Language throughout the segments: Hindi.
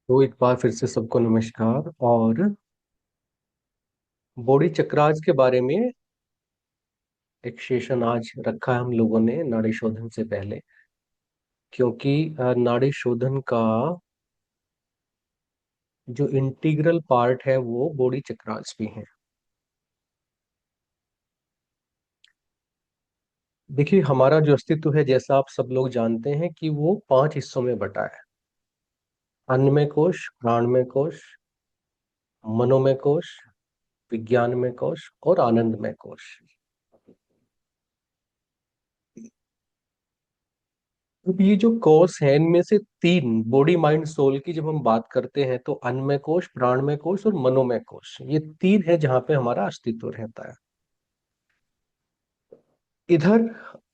तो एक बार फिर से सबको नमस्कार। और बॉडी चक्रास के बारे में एक सेशन आज रखा है हम लोगों ने नाड़ी शोधन से पहले, क्योंकि नाड़ी शोधन का जो इंटीग्रल पार्ट है वो बॉडी चक्रास भी है। देखिए, हमारा जो अस्तित्व है, जैसा आप सब लोग जानते हैं, कि वो 5 हिस्सों में बटा है। अन्नमय कोश, प्राणमय कोश, मनोमय कोश, विज्ञानमय कोश और आनंदमय कोश। अब ये जो कोष है, इनमें से तीन, बॉडी माइंड सोल की जब हम बात करते हैं, तो अन्नमय कोश, प्राणमय कोश और मनोमय कोश, ये तीन है जहां पे हमारा अस्तित्व रहता है। इधर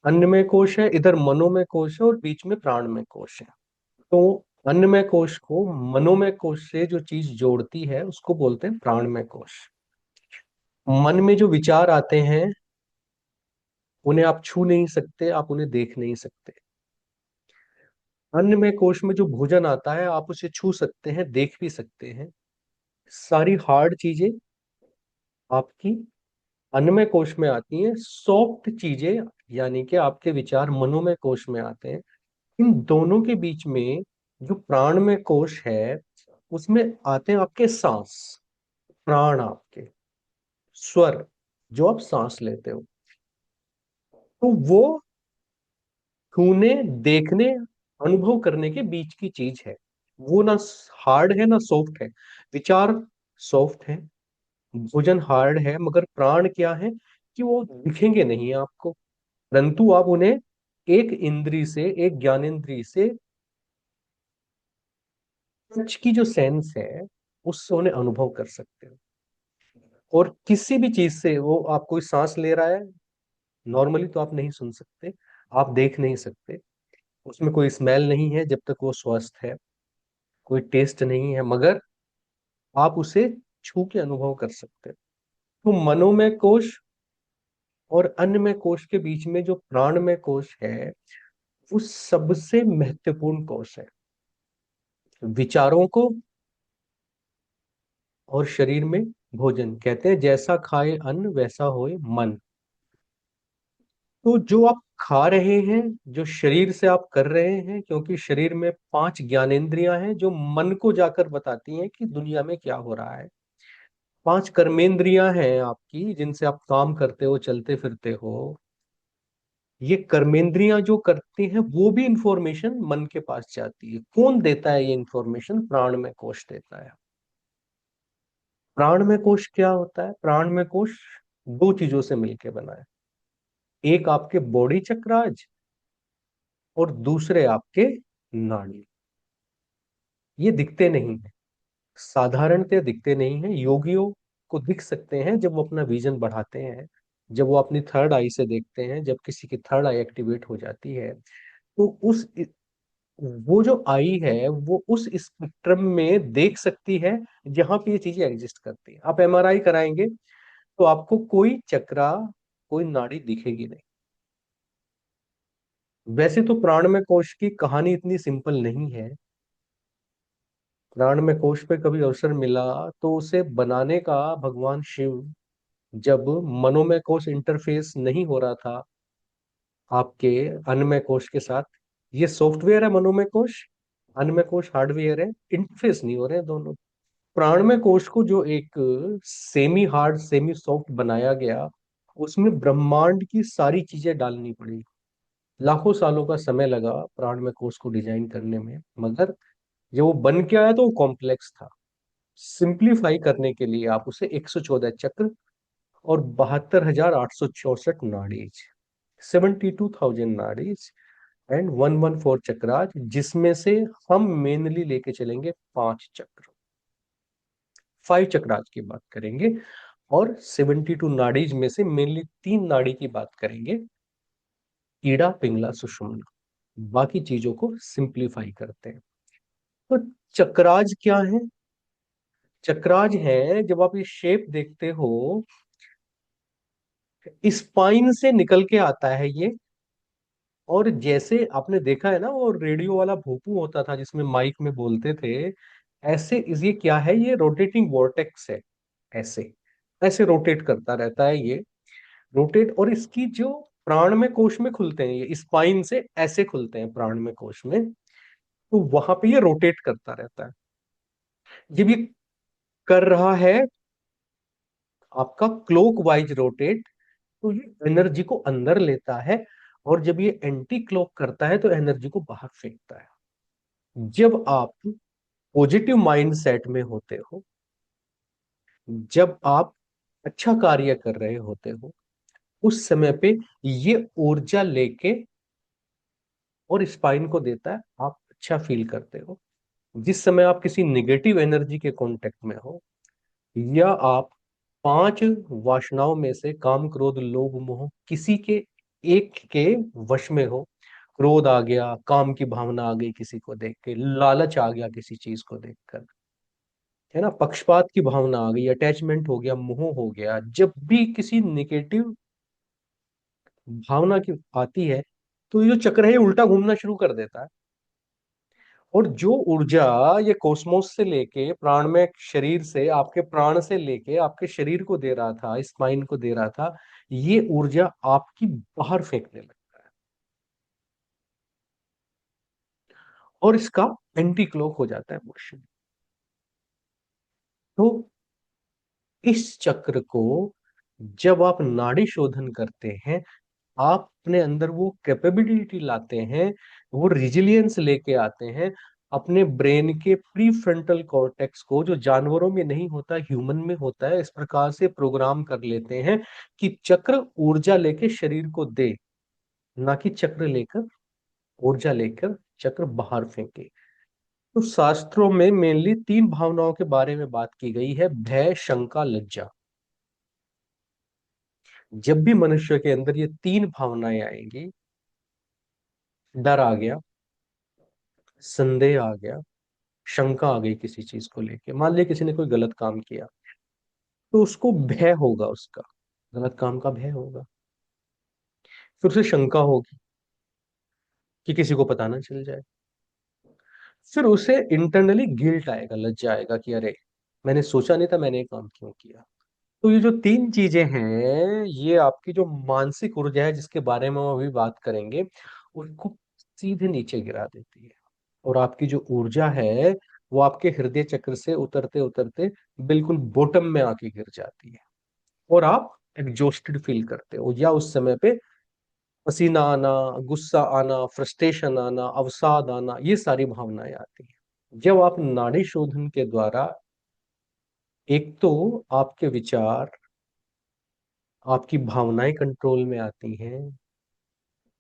अन्नमय कोश है, इधर मनोमय कोश है और बीच में प्राणमय कोश है। तो अन्नमय कोश को मनोमय कोश से जो चीज जोड़ती है उसको बोलते हैं प्राणमय कोश। मन में जो विचार आते हैं उन्हें आप छू नहीं सकते, आप उन्हें देख नहीं सकते। अन्नमय कोश में जो भोजन आता है आप उसे छू सकते हैं, देख भी सकते हैं। सारी हार्ड चीजें आपकी अन्नमय कोश में आती हैं, सॉफ्ट चीजें यानी कि आपके विचार मनोमय कोश में आते हैं। इन दोनों के बीच में जो प्राणमय कोश है, उसमें आते हैं आपके सांस, प्राण, आपके स्वर, जो आप सांस लेते हो। तो वो छूने, देखने, अनुभव करने के बीच की चीज है। वो ना हार्ड है ना सॉफ्ट है। विचार सॉफ्ट है, भोजन हार्ड है, मगर प्राण क्या है कि वो दिखेंगे नहीं आपको, परंतु आप उन्हें एक इंद्री से, एक ज्ञानेंद्री से, टच की जो सेंस है उससे उन्हें अनुभव कर सकते हो। और किसी भी चीज से, वो आप कोई सांस ले रहा है, नॉर्मली तो आप नहीं सुन सकते, आप देख नहीं सकते, उसमें कोई स्मेल नहीं है जब तक वो स्वस्थ है, कोई टेस्ट नहीं है, मगर आप उसे छू के अनुभव कर सकते हो। तो मनोमय कोश और अन्नमय कोश के बीच में जो प्राणमय कोश है, वो सबसे महत्वपूर्ण कोश है। विचारों को और शरीर में भोजन, कहते हैं जैसा खाए अन्न वैसा होए मन। तो जो आप खा रहे हैं, जो शरीर से आप कर रहे हैं, क्योंकि शरीर में 5 ज्ञानेंद्रियां हैं जो मन को जाकर बताती हैं कि दुनिया में क्या हो रहा है। 5 कर्मेंद्रियां हैं आपकी, जिनसे आप काम करते हो, चलते फिरते हो। ये कर्मेंद्रियां जो करती हैं वो भी इंफॉर्मेशन मन के पास जाती है। कौन देता है ये इंफॉर्मेशन? प्राण में कोश देता है। प्राण में कोश क्या होता है? प्राण में कोश दो चीजों से मिलकर बना है। एक आपके बॉडी चक्राज और दूसरे आपके नाड़ी। ये दिखते नहीं है, साधारणतः दिखते नहीं है। योगियों को दिख सकते हैं जब वो अपना विजन बढ़ाते हैं, जब वो अपनी थर्ड आई से देखते हैं, जब किसी की थर्ड आई एक्टिवेट हो जाती है। तो उस वो जो आई है वो उस स्पेक्ट्रम में देख सकती है जहां पे ये चीजें एग्जिस्ट करती है। आप एमआरआई कराएंगे तो आपको कोई चक्रा, कोई नाड़ी दिखेगी नहीं। वैसे तो प्राणमय कोश की कहानी इतनी सिंपल नहीं है। प्राणमय कोश पे कभी अवसर मिला तो उसे बनाने का भगवान शिव, जब मनोमय कोश इंटरफेस नहीं हो रहा था आपके अन्नमय कोश के साथ, ये सॉफ्टवेयर है मनोमय कोश, अन्नमय कोश हार्डवेयर है, इंटरफेस नहीं हो रहे हैं दोनों। प्राणमय कोश को जो एक सेमी हार्ड सेमी सॉफ्ट बनाया गया, उसमें ब्रह्मांड की सारी चीजें डालनी पड़ी। लाखों सालों का समय लगा प्राणमय कोश को डिजाइन करने में, मगर जब वो बन के आया तो वो कॉम्प्लेक्स था। सिंप्लीफाई करने के लिए आप उसे 114 चक्र और 72,864 नाड़ीज, 72,000 नाड़ीज एंड 114 चक्राज, जिसमें से हम मेनली लेके चलेंगे 5 चक्र, 5 चक्राज की बात करेंगे। और 72 नाड़ीज में से मेनली 3 नाड़ी की बात करेंगे, ईड़ा, पिंगला, सुषुम्ना। बाकी चीजों को सिंप्लीफाई करते हैं। तो चक्राज क्या है? चक्राज है, जब आप ये शेप देखते हो, स्पाइन से निकल के आता है ये। और जैसे आपने देखा है ना, वो रेडियो वाला भोंपू होता था जिसमें माइक में बोलते थे, ऐसे ये क्या है, ये रोटेटिंग वॉर्टेक्स है। ऐसे ऐसे रोटेट करता रहता है ये, रोटेट। और इसकी जो प्राण में कोश में खुलते हैं, ये स्पाइन से ऐसे खुलते हैं प्राण में कोश में, तो वहां पे ये रोटेट करता रहता है। जब ये कर रहा है आपका क्लॉक वाइज रोटेट, तो ये एनर्जी को अंदर लेता है, और जब ये एंटी क्लॉक करता है तो एनर्जी को बाहर फेंकता है। जब आप पॉजिटिव माइंड सेट में होते हो, जब आप अच्छा कार्य कर रहे होते हो, उस समय पे ये ऊर्जा लेके और स्पाइन को देता है, आप अच्छा फील करते हो। जिस समय आप किसी निगेटिव एनर्जी के कांटेक्ट में हो, या आप पांच वासनाओं में से काम क्रोध लोभ मोह किसी के एक के वश में हो, क्रोध आ गया, काम की भावना आ गई किसी को देख के, लालच आ गया किसी चीज को देखकर, है ना, पक्षपात की भावना आ गई, अटैचमेंट हो गया, मोह हो गया, जब भी किसी निगेटिव भावना की आती है, तो ये जो चक्र है ये उल्टा घूमना शुरू कर देता है। और जो ऊर्जा ये कॉस्मोस से लेके प्राण में शरीर से, आपके प्राण से लेके आपके शरीर को दे रहा था, स्पाइन को दे रहा था, ये ऊर्जा आपकी बाहर फेंकने लगता है, और इसका एंटी क्लॉक हो जाता है मोशन। तो इस चक्र को जब आप नाड़ी शोधन करते हैं, आप अपने अंदर वो कैपेबिलिटी लाते हैं, वो रिजिलियंस लेके आते हैं, अपने ब्रेन के प्री फ्रंटल कॉर्टेक्स को, जो जानवरों में नहीं होता ह्यूमन में होता है, इस प्रकार से प्रोग्राम कर लेते हैं कि चक्र ऊर्जा लेके शरीर को दे, ना कि चक्र लेकर ऊर्जा लेकर चक्र बाहर फेंके। तो शास्त्रों में मेनली तीन भावनाओं के बारे में बात की गई है, भय, शंका, लज्जा। जब भी मनुष्य के अंदर ये तीन भावनाएं आएंगी, डर आ गया, संदेह आ गया, शंका आ गई किसी चीज को लेके, मान लिया किसी ने कोई गलत काम किया, तो उसको भय होगा, उसका गलत काम का भय होगा। फिर उसे शंका होगी कि किसी को पता ना चल जाए। फिर उसे इंटरनली गिल्ट आएगा, लज्जा आएगा कि अरे, मैंने सोचा नहीं था, मैंने ये काम क्यों किया। तो ये जो तीन चीजें हैं, ये आपकी जो मानसिक ऊर्जा है, जिसके बारे में हम अभी बात करेंगे, उसको सीधे नीचे गिरा देती है। और आपकी जो ऊर्जा है, वो आपके हृदय चक्र से उतरते उतरते बिल्कुल बॉटम में आके गिर जाती है, और आप एग्जॉस्टेड फील करते हो, या उस समय पे पसीना आना, गुस्सा आना, फ्रस्ट्रेशन आना, अवसाद आना, ये सारी भावनाएं आती हैं। जब आप नाड़ी शोधन के द्वारा, एक तो आपके विचार, आपकी भावनाएं कंट्रोल में आती हैं,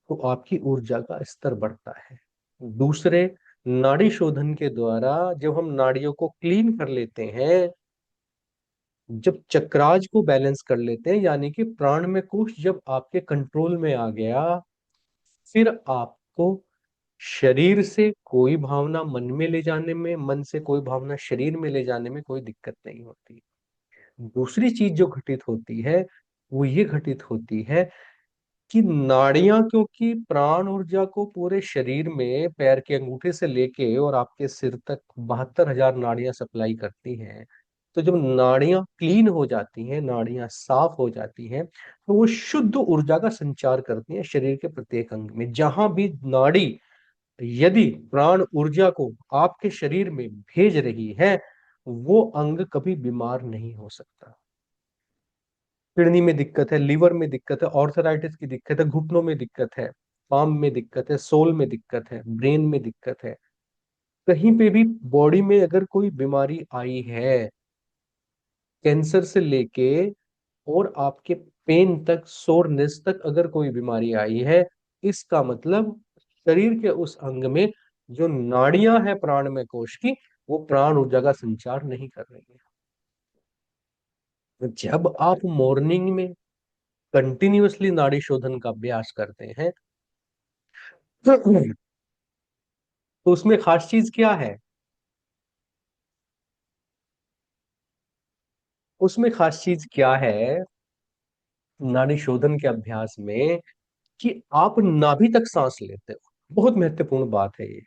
तो आपकी ऊर्जा का स्तर बढ़ता है। दूसरे, नाड़ी शोधन के द्वारा जब हम नाड़ियों को क्लीन कर लेते हैं, जब चक्राज को बैलेंस कर लेते हैं, यानी कि प्राण में कोश जब आपके कंट्रोल में आ गया, फिर आपको शरीर से कोई भावना मन में ले जाने में, मन से कोई भावना शरीर में ले जाने में कोई दिक्कत नहीं होती। दूसरी चीज जो घटित होती है, वो ये घटित होती है कि नाड़ियां, क्योंकि प्राण ऊर्जा को पूरे शरीर में पैर के अंगूठे से लेके और आपके सिर तक 72,000 नाड़ियां सप्लाई करती हैं। तो जब नाड़ियां क्लीन हो जाती हैं, नाड़ियां साफ हो जाती हैं, तो वो शुद्ध ऊर्जा का संचार करती हैं शरीर के प्रत्येक अंग में। जहां भी नाड़ी, यदि प्राण ऊर्जा को आपके शरीर में भेज रही है, वो अंग कभी बीमार नहीं हो सकता। किडनी में दिक्कत है, लीवर में दिक्कत है, ऑर्थराइटिस की दिक्कत है, घुटनों में दिक्कत है, पाम में दिक्कत है, सोल में दिक्कत है, ब्रेन में दिक्कत है, कहीं पे भी बॉडी में अगर कोई बीमारी आई है, कैंसर से लेके और आपके पेन तक, सोरनेस तक अगर कोई बीमारी आई है, इसका मतलब शरीर के उस अंग में जो नाड़ियां हैं प्राण में कोश की, वो प्राण ऊर्जा का संचार नहीं कर रही है। तो जब आप मॉर्निंग में कंटिन्यूअसली नाड़ी शोधन का अभ्यास करते हैं, तो उसमें खास चीज क्या है? उसमें खास चीज क्या है नाड़ी शोधन के अभ्यास में, कि आप नाभि तक सांस लेते हो। बहुत महत्वपूर्ण बात है ये।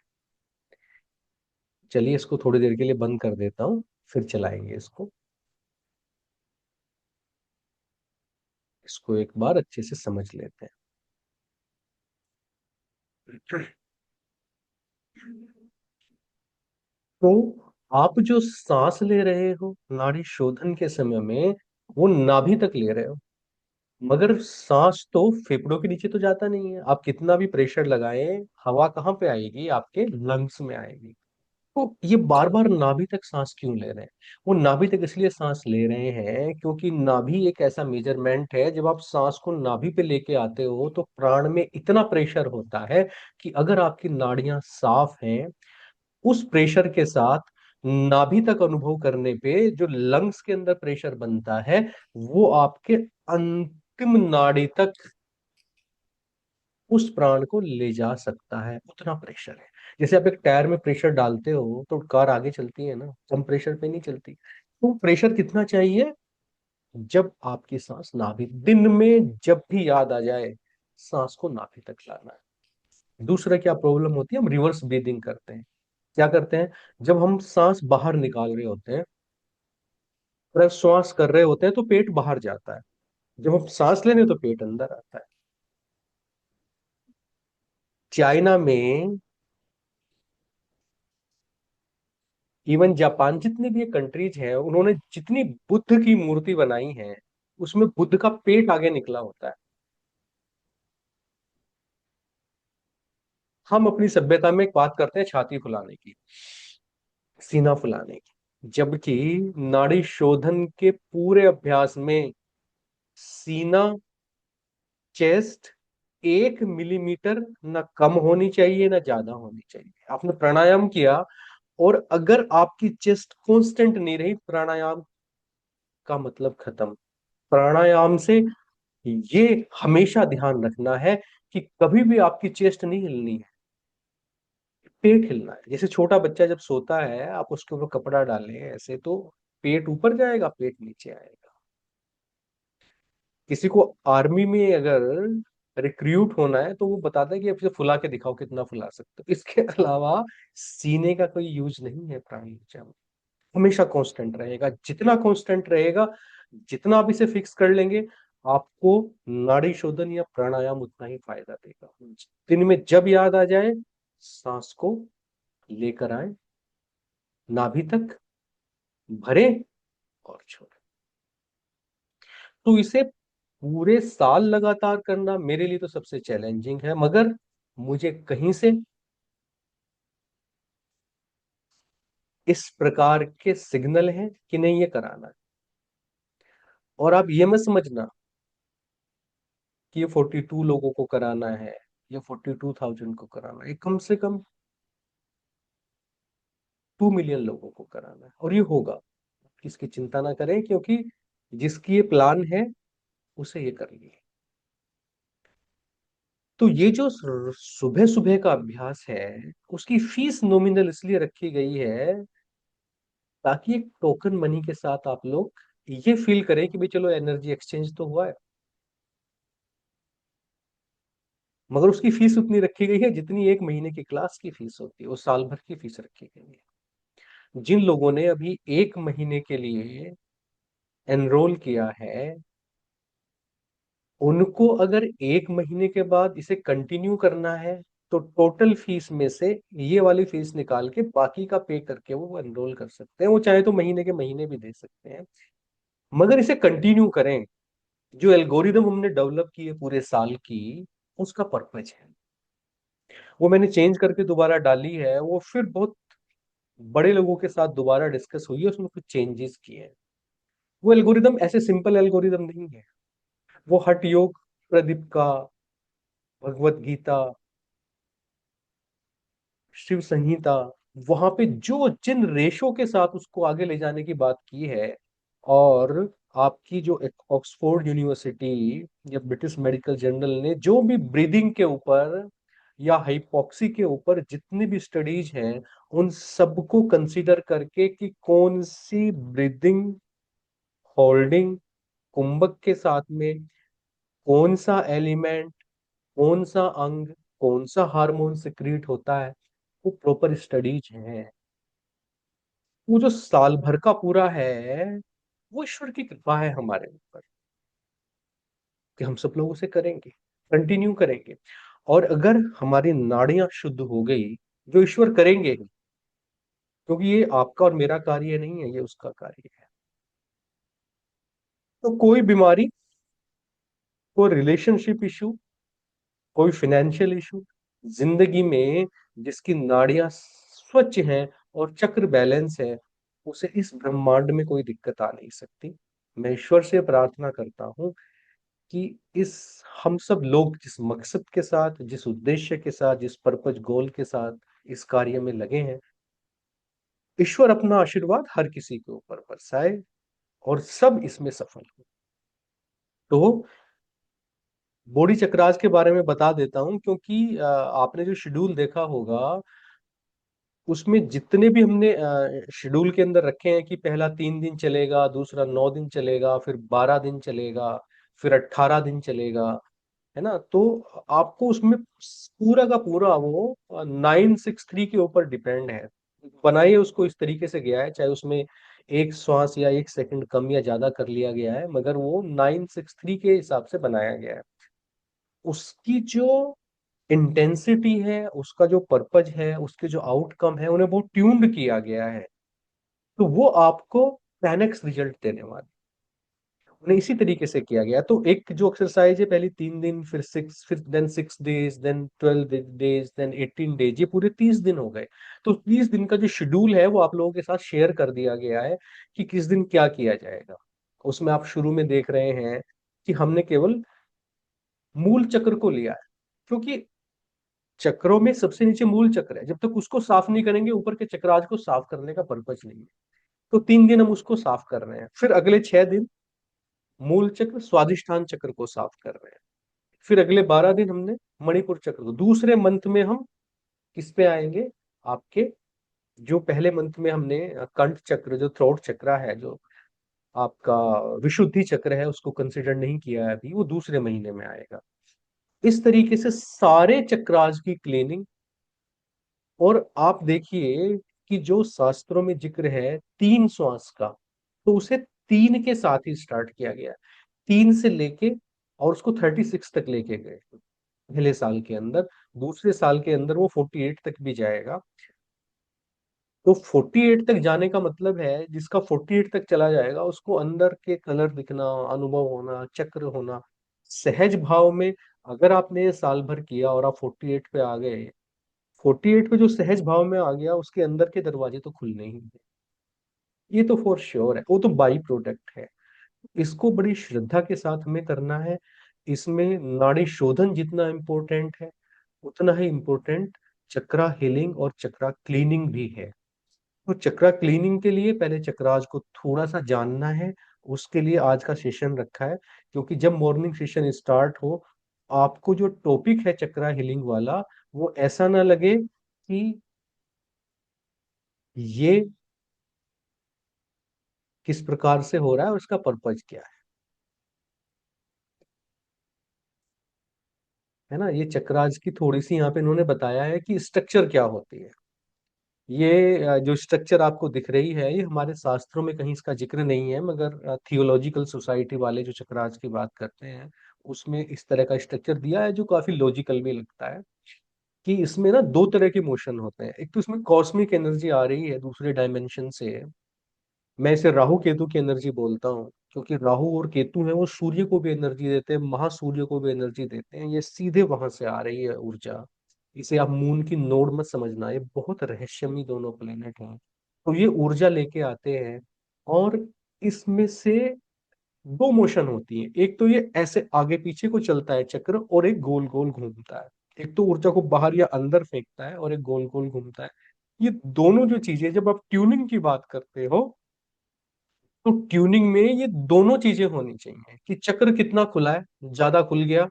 चलिए इसको थोड़ी देर के लिए बंद कर देता हूँ, फिर चलाएंगे इसको। इसको एक बार अच्छे से समझ लेते हैं। तो आप जो सांस ले रहे हो नाड़ी शोधन के समय में, वो नाभि तक ले रहे हो, मगर सांस तो फेफड़ों के नीचे तो जाता नहीं है। आप कितना भी प्रेशर लगाएं, हवा कहाँ पे आएगी? आपके लंग्स में आएगी। तो ये बार बार नाभि तक सांस क्यों ले रहे हैं? वो नाभि तक इसलिए सांस ले रहे हैं क्योंकि नाभि एक ऐसा मेजरमेंट है, जब आप सांस को नाभि पे लेके आते हो तो प्राण में इतना प्रेशर होता है कि अगर आपकी नाड़ियां साफ हैं, उस प्रेशर के साथ नाभि तक अनुभव करने पे जो लंग्स के अंदर प्रेशर बनता है, वो आपके अंतिम नाड़ी तक उस प्राण को ले जा सकता है। उतना प्रेशर है। जैसे आप एक टायर में प्रेशर डालते हो तो कार आगे चलती है ना, कम प्रेशर पे नहीं चलती। तो प्रेशर कितना चाहिए? जब आपकी सांस नाभि, दिन में जब भी याद आ जाए सांस को नाभि तक लाना है। दूसरा क्या प्रॉब्लम होती है? हम रिवर्स ब्रीदिंग करते हैं। क्या करते हैं? जब हम सांस बाहर निकाल रहे होते हैं, श्वास कर रहे होते हैं, तो पेट बाहर जाता है। जब हम सांस ले रहे हैं तो पेट अंदर आता है। चाइना में, इवन जापान, जितने भी कंट्रीज हैं, उन्होंने जितनी बुद्ध की मूर्ति बनाई है, उसमें बुद्ध का पेट आगे निकला होता है। हम अपनी सभ्यता में एक बात करते हैं छाती फुलाने की, सीना फुलाने की, जबकि नाड़ी शोधन के पूरे अभ्यास में सीना, चेस्ट 1 मिलीमीटर ना कम होनी चाहिए ना ज्यादा होनी चाहिए। आपने प्राणायाम किया और अगर आपकी चेस्ट कांस्टेंट नहीं रही, प्राणायाम का मतलब खत्म। प्राणायाम से ये हमेशा ध्यान रखना है कि कभी भी आपकी चेस्ट नहीं हिलनी है, पेट हिलना है। जैसे छोटा बच्चा जब सोता है, आप उसके ऊपर कपड़ा डालें ऐसे, तो पेट ऊपर जाएगा, पेट नीचे आएगा। किसी को आर्मी में अगर रिक्रूट होना है तो वो बताता है कि आप इसे फुला के दिखाओ कितना फुला सकते हो। इसके अलावा सीने का कोई यूज नहीं है प्राणी ऊर्जा में। हमेशा कांस्टेंट रहेगा। जितना कांस्टेंट रहेगा, जितना आप इसे फिक्स कर लेंगे, आपको नाड़ी शोधन या प्राणायाम उतना ही फायदा देगा। दिन में जब याद आ जाए, सांस को लेकर आए, नाभि तक भरे और छोड़े। तो इसे पूरे साल लगातार करना मेरे लिए तो सबसे चैलेंजिंग है, मगर मुझे कहीं से इस प्रकार के सिग्नल हैं कि नहीं, ये कराना है। और आप ये मत समझना कि ये 42 लोगों को कराना है या 42,000 को कराना है। ये कम से कम 2 मिलियन लोगों को कराना है, और ये होगा। इसकी चिंता ना करें, क्योंकि जिसकी ये प्लान है उसे ये करनी है। तो ये जो सुबह सुबह का अभ्यास है, उसकी फीस नॉमिनल इसलिए रखी गई है ताकि एक टोकन मनी के साथ आप लोग ये फील करें कि भाई चलो एनर्जी एक्सचेंज तो हुआ है। मगर उसकी फीस उतनी रखी गई है जितनी 1 महीने की क्लास की फीस होती है, वो साल भर की फीस रखी गई है। जिन लोगों ने अभी 1 महीने के लिए एनरोल किया है, उनको अगर 1 महीने के बाद इसे कंटिन्यू करना है, तो टोटल फीस में से ये वाली फीस निकाल के बाकी का पे करके वो एनरोल कर सकते हैं। वो चाहे तो महीने के महीने भी दे सकते हैं, मगर इसे कंटिन्यू करें। जो एल्गोरिदम हमने डेवलप की है पूरे साल की, उसका पर्पज है, वो मैंने चेंज करके दोबारा डाली है। वो फिर बहुत बड़े लोगों के साथ दोबारा डिस्कस हुई है, उसमें कुछ चेंजेस किए हैं। वो एल्गोरिदम ऐसे सिंपल एल्गोरिदम नहीं है। वो हठ योग, प्रदीप का, भगवत गीता, शिव संहिता, वहां पे जो जिन रेशो के साथ उसको आगे ले जाने की बात की है, और आपकी जो ऑक्सफोर्ड यूनिवर्सिटी या ब्रिटिश मेडिकल जर्नल ने जो भी ब्रीदिंग के ऊपर या हाइपॉक्सी के ऊपर जितनी भी स्टडीज हैं, उन सबको कंसीडर करके कि कौन सी ब्रीदिंग, होल्डिंग, कुंभक के साथ में कौन सा एलिमेंट, कौन सा अंग, कौन सा हार्मोन सिक्रीट होता है, वो प्रॉपर स्टडीज हैं। वो जो साल भर का पूरा है, वो ईश्वर की कृपा है हमारे ऊपर कि हम सब लोग उसे करेंगे, कंटिन्यू करेंगे। और अगर हमारी नाड़ियां शुद्ध हो गई, जो ईश्वर करेंगे ही, क्योंकि ये आपका और मेरा कार्य नहीं है, ये उसका कार्य है। तो कोई बीमारी, कोई रिलेशनशिप इशू, कोई फाइनेंशियल इशू जिंदगी में, जिसकी नाड़ियां स्वच्छ हैं और चक्र बैलेंस है, उसे इस ब्रह्मांड में कोई दिक्कत आ नहीं सकती। मैं ईश्वर से प्रार्थना करता हूँ कि इस, हम सब लोग जिस मकसद के साथ, जिस उद्देश्य के साथ, जिस पर्पज गोल के साथ इस कार्य में लगे हैं, ईश्वर अपना आशीर्वाद हर किसी के ऊपर बरसाए और सब इसमें सफल हो। तो बॉडी चक्रास के बारे में बता देता हूँ, क्योंकि आपने जो शेड्यूल देखा होगा, उसमें जितने भी हमने शेड्यूल के अंदर रखे हैं कि पहला 3 दिन चलेगा, दूसरा 9 दिन चलेगा, फिर 12 दिन चलेगा, फिर 18 दिन चलेगा, है ना। तो आपको उसमें पूरा का पूरा वो 963 के ऊपर डिपेंड है। बनाइए उसको इस तरीके से गया है, चाहे उसमें एक श्वास या एक सेकंड कम या ज्यादा कर लिया गया है, मगर वो 963 के हिसाब से बनाया गया है। उसकी जो इंटेंसिटी है, उसका जो पर्पज है, उसके जो आउटकम है, उन्हें बहुत ट्यून्ड किया गया है। तो वो आपको 10x रिजल्ट देने वाले उन्हें इसी तरीके से किया गया है। तो एक जो एक्सरसाइज है, पहले 3 दिन, फिर 6, फिर then 6 days, then 12 days, then 18 days, ये पूरे 30 दिन हो गए। तो 30 दिन का जो शेड्यूल है वो आप लोगों के साथ शेयर कर दिया गया है कि किस दिन क्या किया जाएगा। उसमें आप शुरू में देख रहे हैं कि हमने केवल मूल चक्र को लिया है, क्योंकि चक्रों में सबसे नीचे मूल चक्र है। जब तक उसको साफ नहीं करेंगे, ऊपर के चक्राज को साफ करने का पर्पज नहीं है। तो 3 दिन हम उसको साफ कर रहे हैं, फिर अगले 6 दिन मूल चक्र स्वादिष्ठान चक्र को साफ कर रहे हैं, फिर अगले 12 दिन हमने मणिपुर चक्र को। दूसरे मंथ में हम किस पे आएंगे, आपके जो पहले मंथ में हमने कंठ चक्र, जो थ्रोट चक्र है, जो आपका विशुद्धि चक्र है, उसको कंसिडर नहीं किया है अभी, वो दूसरे महीने में आएगा। इस तरीके से सारे चक्रास की क्लीनिंग। और आप देखिए कि जो शास्त्रों में जिक्र है 3 श्वास का, तो उसे 3 के साथ ही स्टार्ट किया गया। 3 से लेके और उसको 36 तक लेके गए पहले साल के अंदर। दूसरे साल के अंदर वो 48 तक भी जाएगा। तो 48 तक जाने का मतलब है, जिसका 48 तक चला जाएगा उसको अंदर के कलर दिखना, अनुभव होना, चक्र होना, सहज भाव में। अगर आपने ये साल भर किया और आप 48 पे आ गए, 48 पे जो सहज भाव में आ गया, उसके अंदर के दरवाजे तो खुलने ही हैं। ये तो फॉर श्योर है, वो तो बाई प्रोडक्ट है। इसको बड़ी श्रद्धा के साथ हमें करना है। इसमें नाड़ी शोधन जितना इम्पोर्टेंट है, उतना ही इम्पोर्टेंट चक्रा हीलिंग और चक्रा क्लीनिंग भी है। तो चक्रा क्लीनिंग के लिए पहले चक्राज को थोड़ा सा जानना है। उसके लिए आज का सेशन रखा है, क्योंकि जब मॉर्निंग सेशन स्टार्ट हो, आपको जो टॉपिक है चक्रा हीलिंग वाला, वो ऐसा ना लगे कि ये किस प्रकार से हो रहा है और इसका पर्पज क्या है ना। ये चक्राज की थोड़ी सी यहाँ पे इन्होंने बताया है कि स्ट्रक्चर क्या होती है। ये जो स्ट्रक्चर आपको दिख रही है, ये हमारे शास्त्रों में कहीं इसका जिक्र नहीं है, मगर थियोलॉजिकल सोसाइटी वाले जो चक्राज की बात करते हैं, उसमें इस तरह का स्ट्रक्चर दिया है, जो काफी लॉजिकल भी लगता है। कि इसमें ना दो तरह के मोशन होते हैं। एक तो इसमें कॉस्मिक एनर्जी आ रही है दूसरे डायमेंशन से। मैं इसे राहु केतु की एनर्जी बोलता हूँ, क्योंकि राहु और केतु है वो सूर्य को भी एनर्जी देते हैं, महासूर्य को भी एनर्जी देते हैं। ये सीधे वहां से आ रही है ऊर्जा। इसे आप मून की नोड मत समझना, ये बहुत रहस्यमयी दोनों प्लेनेट हैं। तो ये ऊर्जा लेके आते हैं। और इसमें से दो मोशन होती है, एक तो ये ऐसे आगे पीछे को चलता है चक्र, और एक गोल गोल घूमता है। एक तो ऊर्जा को बाहर या अंदर फेंकता है, और एक गोल गोल घूमता है। ये दोनों जो चीजें, जब आप ट्यूनिंग की बात करते हो, तो ट्यूनिंग में ये दोनों चीजें होनी चाहिए कि चक्र कितना खुला है, ज्यादा खुल गया।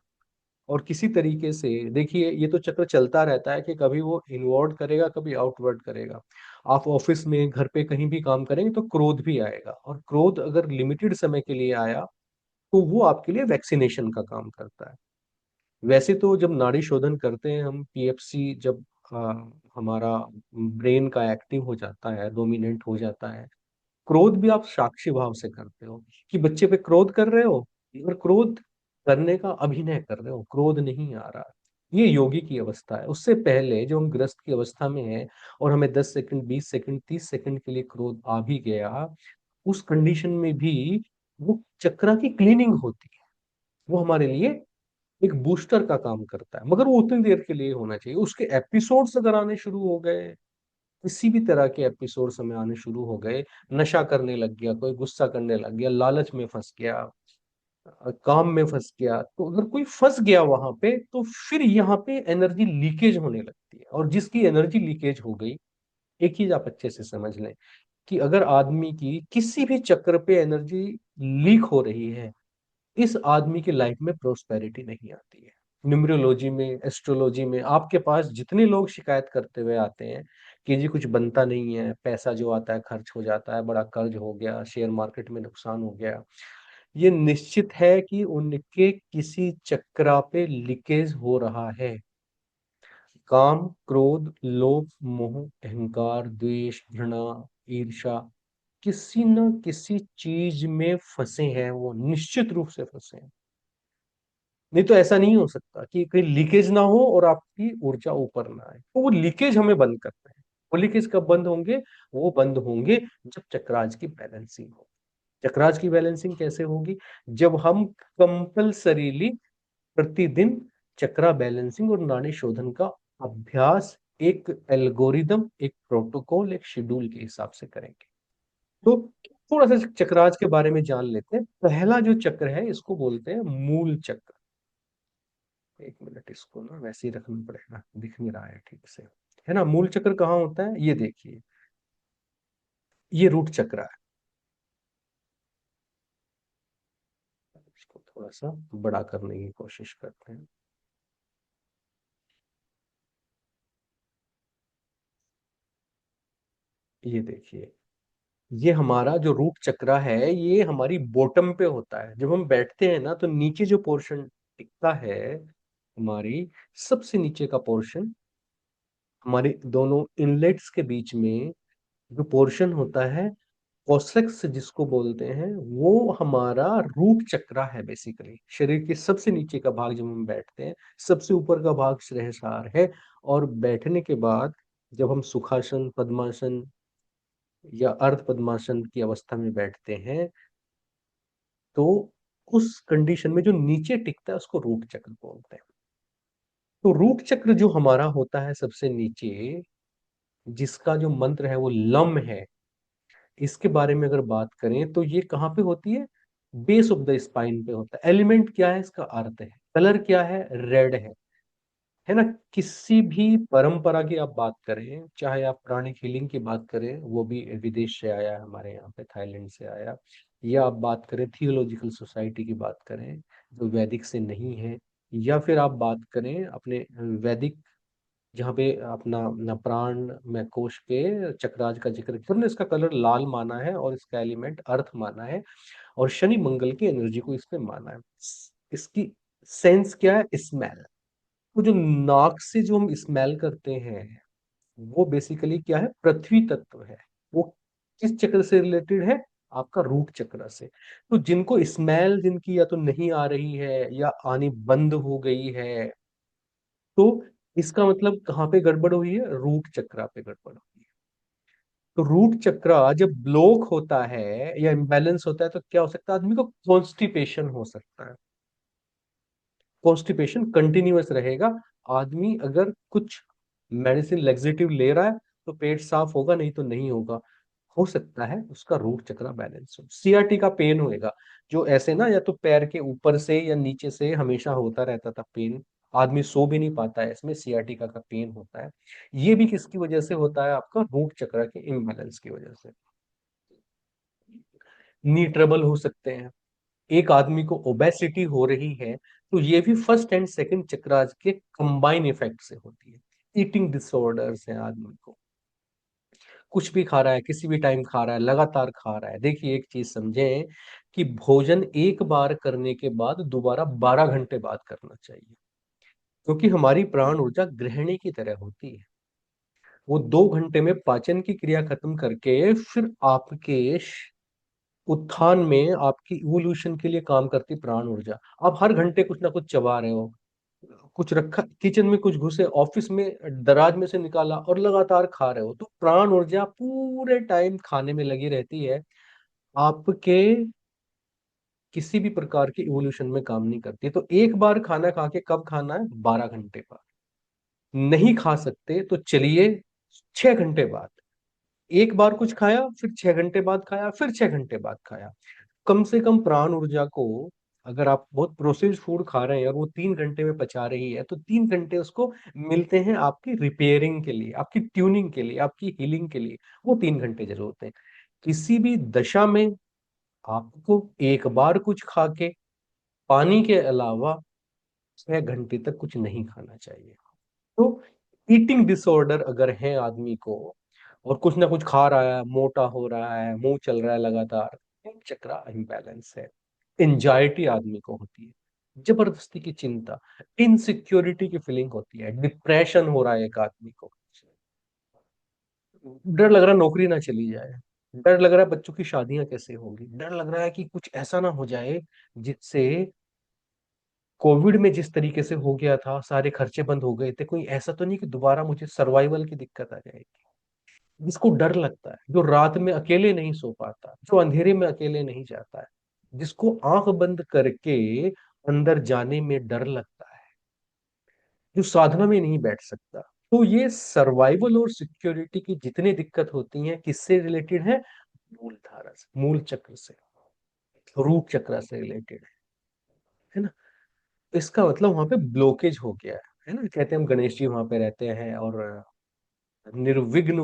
और किसी तरीके से देखिए, ये तो चक्र चलता रहता है कि कभी वो इनवर्ड करेगा, कभी आउटवर्ड करेगा। आप ऑफिस में, घर पे, कहीं भी काम करेंगे तो क्रोध भी आएगा, और क्रोध अगर लिमिटेड समय के लिए आया, तो वो आपके लिए वैक्सीनेशन का काम करता है। वैसे तो जब नाड़ी शोधन करते हैं हम, पीएफसी जब हमारा ब्रेन का एक्टिव हो जाता है, डोमिनेंट हो जाता है। क्रोध भी आप साक्षी भाव से करते हो, कि बच्चे पे क्रोध कर रहे हो, मगर क्रोध करने का अभिनय कर रहे हो, क्रोध नहीं आ रहा। ये योगी की अवस्था है। उससे पहले जो हम ग्रस्त की अवस्था में हैं और हमें 10 सेकंड, 20 सेकंड, 30 सेकंड के लिए क्रोध आ भी गया, उस कंडीशन में भी वो चक्रा की क्लीनिंग होती है। वो हमारे लिए एक बूस्टर का काम करता है, मगर वो उतनी देर के लिए होना चाहिए। उसके एपिसोड्स अगर आने शुरू हो गए, किसी भी तरह के एपिसोड्स हमें आने शुरू हो गए, नशा करने लग गया, कोई गुस्सा करने लग गया, लालच में फंस गया, काम में फंस गया, तो अगर कोई फंस गया वहां पे, तो फिर यहाँ पे एनर्जी लीकेज होने लगती है। और जिसकी एनर्जी लीकेज हो गई, एक चीज आप अच्छे से समझ लें, कि अगर आदमी की किसी भी चक्र पे एनर्जी लीक हो रही है, इस आदमी की लाइफ में प्रोस्पेरिटी नहीं आती है। न्यूमरोलॉजी में, एस्ट्रोलॉजी में आपके पास जितने लोग शिकायत करते हुए आते हैं कि जी कुछ बनता नहीं है, पैसा जो आता है खर्च हो जाता है, बड़ा कर्ज हो गया, शेयर मार्केट में नुकसान हो गया, ये निश्चित है कि उनके किसी चक्रा पे लीकेज हो रहा है। काम, क्रोध, लोभ, मोह, अहंकार, द्वेष, घृणा, ईर्ष्या, किसी न किसी चीज में फंसे हैं, वो निश्चित रूप से फंसे हैं। नहीं तो ऐसा नहीं हो सकता कि कहीं लीकेज ना हो और आपकी ऊर्जा ऊपर ना आए। तो वो लीकेज हमें बंद करना है। वो लीकेज कब बंद होंगे? वो बंद होंगे जब चक्राज की बैलेंसिंग हो। चक्राज की बैलेंसिंग कैसे होगी? जब हम कंपल्सरीली प्रतिदिन चक्रा बैलेंसिंग और नाड़ी शोधन का अभ्यास एक एल्गोरिदम, एक प्रोटोकॉल, एक शेड्यूल के हिसाब से करेंगे। तो थोड़ा सा चक्राज के बारे में जान लेते हैं। पहला जो चक्र है इसको बोलते हैं मूल चक्र। एक मिनट, इसको ना वैसे ही रखना पड़ेगा, दिख नहीं रहा है ठीक से, है ना। मूल चक्र कहाँ होता है? ये देखिए, ये रूट चक्र है। इसको थोड़ा सा बड़ा करने की कोशिश करते हैं। ये देखिए, ये हमारा जो रूट चक्रा है, ये हमारी बॉटम पे होता है। जब हम बैठते हैं ना, तो नीचे जो पोर्शन टिकता है, हमारी सबसे नीचे का पोर्शन, हमारे दोनों इनलेट्स के बीच में जो पोर्शन होता है, कोसेक्स जिसको बोलते हैं, वो हमारा रूट चक्रा है। बेसिकली शरीर के सबसे नीचे का भाग जब हम बैठते हैं, सबसे ऊपर का भाग सहस्रार है। और बैठने के बाद जब हम सुखासन, पद्मासन या अर्ध पद्मासन की अवस्था में बैठते हैं, तो उस कंडीशन में जो नीचे टिकता है उसको रूट चक्र बोलते हैं। तो रूट चक्र जो हमारा होता है सबसे नीचे, जिसका जो मंत्र है वो लम है, इसके बारे में अगर बात करें तो ये कहाँ पे होती है? बेस ऑफ द स्पाइन पे होता है। एलिमेंट क्या है? इसका अर्थ है। कलर क्या है? रेड है ना। किसी भी परंपरा की आप बात करें, चाहे आप प्राणिक हीलिंग की बात करें, वो भी विदेश से आया है, हमारे यहाँ पे थाईलैंड से आया, या आप बात करें थियोलॉजिकल सोसाइटी की बात करें जो वैदिक से नहीं है, या फिर आप बात करें अपने वैदिक, जहाँ पे अपना अपना प्राण में कोश के चक्राज का जिक्र किया, उन्होंने इसका कलर लाल माना है और इसका एलिमेंट अर्थ माना है, और शनि मंगल की एनर्जी को इसमें माना है। इसकी सेंस क्या है? स्मेल। तो जो नाक से जो हम स्मेल करते हैं, वो बेसिकली क्या है? पृथ्वी तत्व है। वो किस चक्र से रिलेटेड है? आपका रूट चक्र से। तो जिनको स्मेल, जिनकी या तो नहीं आ रही है या आनी बंद हो गई है, तो इसका मतलब कहाँ पे गड़बड़ हुई है? रूट चक्रा पे गड़बड़ हुई है। तो रूट चक्रा जब ब्लॉक होता है या इम्बैलेंस होता है, तो क्या हो सकता है? आदमी को कॉन्स्टिपेशन हो सकता है। कॉन्स्टिपेशन कंटिन्यूअस रहेगा। आदमी अगर कुछ मेडिसिन लेक्सेटिव ले रहा है तो पेट साफ होगा, नहीं तो नहीं होगा। हो सकता है उसका रूट चक्रा बैलेंस हो। सीआरटी का पेन होएगा, जो ऐसे ना, या तो पैर के ऊपर से या नीचे से हमेशा होता रहता था पेन, आदमी सो भी नहीं पाता है, इसमें सीआरटी का पेन होता है। ये भी किसकी वजह से होता है? आपका रूट चक्र के इम्बैलेंस की वजह से। नी ट्रबल हो सकते हैं। एक आदमी को ओबेसिटी हो रही है, तो ये भी फर्स्ट एंड सेकंड चक्रास के कंबाइन इफेक्ट से होती है। ईटिंग डिसऑर्डर्स है, आदमी को कुछ भी खा रहा है, किसी भी टाइम खा रहा है, लगातार खा रहा है। देखिए एक चीज समझें, कि भोजन एक बार करने के बाद दोबारा 12 घंटे बाद करना चाहिए, क्योंकि हमारी प्राण ऊर्जा गृहिणी की तरह होती है। वो 2 घंटे में पाचन की क्रिया खत्म करके फिर आपके उत्थान में, आपकी इवोल्यूशन के लिए काम करती प्राण ऊर्जा। आप हर घंटे कुछ ना कुछ चबा रहे हो, कुछ रखा किचन में, कुछ घुसे ऑफिस में, दराज में से निकाला और लगातार खा रहे हो, तो प्राण ऊर्जा पूरे टाइम खाने में लगी रहती है। आपके किसी भी प्रकार की इवोल्यूशन में काम नहीं करती। तो एक बार खाना खा के कब खाना है? 12 घंटे बाद। नहीं खा सकते तो चलिए 6 घंटे बाद। एक बार कुछ खाया, फिर 6 घंटे बाद खाया, फिर 6 घंटे बाद खाया। कम से कम प्राण ऊर्जा को, अगर आप बहुत प्रोसेस्ड फूड खा रहे हैं और वो 3 घंटे में पचा रही है, तो 3 घंटे उसको मिलते हैं आपकी रिपेयरिंग के लिए, आपकी ट्यूनिंग के लिए, आपकी हीलिंग के लिए। वो 3 घंटे जरूर होते हैं। किसी भी दशा में आपको एक बार कुछ खा के, पानी के अलावा 6 घंटे तक कुछ नहीं खाना चाहिए। तो ईटिंग डिसऑर्डर अगर है आदमी को, और कुछ ना कुछ खा रहा है, मोटा हो रहा है, मुंह चल रहा है लगातार, एक चक्रा इम्बैलेंस है। एंजाइटी आदमी को होती है, जबरदस्ती की चिंता, इनसिक्योरिटी की फीलिंग होती है, डिप्रेशन हो रहा है एक आदमी को, डर लग रहा है नौकरी ना चली जाए, डर लग रहा है बच्चों की शादियां कैसे होगी, डर लग रहा है कि कुछ ऐसा ना हो जाए जिससे, कोविड में जिस तरीके से हो गया था, सारे खर्चे बंद हो गए थे, कोई ऐसा तो नहीं कि दोबारा मुझे सर्वाइवल की दिक्कत आ जाएगी। जिसको डर लगता है, जो रात में अकेले नहीं सो पाता, जो अंधेरे में अकेले नहीं जाता है, जिसको आंख बंद करके अंदर जाने में डर लगता है, जो साधना में नहीं बैठ सकता। तो ये सर्वाइवल और सिक्योरिटी की जितनी दिक्कत होती है, किससे रिलेटेड है? मूल धारा से, मूल चक्र से, रूट चक्र से रिलेटेड है ना। इसका मतलब वहां पे ब्लॉकेज हो गया है ना। कहते हैं हम गणेश जी वहां पे रहते हैं, और निर्विघ्न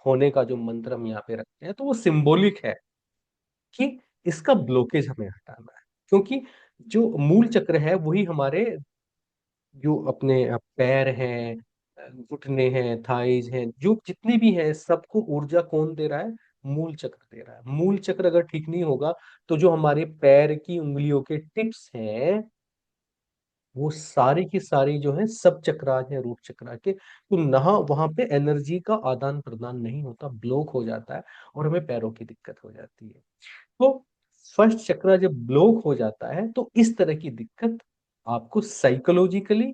होने का जो मंत्र हम यहाँ पे रखते हैं, तो वो सिंबॉलिक है कि इसका ब्लॉकेज हमें हटाना है। क्योंकि जो मूल चक्र है वही हमारे, जो अपने पैर हैं, घुटने हैं, थाइज हैं, जो जितने भी हैं, सबको ऊर्जा कौन दे रहा है? मूल चक्र दे रहा है। मूल चक्र अगर ठीक नहीं होगा, तो जो हमारे पैर की उंगलियों के टिप्स हैं, वो सारी की सारी जो है सब चक्रास हैं रूट चक्रा के, तो ना वहां पे एनर्जी का आदान प्रदान नहीं होता, ब्लॉक हो जाता है, और हमें पैरों की दिक्कत हो जाती है। तो फर्स्ट चक्रा जब ब्लॉक हो जाता है, तो इस तरह की दिक्कत आपको psychologically,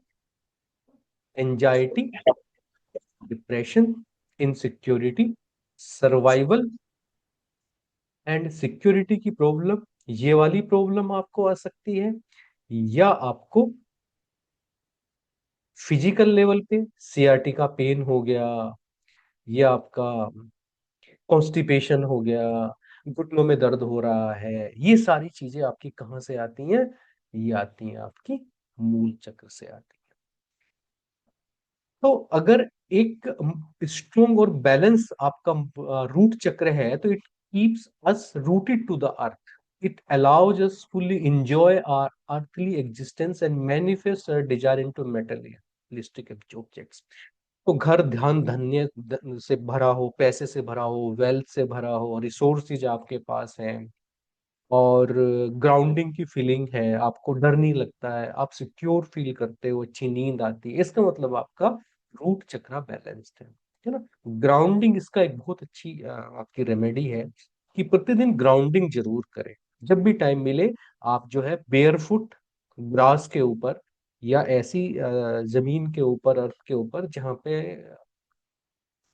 anxiety, depression, insecurity, survival and security की प्रॉब्लम, ये वाली प्रॉब्लम आपको आ सकती है। या आपको फिजिकल लेवल पे सीआरटी का पेन हो गया, या आपका कॉन्स्टिपेशन हो गया, घुटनों में दर्द हो रहा है, ये सारी चीजें आपकी कहाँ से आती हैं? ये आती हैं आपकी मूल चक्र से आती हैं। तो अगर एक स्ट्रोंग और बैलेंस आपका रूट चक्र है, तो it keeps us rooted to the earth, it allows us fully enjoy our earthly existence and manifest our desire into materialistic objects. तो घर ध्यान धन्य से भरा हो, पैसे से भरा हो, वेल्थ से भरा हो, रिसोर्सेज आपके पास हैं, और ग्राउंडिंग की फीलिंग है, आपको डर नहीं लगता है, आप सिक्योर फील करते हो, अच्छी नींद आती है, इसका मतलब आपका रूट चक्रा बैलेंस्ड है ना। ग्राउंडिंग इसका एक बहुत अच्छी आपकी रेमेडी है, कि प्रतिदिन ग्राउंडिंग जरूर करें। जब भी टाइम मिले, आप जो है बेयरफुट ग्रास के ऊपर, या ऐसी जमीन के ऊपर, अर्थ के ऊपर, जहाँ पे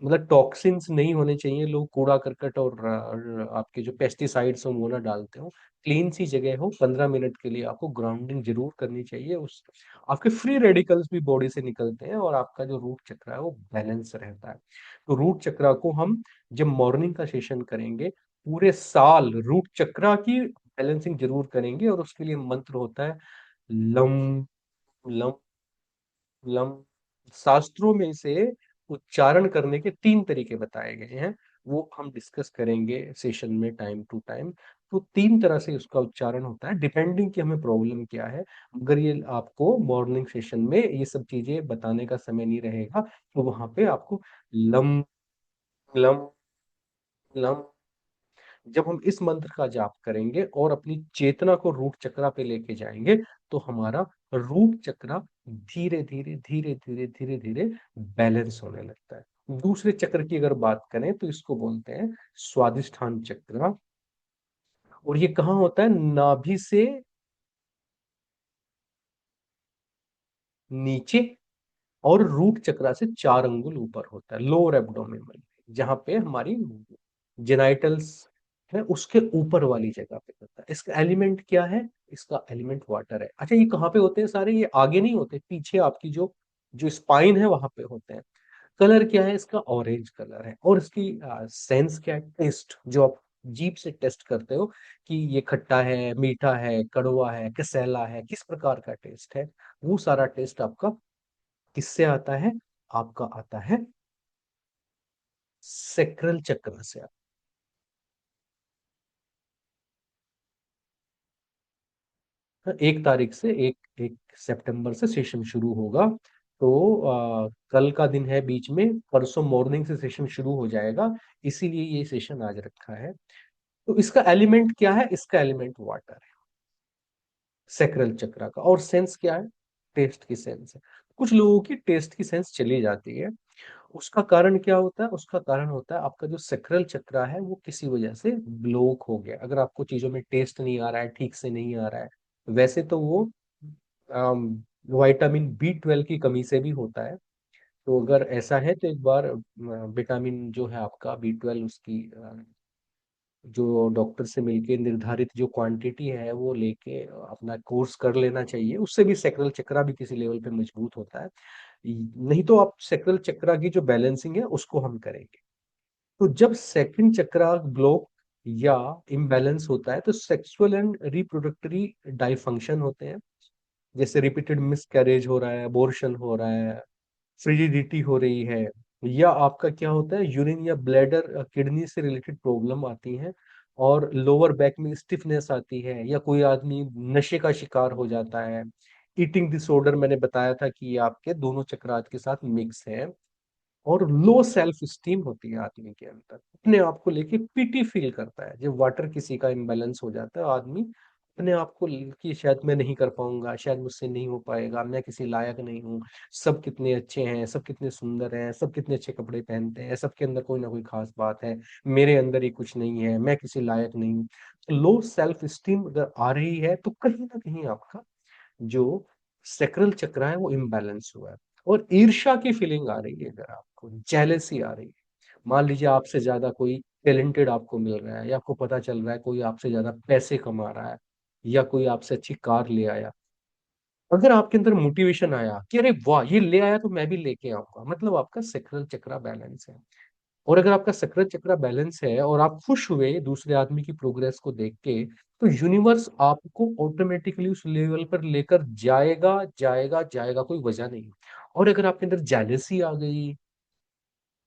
मतलब टॉक्सिन्स नहीं होने चाहिए, लोग कूड़ा करकट और आपके जो पेस्टिसाइड्स हो वो ना डालते हो, क्लीन सी जगह हो, 15 मिनट के लिए आपको ग्राउंडिंग जरूर करनी चाहिए। उस आपके फ्री रेडिकल्स भी बॉडी से निकलते हैं, और आपका जो रूट चक्र है वो बैलेंस रहता है। तो रूट चक्र को हम जब मॉर्निंग का सेशन करेंगे, पूरे साल रूट चक्र की बैलेंसिंग जरूर करेंगे, और उसके लिए मंत्र होता है लम लम लम। शास्त्रों में इसे उच्चारण करने के 3 तरीके बताए गए हैं, वो हम डिस्कस करेंगे सेशन में टाइम टू टाइम। तो 3 तरह से उसका उच्चारण होता है, डिपेंडिंग कि हमें प्रॉब्लम क्या है। अगर ये आपको मॉर्निंग सेशन में ये सब चीजें बताने का समय नहीं रहेगा, तो वहां पे आपको लम लम लम, जब हम इस मंत्र का जाप करेंगे और अपनी चेतना को रूट चक्रा पे लेके जाएंगे, तो हमारा रूट चक्रा धीरे धीरे धीरे धीरे धीरे धीरे बैलेंस होने लगता है। दूसरे चक्र की अगर बात करें तो इसको बोलते हैं स्वादिष्ठान चक्र। और ये कहाँ होता है? नाभि से नीचे और रूट चक्रा से 4 अंगुल ऊपर होता है, लोअर एब्डोमिनल, जहां पे हमारी जेनाइटल्स है उसके ऊपर वाली जगह पे होता है। इसका एलिमेंट क्या है? इसका एलिमेंट वाटर है। अच्छा, ये कहाँ पे होते हैं सारे? ये आगे नहीं होते, पीछे आपकी जो जो स्पाइन है वहां पे होते हैं। कलर क्या है इसका? ऑरेंज कलर है। और इसकी सेंस क्या है? टेस्ट, जो आप जीभ से टेस्ट करते हो कि ये खट्टा है, मीठा है, कड़वा है, कसैला है, किस प्रकार का टेस्ट है, वो सारा टेस्ट आपका किससे आता है? आपका आता है सेक्रल चक्र से। 1 तारीख से, 1 सितंबर से सेशन शुरू होगा। तो कल का दिन है बीच में, परसों मॉर्निंग से सेशन शुरू हो जाएगा, इसीलिए ये सेशन आज रखा है। तो इसका एलिमेंट क्या है? इसका एलिमेंट वाटर है, सेक्रल चक्र का। और सेंस क्या है? टेस्ट की सेंस है। कुछ लोगों की टेस्ट की सेंस चली जाती है। उसका कारण क्या होता है? उसका कारण होता है आपका जो सेक्रल चक्र है वो किसी वजह से ब्लॉक हो गया। अगर आपको चीजों में टेस्ट नहीं आ रहा है, ठीक से नहीं आ रहा है, वैसे तो वो विटामिन B12 की कमी से भी होता है। तो अगर ऐसा है तो एक बार विटामिन जो है आपका B12, उसकी जो डॉक्टर से मिलके निर्धारित जो क्वांटिटी है वो लेके अपना कोर्स कर लेना चाहिए। उससे भी सेक्रल चक्रा भी किसी लेवल पे मजबूत होता है। नहीं तो आप सेक्रल चक्रा की जो बैलेंसिंग है उसको हम करेंगे। तो जब सेकंड चक्रा ब्लॉक या इम्बैलेंस होता है तो सेक्सुअल एंड रिप्रोडक्टरी डाइफंक्शन होते हैं। जैसे रिपीटेड मिसकैरेज हो रहा है, अबॉर्शन हो रहा है, फ्रिजिडिटी हो रही है, या आपका क्या होता है, यूरिन या ब्लैडर किडनी से रिलेटेड प्रॉब्लम आती है, और लोअर बैक में स्टिफनेस आती है, या कोई आदमी नशे का शिकार हो जाता है। ईटिंग डिसऑर्डर मैंने बताया था कि ये आपके दोनों चक्रात के साथ मिक्स है। और लो सेल्फ स्टीम होती है आदमी के अंदर, अपने आप को लेके पीटी फील करता है। जब वाटर किसी का इम्बैलेंस हो जाता है, आदमी अपने आप को कि शायद मैं नहीं कर पाऊंगा, शायद मुझसे नहीं हो पाएगा, मैं किसी लायक नहीं हूँ, सब कितने अच्छे हैं, सब कितने सुंदर हैं, सब कितने अच्छे कपड़े पहनते हैं, सबके अंदर कोई ना कोई खास बात है, मेरे अंदर ही कुछ नहीं है, मैं किसी लायक नहीं हूँ। लो सेल्फ स्टीम अगर आ रही है तो कहीं ना कहीं आपका जो सेक्रल चक्र है वो इम्बैलेंस हुआ है। और ईर्ष्या की फीलिंग आ रही है, अगर आपको जेलेसी आ रही है, मान लीजिए आपसे ज्यादा कोई टैलेंटेड आपको मिल रहा है, या आपको पता चल रहा है कोई आपसे ज्यादा पैसे कमा रहा है, या कोई आपसे अच्छी कार ले आया, अगर आपके अंदर मोटिवेशन आया कि अरे वाह ये ले आया तो मैं भी लेके आऊंगा, मतलब आपका सेक्रल चक्र बैलेंस है। और अगर आपका सेक्रल चक्र बैलेंस है और आप खुश हुए दूसरे आदमी की प्रोग्रेस को देख के, तो यूनिवर्स आपको ऑटोमेटिकली उस लेवल पर लेकर जाएगा जाएगा जाएगा, कोई वजह नहीं। और अगर आपके अंदर जेलेसी आ गई,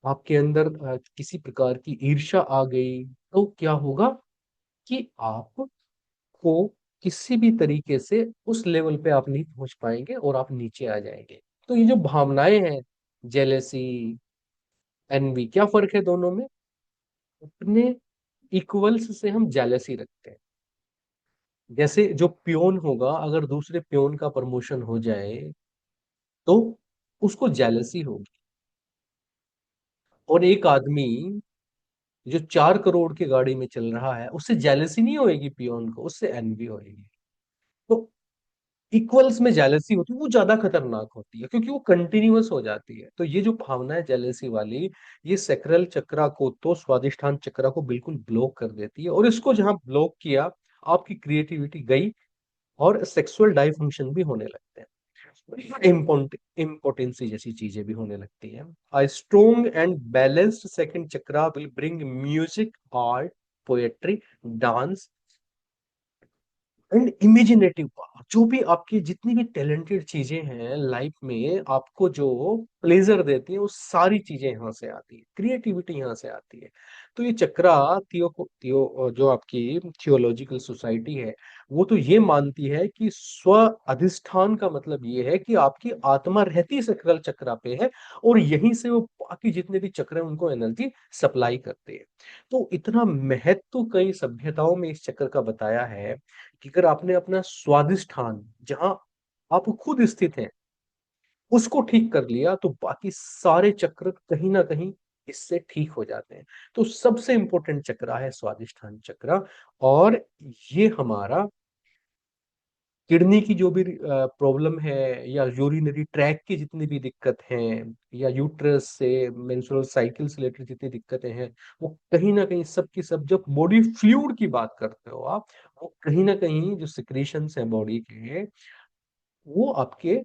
आपके अंदर किसी प्रकार की ईर्ष्या आ गई, तो क्या होगा कि आपको किसी भी तरीके से उस लेवल पे आप नहीं पहुंच पाएंगे और आप नीचे आ जाएंगे। तो ये जो भावनाएं हैं, जेलेसी, एनवी, क्या फर्क है दोनों में? अपने इक्वल्स से हम जेलसी रखते हैं। जैसे जो पियोन होगा, अगर दूसरे पियोन का प्रमोशन हो जाए तो उसको जेलसी होगी। और एक आदमी जो 4 करोड़ की गाड़ी में चल रहा है, उससे जेलसी नहीं होएगी पियोन को, उससे एनवी होएगी। तो इक्वल्स में जेलसी होती है, वो ज्यादा खतरनाक होती है क्योंकि वो कंटिन्यूअस हो जाती है। तो ये जो भावना है जेलसी वाली, ये सेक्रल चक्रा को तो स्वादिष्ठान चक्रा को बिल्कुल ब्लॉक कर देती है। और इसको जहां ब्लॉक किया, आपकी क्रिएटिविटी गई, और सेक्सुअल डाइफंक्शन भी होने लगते हैं, इम्पोर्टेंसी जैसी चीजें भी होने लगती हैं। A strong and balanced second chakra will bring music, art, poetry, dance and imaginative power. जो भी आपकी जितनी भी टैलेंटेड चीजें हैं लाइफ में, आपको जो प्लेजर देती है, वो सारी चीजें यहाँ से आती है, क्रिएटिविटी यहाँ से आती है। तो ये चक्रा थियो जो आपकी थियोलॉजिकल सोसाइटी है, वो तो ये मानती है कि स्व अधिष्ठान का मतलब ये है कि आपकी आत्मा रहती सक्राल चक्रा पे है, और यहीं से वो बाकी जितने भी चक्र हैं उनको एनर्जी सप्लाई करते हैं। तो इतना महत्व कई सभ्यताओं में इस चक्र का बताया है कि अगर आपने अपना स्वादिष्ठान, जहां आप खुद स्थित हैं, उसको ठीक कर लिया तो बाकी सारे चक्र कहीं ना कहीं इससे ठीक हो जाते हैं। तो सबसे इंपॉर्टेंट चक्र है स्वादिष्ठान चक्र। और ये हमारा किडनी की जो भी प्रॉब्लम है, या यूरिनरी ट्रैक की जितनी भी दिक्कत हैं, या यूट्रस से मेंस्ट्रुअल साइकिल से रिलेटेड जितनी दिक्कतें हैं, वो कहीं ना कहीं सब की सब, जब बॉडी फ्लूइड की बात करते हो आप, वो कहीं ना कहीं जो सिक्रीशंस है बॉडी के, वो आपके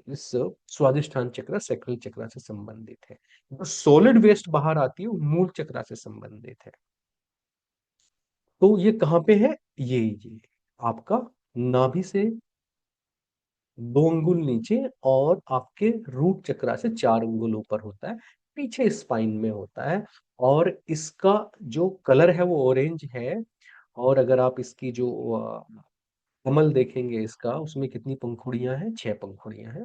इस स्वादिष्ठान चक्र सेक्रल चक्र से संबंधित है। जो सॉलिड वेस्ट बाहर आती है वो मूल चक्र से संबंधित है। तो ये कहाँ पे है? ये आपका नाभि से 2 अंगुल नीचे, और आपके रूट चक्र से 4 अंगुल ऊपर होता है, पीछे स्पाइन में होता है। और इसका जो कलर है वो ऑरेंज है। और अगर आप इसकी जो कमल देखेंगे इसका, उसमें कितनी पंखुड़ियां हैं? 6 पंखुड़ियां हैं।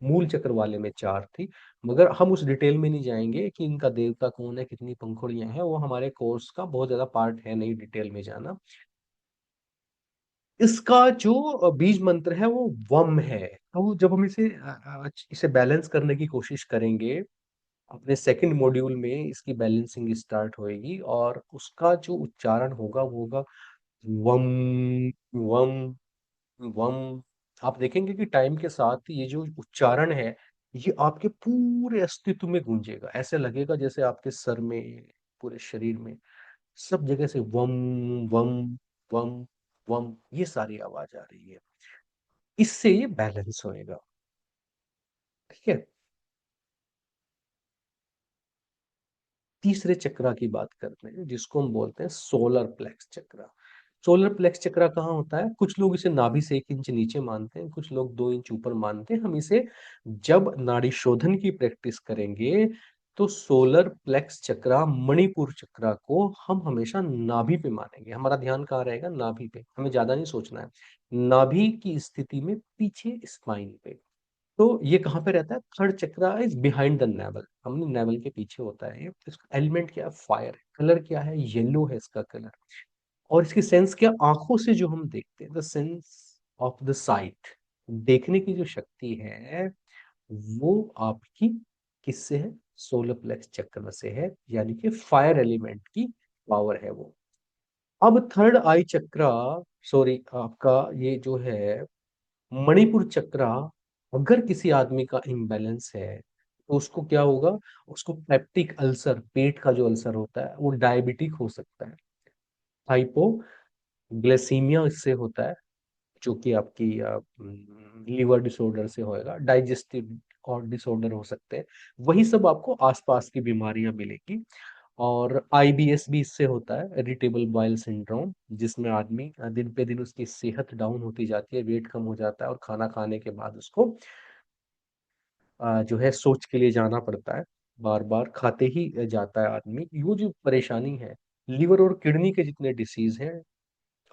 मूल चक्र वाले में 4 थी। मगर हम उस डिटेल में नहीं जाएंगे कि इनका देवता कौन है, कितनी पंखुड़ियां हैं, वो हमारे कोर्स का बहुत ज्यादा पार्ट है नहीं डिटेल में जाना। इसका जो बीज मंत्र है वो वम है। तो जब हम इसे बैलेंस करने की कोशिश करेंगे, अपने सेकंड मॉड्यूल में इसकी बैलेंसिंग स्टार्ट होएगी, और उसका जो उच्चारण होगा वो होगा वम वम वम। आप देखेंगे कि टाइम के साथ ये जो उच्चारण है, ये आपके पूरे अस्तित्व में गूंजेगा। ऐसे लगेगा जैसे आपके सर में, पूरे शरीर में, सब जगह से वम वम वम वम, ये सारी आवाज आ रही है। इससे ये बैलेंस होएगा। ठीक है। तीसरे चक्रा की बात करते हैं, जिसको हम बोलते हैं सोलर प्लेक्स चक्रा। सोलर प्लेक्स चक्रा कहाँ होता है? कुछ लोग इसे नाभि से 1 इंच नीचे मानते हैं, कुछ लोग 2 इंच ऊपर मानते हैं। हम इसे जब नाड़ी शोधन की प्रैक्टिस करेंगे, तो सोलर प्लेक्स चक्रा, मणिपुर चक्रा को हम हमेशा नाभि पे मानेंगे। हमारा ध्यान कहाँ रहेगा? नाभि पे। हमें ज्यादा नहीं सोचना है। नाभि की स्थिति में पीछे स्पाइन पे। तो ये कहाँ पे रहता है? Third chakra is behind the naval. हमने नेवल के पीछे होता है ये। इसका एलिमेंट क्या है? फायर है। कलर क्या है? येलो है इसका कलर। और इसकी सेंस क्या? आंखों से जो हम देखते हैं, the sense of the site, देखने की जो शक्ति है, वो आपकी किससे है? सोलर प्लेक्स चक्र से है। यानी कि फायर एलिमेंट की पावर है वो। अब थर्ड आई चक्र, सॉरी, आपका ये जो है मणिपुर चक्र, अगर किसी आदमी का इम्बैलेंस है, तो उसको क्या होगा? उसको पेप्टिक अल्सर, पेट का जो अल्सर होता है, वो डायबिटिक हो सकता है। हाइपोग्लाइसीमिया इससे होता है, जो कि आपकी लीवर डिसऑर्डर से होएगा। डाइजेस्टिव और डिसऑर्डर हो सकते हैं। वही सब आपको आसपास की बीमारियां मिलेगी। और आईबीएस भी इससे होता है, इरिटेबल बाइल सिंड्रोम, जिसमें आदमी दिन पे दिन उसकी सेहत डाउन होती जाती है, वेट कम हो जाता है, और खाना खाने के बाद उसको जो है सोच के लिए जाना पड़ता है। बार बार खाते ही जाता है आदमी। वो जो परेशानी है, लीवर और किडनी के जितने डिसीज हैं,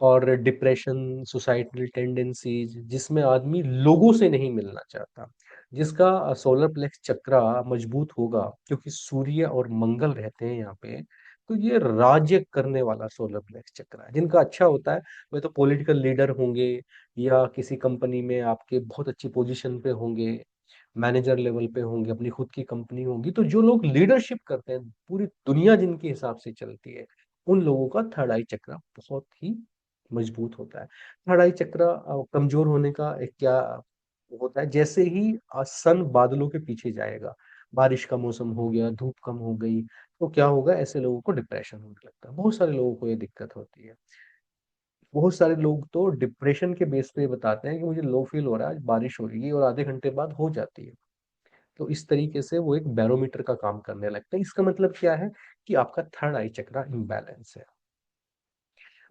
और डिप्रेशन, सुसाइडल टेंडेंसीज, जिसमें आदमी लोगों से नहीं मिलना चाहता, जिसका सोलर प्लेक्स चक्रा मजबूत होगा, क्योंकि सूर्य और मंगल रहते हैं यहाँ पे। तो ये राज्य करने वाला सोलर प्लेक्स चक्र है। जिनका अच्छा होता है, वे तो पॉलिटिकल लीडर होंगे, या किसी कंपनी में आपके बहुत अच्छी पोजीशन पे होंगे, मैनेजर लेवल पे होंगे, अपनी खुद की कंपनी होगी। तो जो लोग लीडरशिप करते हैं, पूरी दुनिया जिनके हिसाब से चलती है, उन लोगों का थर्ड आई चक्र बहुत ही मजबूत होता है। थर्ड आई चक्र कमजोर होने का एक क्या होता है? जैसे ही सन बादलों के पीछे जाएगा, बारिश का मौसम हो गया, धूप कम हो गई, तो क्या होगा? ऐसे लोगों को डिप्रेशन होने लगता है। बहुत सारे लोगों को ये दिक्कत होती है। बहुत सारे लोग तो डिप्रेशन के बेस पे बताते हैं कि मुझे लो फील हो रहा है, आज बारिश हो रही है, और आधे घंटे बाद हो जाती है। तो इस तरीके से वो एक बैरोमीटर का काम करने लगता है। इसका मतलब क्या है? कि आपका थर्ड आई चक्र इम्बैलेंस है।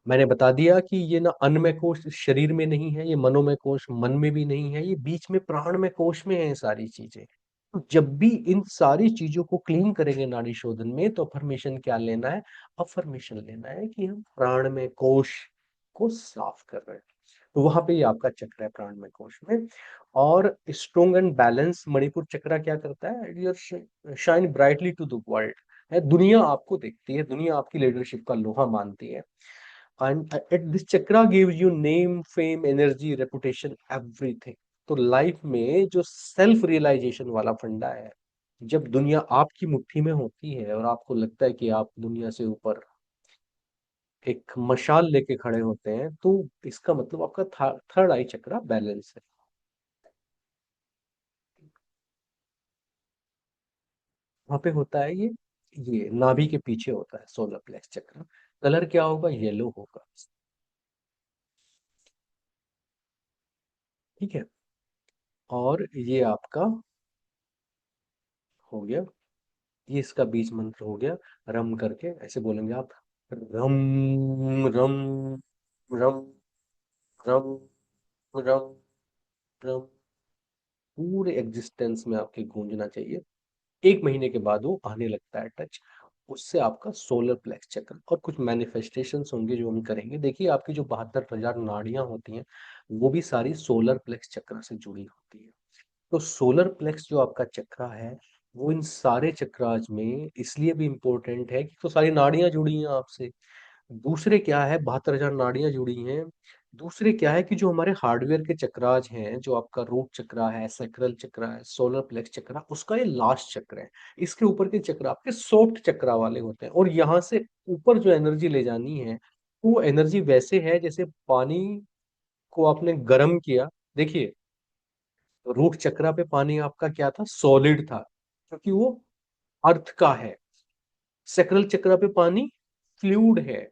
मैंने बता दिया कि ये ना अन्नमय कोश शरीर में नहीं है, ये मनोमय कोश मन में भी नहीं है, ये बीच में प्राणमय कोश में है ये सारी चीजें। तो जब भी इन सारी चीजों को क्लीन करेंगे नाड़ी शोधन में, तो अफर्मेशन क्या लेना है? अफर्मेशन लेना है कि हम प्राणमय कोश को साफ कर रहे हैं। तो वहां पे ये आपका चक्र है, प्राणमय कोश में। और स्ट्रोंग एंड बैलेंस मणिपुर चक्र क्या करता है? Shine brightly to the world है। दुनिया आपको देखती है, दुनिया आपकी लीडरशिप का लोहा मानती है। And this chakra gives you name, fame, energy, reputation, everything. तो लाइफ में जो सेल्फ रियलाइजेशन वाला फंडा है, जब दुनिया आपकी मुट्ठी में होती है और आपको लगता है कि आप दुनिया से ऊपर एक मशाल लेके खड़े होते हैं, तो इसका मतलब आपका थर्ड आई चक्रा बैलेंस है। वहां पे होता है ये नाभि के पीछे होता है सोलर प्लेक्स चक्र। कलर क्या होगा? येलो होगा। ठीक है। और ये आपका हो गया, ये इसका बीज मंत्र हो गया। रम करके ऐसे बोलेंगे आप, रम रम रम रम रम रम, पूरे एग्जिस्टेंस में आपके गूंजना चाहिए। 1 महीने के बाद वो आने लगता है टच, उससे आपका सोलर प्लेक्स चक्र और कुछ मैनिफेस्टेशंस होंगे जो हम करेंगे। देखिए, आपकी जो 72,000 नाड़ियां होती हैं, वो भी सारी सोलर प्लेक्स चक्र से जुड़ी होती है। तो सोलर प्लेक्स जो आपका चक्रा है, वो इन सारे चक्राज में इसलिए भी इंपॉर्टेंट है कि तो सारी नाड़ियां जुड़ी हैं आपसे। दूसरे क्या है, 72,000 नाड़ियां जुड़ी हैं। दूसरे क्या है कि जो हमारे हार्डवेयर के चक्राज हैं, जो आपका रूट चक्रा है, सैक्रल चक्रा है, सोलर प्लेक्स चक्रा, उसका ये लास्ट चक्र है। इसके ऊपर के चक्र आपके सॉफ्ट चक्रा वाले होते हैं, और यहाँ से ऊपर जो एनर्जी ले जानी है, वो एनर्जी वैसे है जैसे पानी को आपने गर्म किया। देखिए, रूट चक्रा पे पानी आपका क्या था? सॉलिड था, क्योंकि वो अर्थ का है। सैक्रल चक्रा पे पानी फ्लूइड है।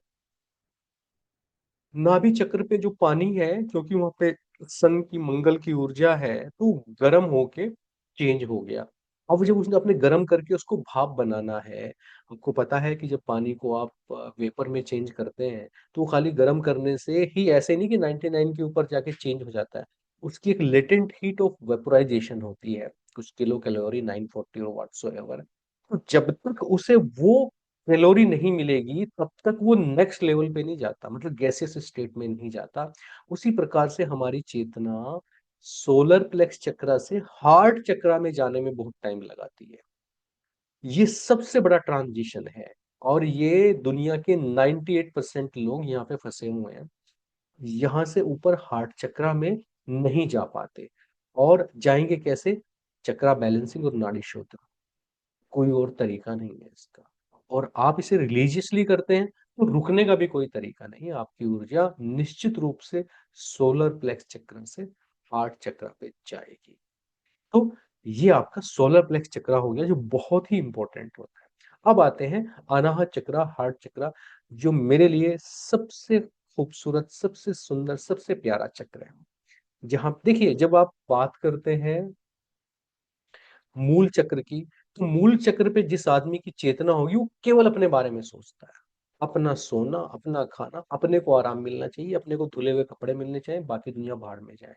नाभि चक्र पे जो पानी है, क्योंकि वहां पे सन की, मंगल की ऊर्जा है, तो गर्म होके चेंज हो गया। अब जब उसने अपने गर्म करके उसको भाप बनाना है, आपको पता है कि जब पानी को आप वेपर में चेंज करते हैं, तो वो खाली गर्म करने से ही ऐसे नहीं कि 99 के ऊपर जाके चेंज हो जाता है। उसकी एक लेटेंट हीट ऑफ वेपोराइजेशन होती है, कुछ किलो कैलोरी, 940 और व्हाटसोएवर। तो जब तक उसे वो कैलोरी नहीं मिलेगी, तब तक वो नेक्स्ट लेवल पे नहीं जाता, मतलब गैसियस स्टेट में नहीं जाता। उसी प्रकार से हमारी चेतना सोलर प्लेक्स चक्रा से हार्ट चक्रा में जाने में बहुत टाइम लगाती है। ये सबसे बड़ा ट्रांजिशन है, और ये दुनिया के 98% लोग यहाँ पे फंसे हुए हैं। यहाँ से ऊपर हार्ट चक्रा में नहीं जा पाते। और जाएंगे कैसे? चक्रा बैलेंसिंग और नाड़ी शोध, कोई और तरीका नहीं है इसका। और आप इसे रिलीजियसली करते हैं, तो रुकने का भी कोई तरीका नहीं है। आपकी ऊर्जा निश्चित रूप से सोलर प्लेक्स चक्र से हार्ट चक्र पे जाएगी। तो ये आपका सोलर प्लेक्स चक्र हो गया, जो बहुत ही इंपॉर्टेंट होता है। अब आते हैं अनाहत चक्र, हार्ट चक्र, जो मेरे लिए सबसे खूबसूरत, सबसे सुंदर, सबसे प्यारा चक्र है। जहां देखिए, जब आप बात करते हैं मूल चक्र की, तो मूल चक्र पे जिस आदमी की चेतना होगी, वो केवल अपने बारे में सोचता है। अपना सोना, अपना खाना, अपने को आराम मिलना चाहिए, अपने को धुले हुए कपड़े मिलने चाहिए, बाकी दुनिया भाड़ में जाए।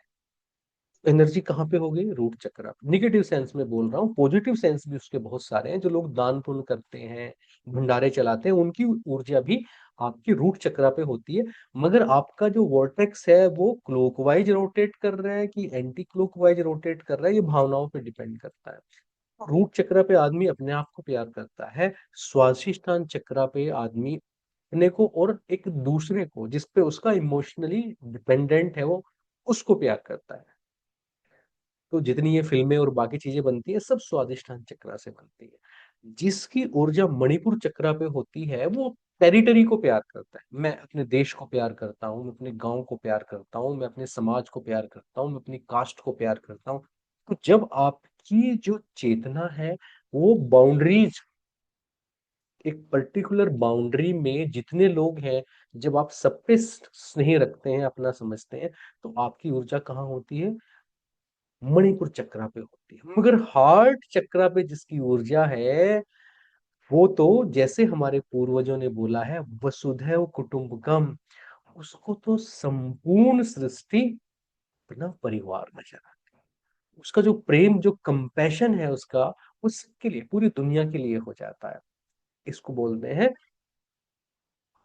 एनर्जी कहाँ पे हो गई? रूट चक्र। निगेटिव सेंस में बोल रहा हूँ, पॉजिटिव सेंस भी उसके बहुत सारे हैं। जो लोग दान पुण्य करते हैं, भंडारे चलाते हैं, उनकी ऊर्जा भी आपकी रूट चक्र पे होती है। मगर आपका जो वॉर्टेक्स है, वो क्लॉकवाइज रोटेट कर रहा है कि एंटी क्लॉकवाइज रोटेट कर रहा है, ये भावनाओं पे डिपेंड करता है। रूट चक्र पे आदमी अपने आप को प्यार करता है। स्वादिष्टान चक्र पे आदमी अपने को और एक दूसरे को, जिसपे उसका इमोशनली डिपेंडेंट है, वो उसको प्यार करता है। तो जितनी ये फिल्में और बाकी चीजें बनती है, सब स्वादिष्टान चक्र से बनती है। जिसकी ऊर्जा मणिपुर चक्र पे होती है, वो टेरिटरी को प्यार करता है। मैं अपने देश को प्यार करता हूँ, मैं अपने गांव को प्यार करता हूँ, मैं अपने समाज को प्यार करता हूँ, मैं अपनी कास्ट को प्यार करता हूँ। तो जब आपकी जो चेतना है, वो बाउंड्रीज, एक पर्टिकुलर बाउंड्री में जितने लोग हैं, जब आप सब पे स्नेह रखते हैं, अपना समझते हैं, तो आपकी ऊर्जा कहाँ होती है? मणिपुर चक्रा पे होती है। मगर हार्ट चक्रा पे जिसकी ऊर्जा है, वो तो जैसे हमारे पूर्वजों ने बोला है, वसुधैव कुटुंबकम, उसको तो संपूर्ण सृष्टि अपना परिवार नजर आता है। उसका जो प्रेम, जो कंपैशन है उसका, वो सबके लिए, पूरी दुनिया के लिए हो जाता है। इसको बोलते हैं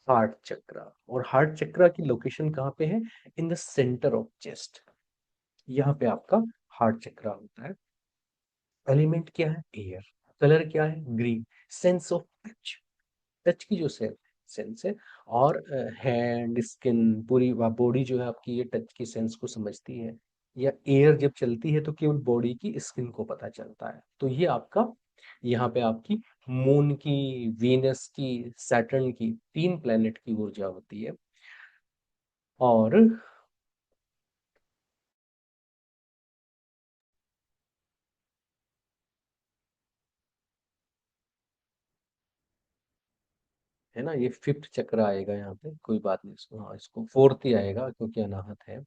हार्ट चक्रा। और हार्ट चक्रा की लोकेशन कहाँ पे है? In the centre of chest. यहाँ पे आपका हार्ट चक्रा होता है। एलिमेंट क्या है? एयर। कलर क्या है? Green. Sense of touch, touch की जो सेंस है। और हैंड, स्किन, पूरी बॉडी जो है आपकी, ये टच की सेंस को समझती है। या एयर जब चलती है तो केवल बॉडी की स्किन को पता चलता है। तो ये आपका यहाँ पे आपकी मून की, वीनस की, सैटर्न की, तीन प्लेनेट की ऊर्जा होती है। और है ना, ये फिफ्थ चक्र आएगा यहाँ पे, कोई बात नहीं, इसको हाँ इसको फोर्थ ही आएगा क्योंकि अनाहत है।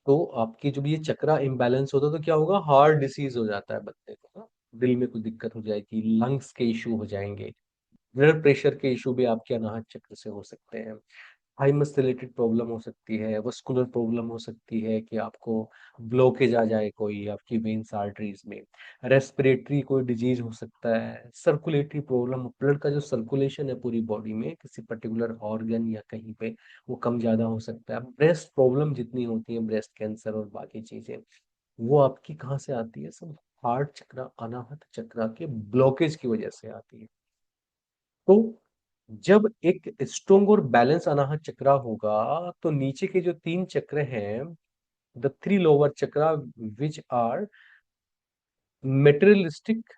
तो आपकी जब ये चक्रा इम्बैलेंस होता है तो क्या होगा, हार्ट डिसीज हो जाता है बंदे को ना, दिल में कोई दिक्कत हो जाएगी, लंग्स के इशू हो जाएंगे, ब्लड प्रेशर के इशू भी आपके अनाहत चक्र से हो सकते हैं। हाइमस से रिलेटेड प्रॉब्लम हो सकती है, वस्कुलर प्रॉब्लम हो सकती है कि आपको ब्लॉकेज आ जाए कोई आपकी वेन्स आर्टरीज में, रेस्पिरेटरी कोई डिजीज हो सकता है, सर्कुलेटरी प्रॉब्लम, ब्लड का जो सर्कुलेशन है पूरी बॉडी में किसी पर्टिकुलर ऑर्गन या कहीं पे वो कम ज्यादा हो सकता है। ब्रेस्ट प्रॉब्लम जितनी होती है, ब्रेस्ट कैंसर और बाकी चीजें, वो आपकी कहाँ से आती है, सब हार्ट चक्र, अनाहत चक्र के ब्लॉकेज की वजह से आती है। तो जब एक स्ट्रोंग और बैलेंस अनाहत चक्र होगा तो नीचे के जो तीन चक्र हैं, the three lower chakra which are materialistic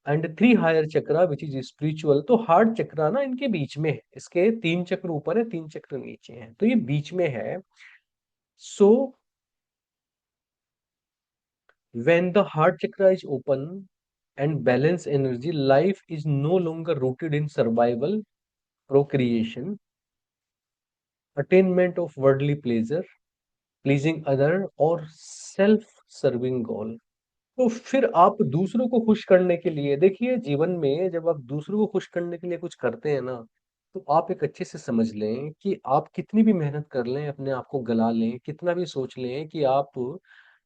and three higher chakra which is spiritual, तो हार्ट चक्र ना इनके बीच में है, इसके तीन चक्र ऊपर है, तीन चक्र नीचे हैं, तो ये बीच में है। सो when the heart chakra is open and balance energy, life is no longer rooted in survival, procreation, attainment of worldly pleasure, pleasing other और सेल्फ सर्विंग गोल। तो फिर आप दूसरों को खुश करने के लिए, देखिए जीवन में जब आप दूसरों को खुश करने के लिए कुछ करते हैं ना, तो आप एक अच्छे से समझ लें कि आप कितनी भी मेहनत कर लें, अपने आप को गला लें, कितना भी सोच लें कि आप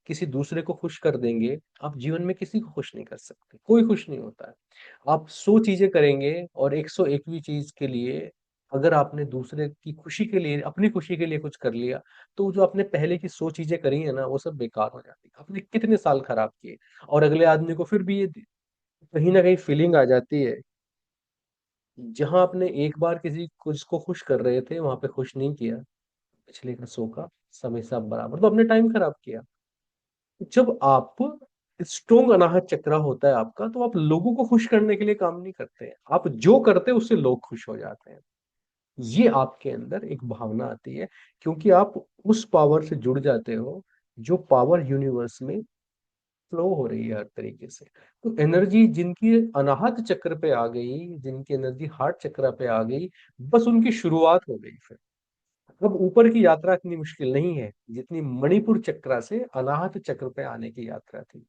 किसी दूसरे को खुश कर देंगे, आप जीवन में किसी को खुश नहीं कर सकते, कोई खुश नहीं होता है। आप 100 चीजें करेंगे और 101वीं चीज के लिए, अगर आपने दूसरे की खुशी के लिए, अपनी खुशी के लिए कुछ कर लिया, तो जो आपने पहले की 100 चीजें करी है ना, वो सब बेकार हो जाती है, आपने कितने साल खराब किए। और अगले आदमी को फिर भी ये कहीं ना कहीं फीलिंग आ जाती है, जहां आपने एक बार किसी कुछ को खुश कर रहे थे वहां पे खुश नहीं किया, पिछले का 100 का समय सब बराबर, तो आपने टाइम खराब किया। जब आप स्ट्रोंग अनाहत चक्र होता है आपका, तो आप लोगों को खुश करने के लिए काम नहीं करते हैं, आप जो करते हैं उससे लोग खुश हो जाते हैं। ये आपके अंदर एक भावना आती है, क्योंकि आप उस पावर से जुड़ जाते हो जो पावर यूनिवर्स में फ्लो हो रही है हर तरीके से। तो एनर्जी जिनकी अनाहत चक्र पे आ गई, जिनकी एनर्जी हार्ट चक्र पे आ गई, बस उनकी शुरुआत हो गई फिर। अब ऊपर की यात्रा इतनी मुश्किल नहीं है जितनी मणिपुर चक्र से अनाहत चक्र पे आने की यात्रा थी।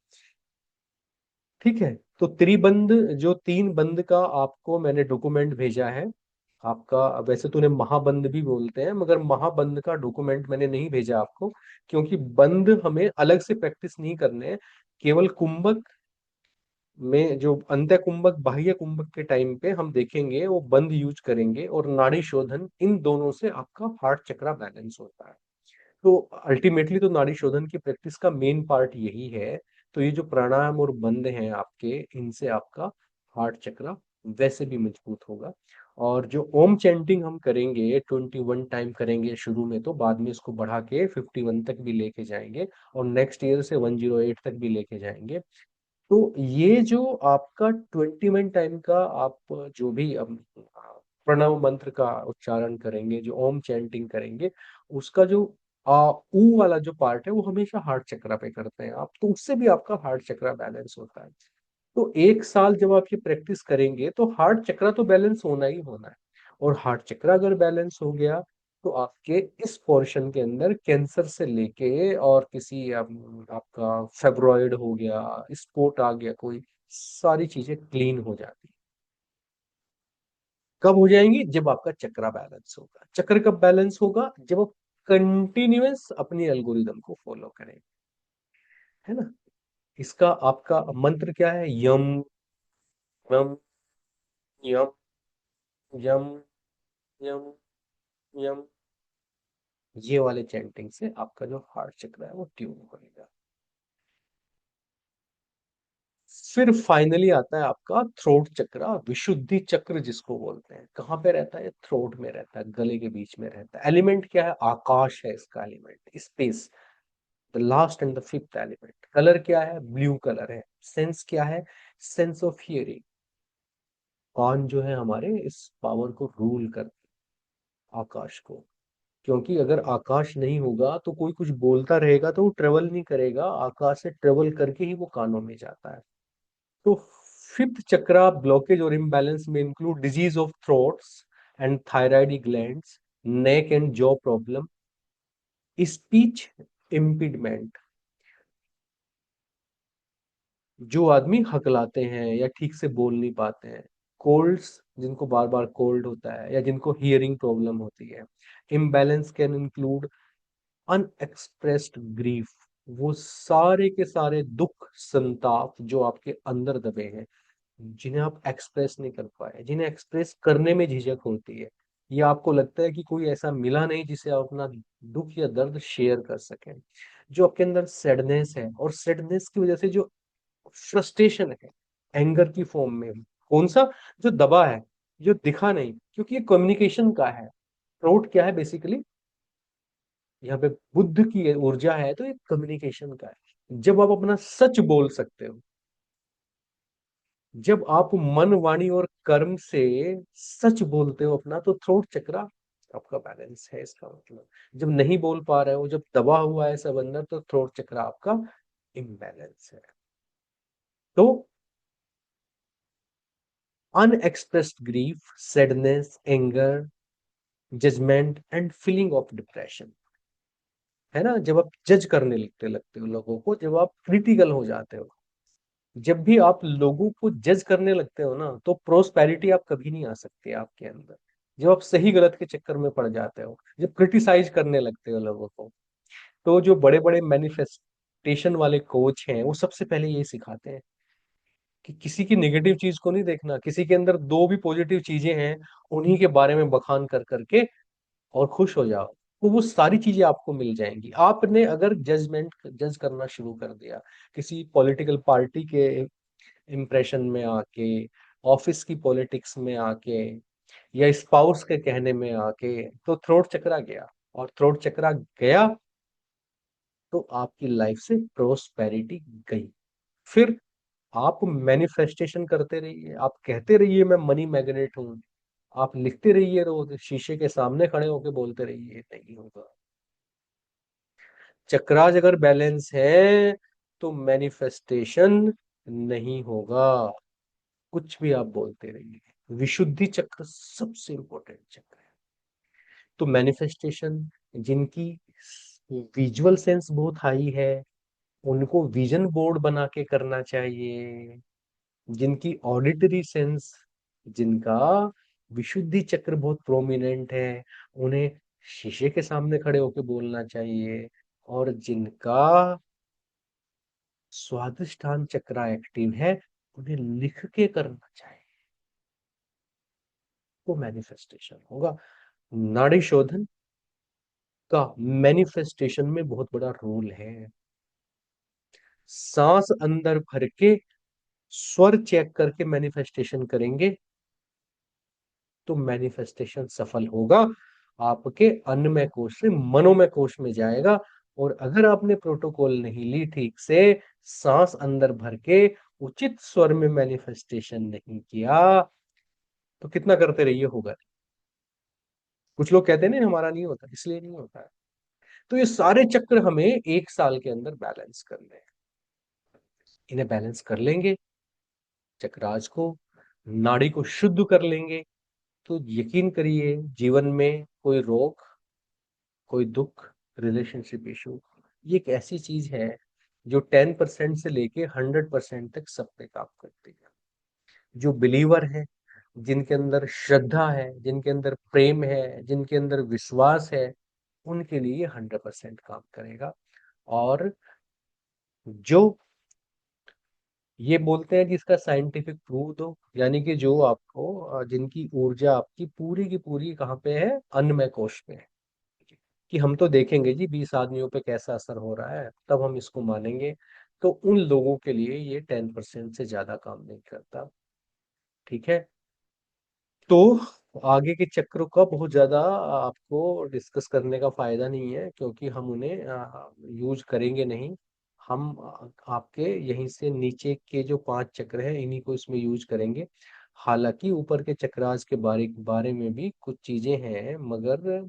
ठीक है, तो त्रिबंध, जो तीन बंद का आपको मैंने डॉक्यूमेंट भेजा है आपका, वैसे तूने महाबंद भी बोलते हैं मगर महाबंद का डॉक्यूमेंट मैंने नहीं भेजा आपको, क्योंकि बंद हमें अलग से प्रैक्टिस नहीं करने हैं। केवल कुंभक में जो अंत्य कुंभक बाह्य कुंभक के टाइम पे हम देखेंगे वो बंद यूज करेंगे, और नाड़ी शोधन, इन दोनों से आपका हार्ट चक्र बैलेंस होता है। तो अल्टीमेटली तो नाड़ी शोधन की प्रैक्टिस का मेन पार्ट यही है। तो ये जो प्राणायाम और बंद हैं आपके, इनसे आपका हार्ट चक्र वैसे भी मजबूत होगा। और जो ओम चैंटिंग हम करेंगे 21 टाइम करेंगे शुरू में, तो बाद में इसको बढ़ा के 51 तक भी लेके जाएंगे, और नेक्स्ट ईयर से 108 तक भी लेके जाएंगे। तो ये जो आपका 21 टाइम का आप जो भी प्रणव मंत्र का उच्चारण करेंगे, जो ओम चैंटिंग करेंगे, उसका जो ऊ वाला जो पार्ट है वो हमेशा हार्ट चक्र पे करते हैं आप, तो उससे भी आपका हार्ट चक्र बैलेंस होता है। तो एक साल जब आप ये प्रैक्टिस करेंगे तो हार्ट चक्र तो बैलेंस होना ही होना है। और हार्ट चक्र अगर बैलेंस हो गया तो आपके इस पोर्शन के अंदर कैंसर से लेके और किसी आपका फेब्रॉइड हो गया, स्पोर्ट आ गया कोई, सारी चीजें क्लीन हो जाती। कब हो जाएंगी, जब आपका चक्र बैलेंस होगा। चक्र कब बैलेंस होगा, जब आप कंटिन्यूअस अपनी एल्गोरिदम को फॉलो करें, है ना। इसका आपका मंत्र क्या है, यम यम यम यम यम यम, ये वाले चैंटिंग से आपका जो हार्ट चक्र है वो ट्यून होगा। फिर फाइनली आता है आपका थ्रोट चक्र, विशुद्धि चक्र जिसको बोलते हैं। कहाँ पे रहता है, थ्रोट में रहता है, गले के बीच में रहता है। एलिमेंट क्या है, आकाश है इसका element, space, the last and the fifth element. Colour क्या है? ब्लू कलर है। सेंस क्या है? Sense of hearing. कान जो है हमारे इस पावर को रूल कर, आकाश को। क्योंकि अगर आकाश नहीं होगा तो कोई कुछ बोलता रहेगा तो वो ट्रेवल नहीं करेगा, आकाश से ट्रेवल करके ही वो कानों में जाता है। तो फिफ्थ चक्रा ब्लॉकेज और इम्बैलेंस में include disease of throats and thyroid glands, neck and jaw problem, speech impediment, जो आदमी हकलाते हैं या ठीक से बोल नहीं पाते हैं, कोल्ड्स, जिनको बार बार कोल्ड होता है या जिनको हियरिंग प्रॉब्लम होती है। Imbalance can include unexpressed grief, वो सारे के सारे दुख संताप जो आपके अंदर दबे हैं, जिन्हें आप एक्सप्रेस नहीं कर पाए, जिन्हें एक्सप्रेस करने में झिझक होती है, या आपको लगता है कि कोई ऐसा मिला नहीं जिसे आप अपना दुख या दर्द शेयर कर सकें। जो आपके अंदर सैडनेस है, और सैडनेस की वजह से जो फ्रस्ट्रेशन है, एंगर की फॉर्म में, कौन सा? जो दबा है, जो दिखा नहीं, क्योंकि ये कम्युनिकेशन का है। थ्रोट क्या है बेसिकली? यहाँ पे बुद्ध की ऊर्जा है, तो ये कम्युनिकेशन का है। जब आप अपना सच बोल सकते हो, जब आप मन वाणी और कर्म से सच बोलते हो अपना, तो थ्रोट चक्रा आपका बैलेंस है, इसका मतलब। जब नहीं बोल पा रहे हो, जब दबा हुआ है सब अंदर, तो थ्रोट चक्रा आपका इम्बैलेंस है। तो unexpressed grief, sadness, anger, judgement and feeling of depression, है ना? जब आप जज करने लगते हो लोगों को, जब आप क्रिटिकल हो जाते हो, जब भी आप लोगों को जज करने लगते हो ना, तो प्रोस्पेरिटी आप कभी नहीं आ सकती आपके अंदर। जब आप सही गलत के चक्कर में पड़ जाते हो, जब क्रिटिसाइज करने लगते हो लोगों को, तो जो बड़े बड़े मैनिफेस्टेशन वाले कोच हैं, वो सबसे पहले ये सिखाते हैं कि किसी की नेगेटिव चीज को नहीं देखना, किसी के अंदर दो भी पॉजिटिव चीजें हैं, उन्हीं के बारे में बखान कर करके और खुश हो जाओ, तो वो सारी चीजें आपको मिल जाएंगी। आपने अगर जज करना शुरू कर दिया, किसी पॉलिटिकल पार्टी के इम्प्रेशन में आके, ऑफिस की पॉलिटिक्स में आके, या स्पाउस के कहने में आके, तो थ्रोट चकरा गया। और थ्रोट चकरा गया तो आपकी लाइफ से प्रोस्पेरिटी गई। फिर आप मैनिफेस्टेशन करते रहिए, आप कहते रहिए मैं मनी मैग्नेट हूं, आप लिखते रहिए, रोज शीशे के सामने खड़े होके बोलते रहिए, नहीं होगा। चक्राज अगर बैलेंस है तो मैनिफेस्टेशन नहीं होगा। कुछ भी आप बोलते रहिए, विशुद्धि चक्र सबसे इंपॉर्टेंट चक्र है। तो मैनिफेस्टेशन, जिनकी विजुअल सेंस बहुत हाई है, उनको विजन बोर्ड बना के करना चाहिए। जिनकी ऑडिटरी सेंस, जिनका विशुद्धि चक्र बहुत प्रोमिनेंट है, उन्हें शीशे के सामने खड़े होकर बोलना चाहिए। और जिनका स्वादिष्टान चक्र एक्टिव है, उन्हें लिख के करना चाहिए, वो मैनिफेस्टेशन होगा। नाड़ी शोधन का मैनिफेस्टेशन में बहुत बड़ा रोल है। सांस अंदर भर के स्वर चेक करके मैनिफेस्टेशन करेंगे, तो मैनिफेस्टेशन सफल होगा, आपके अन्नमय कोश से मनोमय कोश में जाएगा। और अगर आपने प्रोटोकॉल नहीं ली ठीक से, सांस अंदर भर के उचित स्वर में मैनिफेस्टेशन नहीं किया, तो कितना करते रहिए होगा नहीं। कुछ लोग कहते हैं ना हमारा नहीं होता, इसलिए नहीं होता है। तो ये सारे चक्र हमें एक साल के अंदर बैलेंस करने हैं। इन्हें बैलेंस कर लेंगे, चक्राज को, नाड़ी को शुद्ध कर लेंगे, तो यकीन करिए जीवन में कोई रोग, कोई दुख, रिलेशनशिप इशू, ये एक ऐसी चीज है जो 10% से लेके 100% तक सब पे काम करती है। जो बिलीवर है, जिनके अंदर श्रद्धा है, जिनके अंदर प्रेम है, जिनके अंदर विश्वास है, उनके लिए ये 100% काम करेगा। और जो ये बोलते हैं कि इसका साइंटिफिक प्रूफ दो, यानी कि जो आपको जिनकी ऊर्जा आपकी पूरी की पूरी कहाँ पे है? अन्नमय कोश में है। कि हम तो देखेंगे जी 20 आदमियों पे कैसा असर हो रहा है, तब हम इसको मानेंगे। तो उन लोगों के लिए ये 10% से ज्यादा काम नहीं करता। ठीक है। तो आगे के चक्रों का बहुत ज्यादा आपको डिस्कस करने का फायदा नहीं है, क्योंकि हम उन्हें यूज करेंगे नहीं। हम आपके यहीं से नीचे के जो 5 चक्र हैं इन्हीं को इसमें यूज करेंगे। हालांकि ऊपर के चक्रास के बारे बारे में भी कुछ चीजें हैं, मगर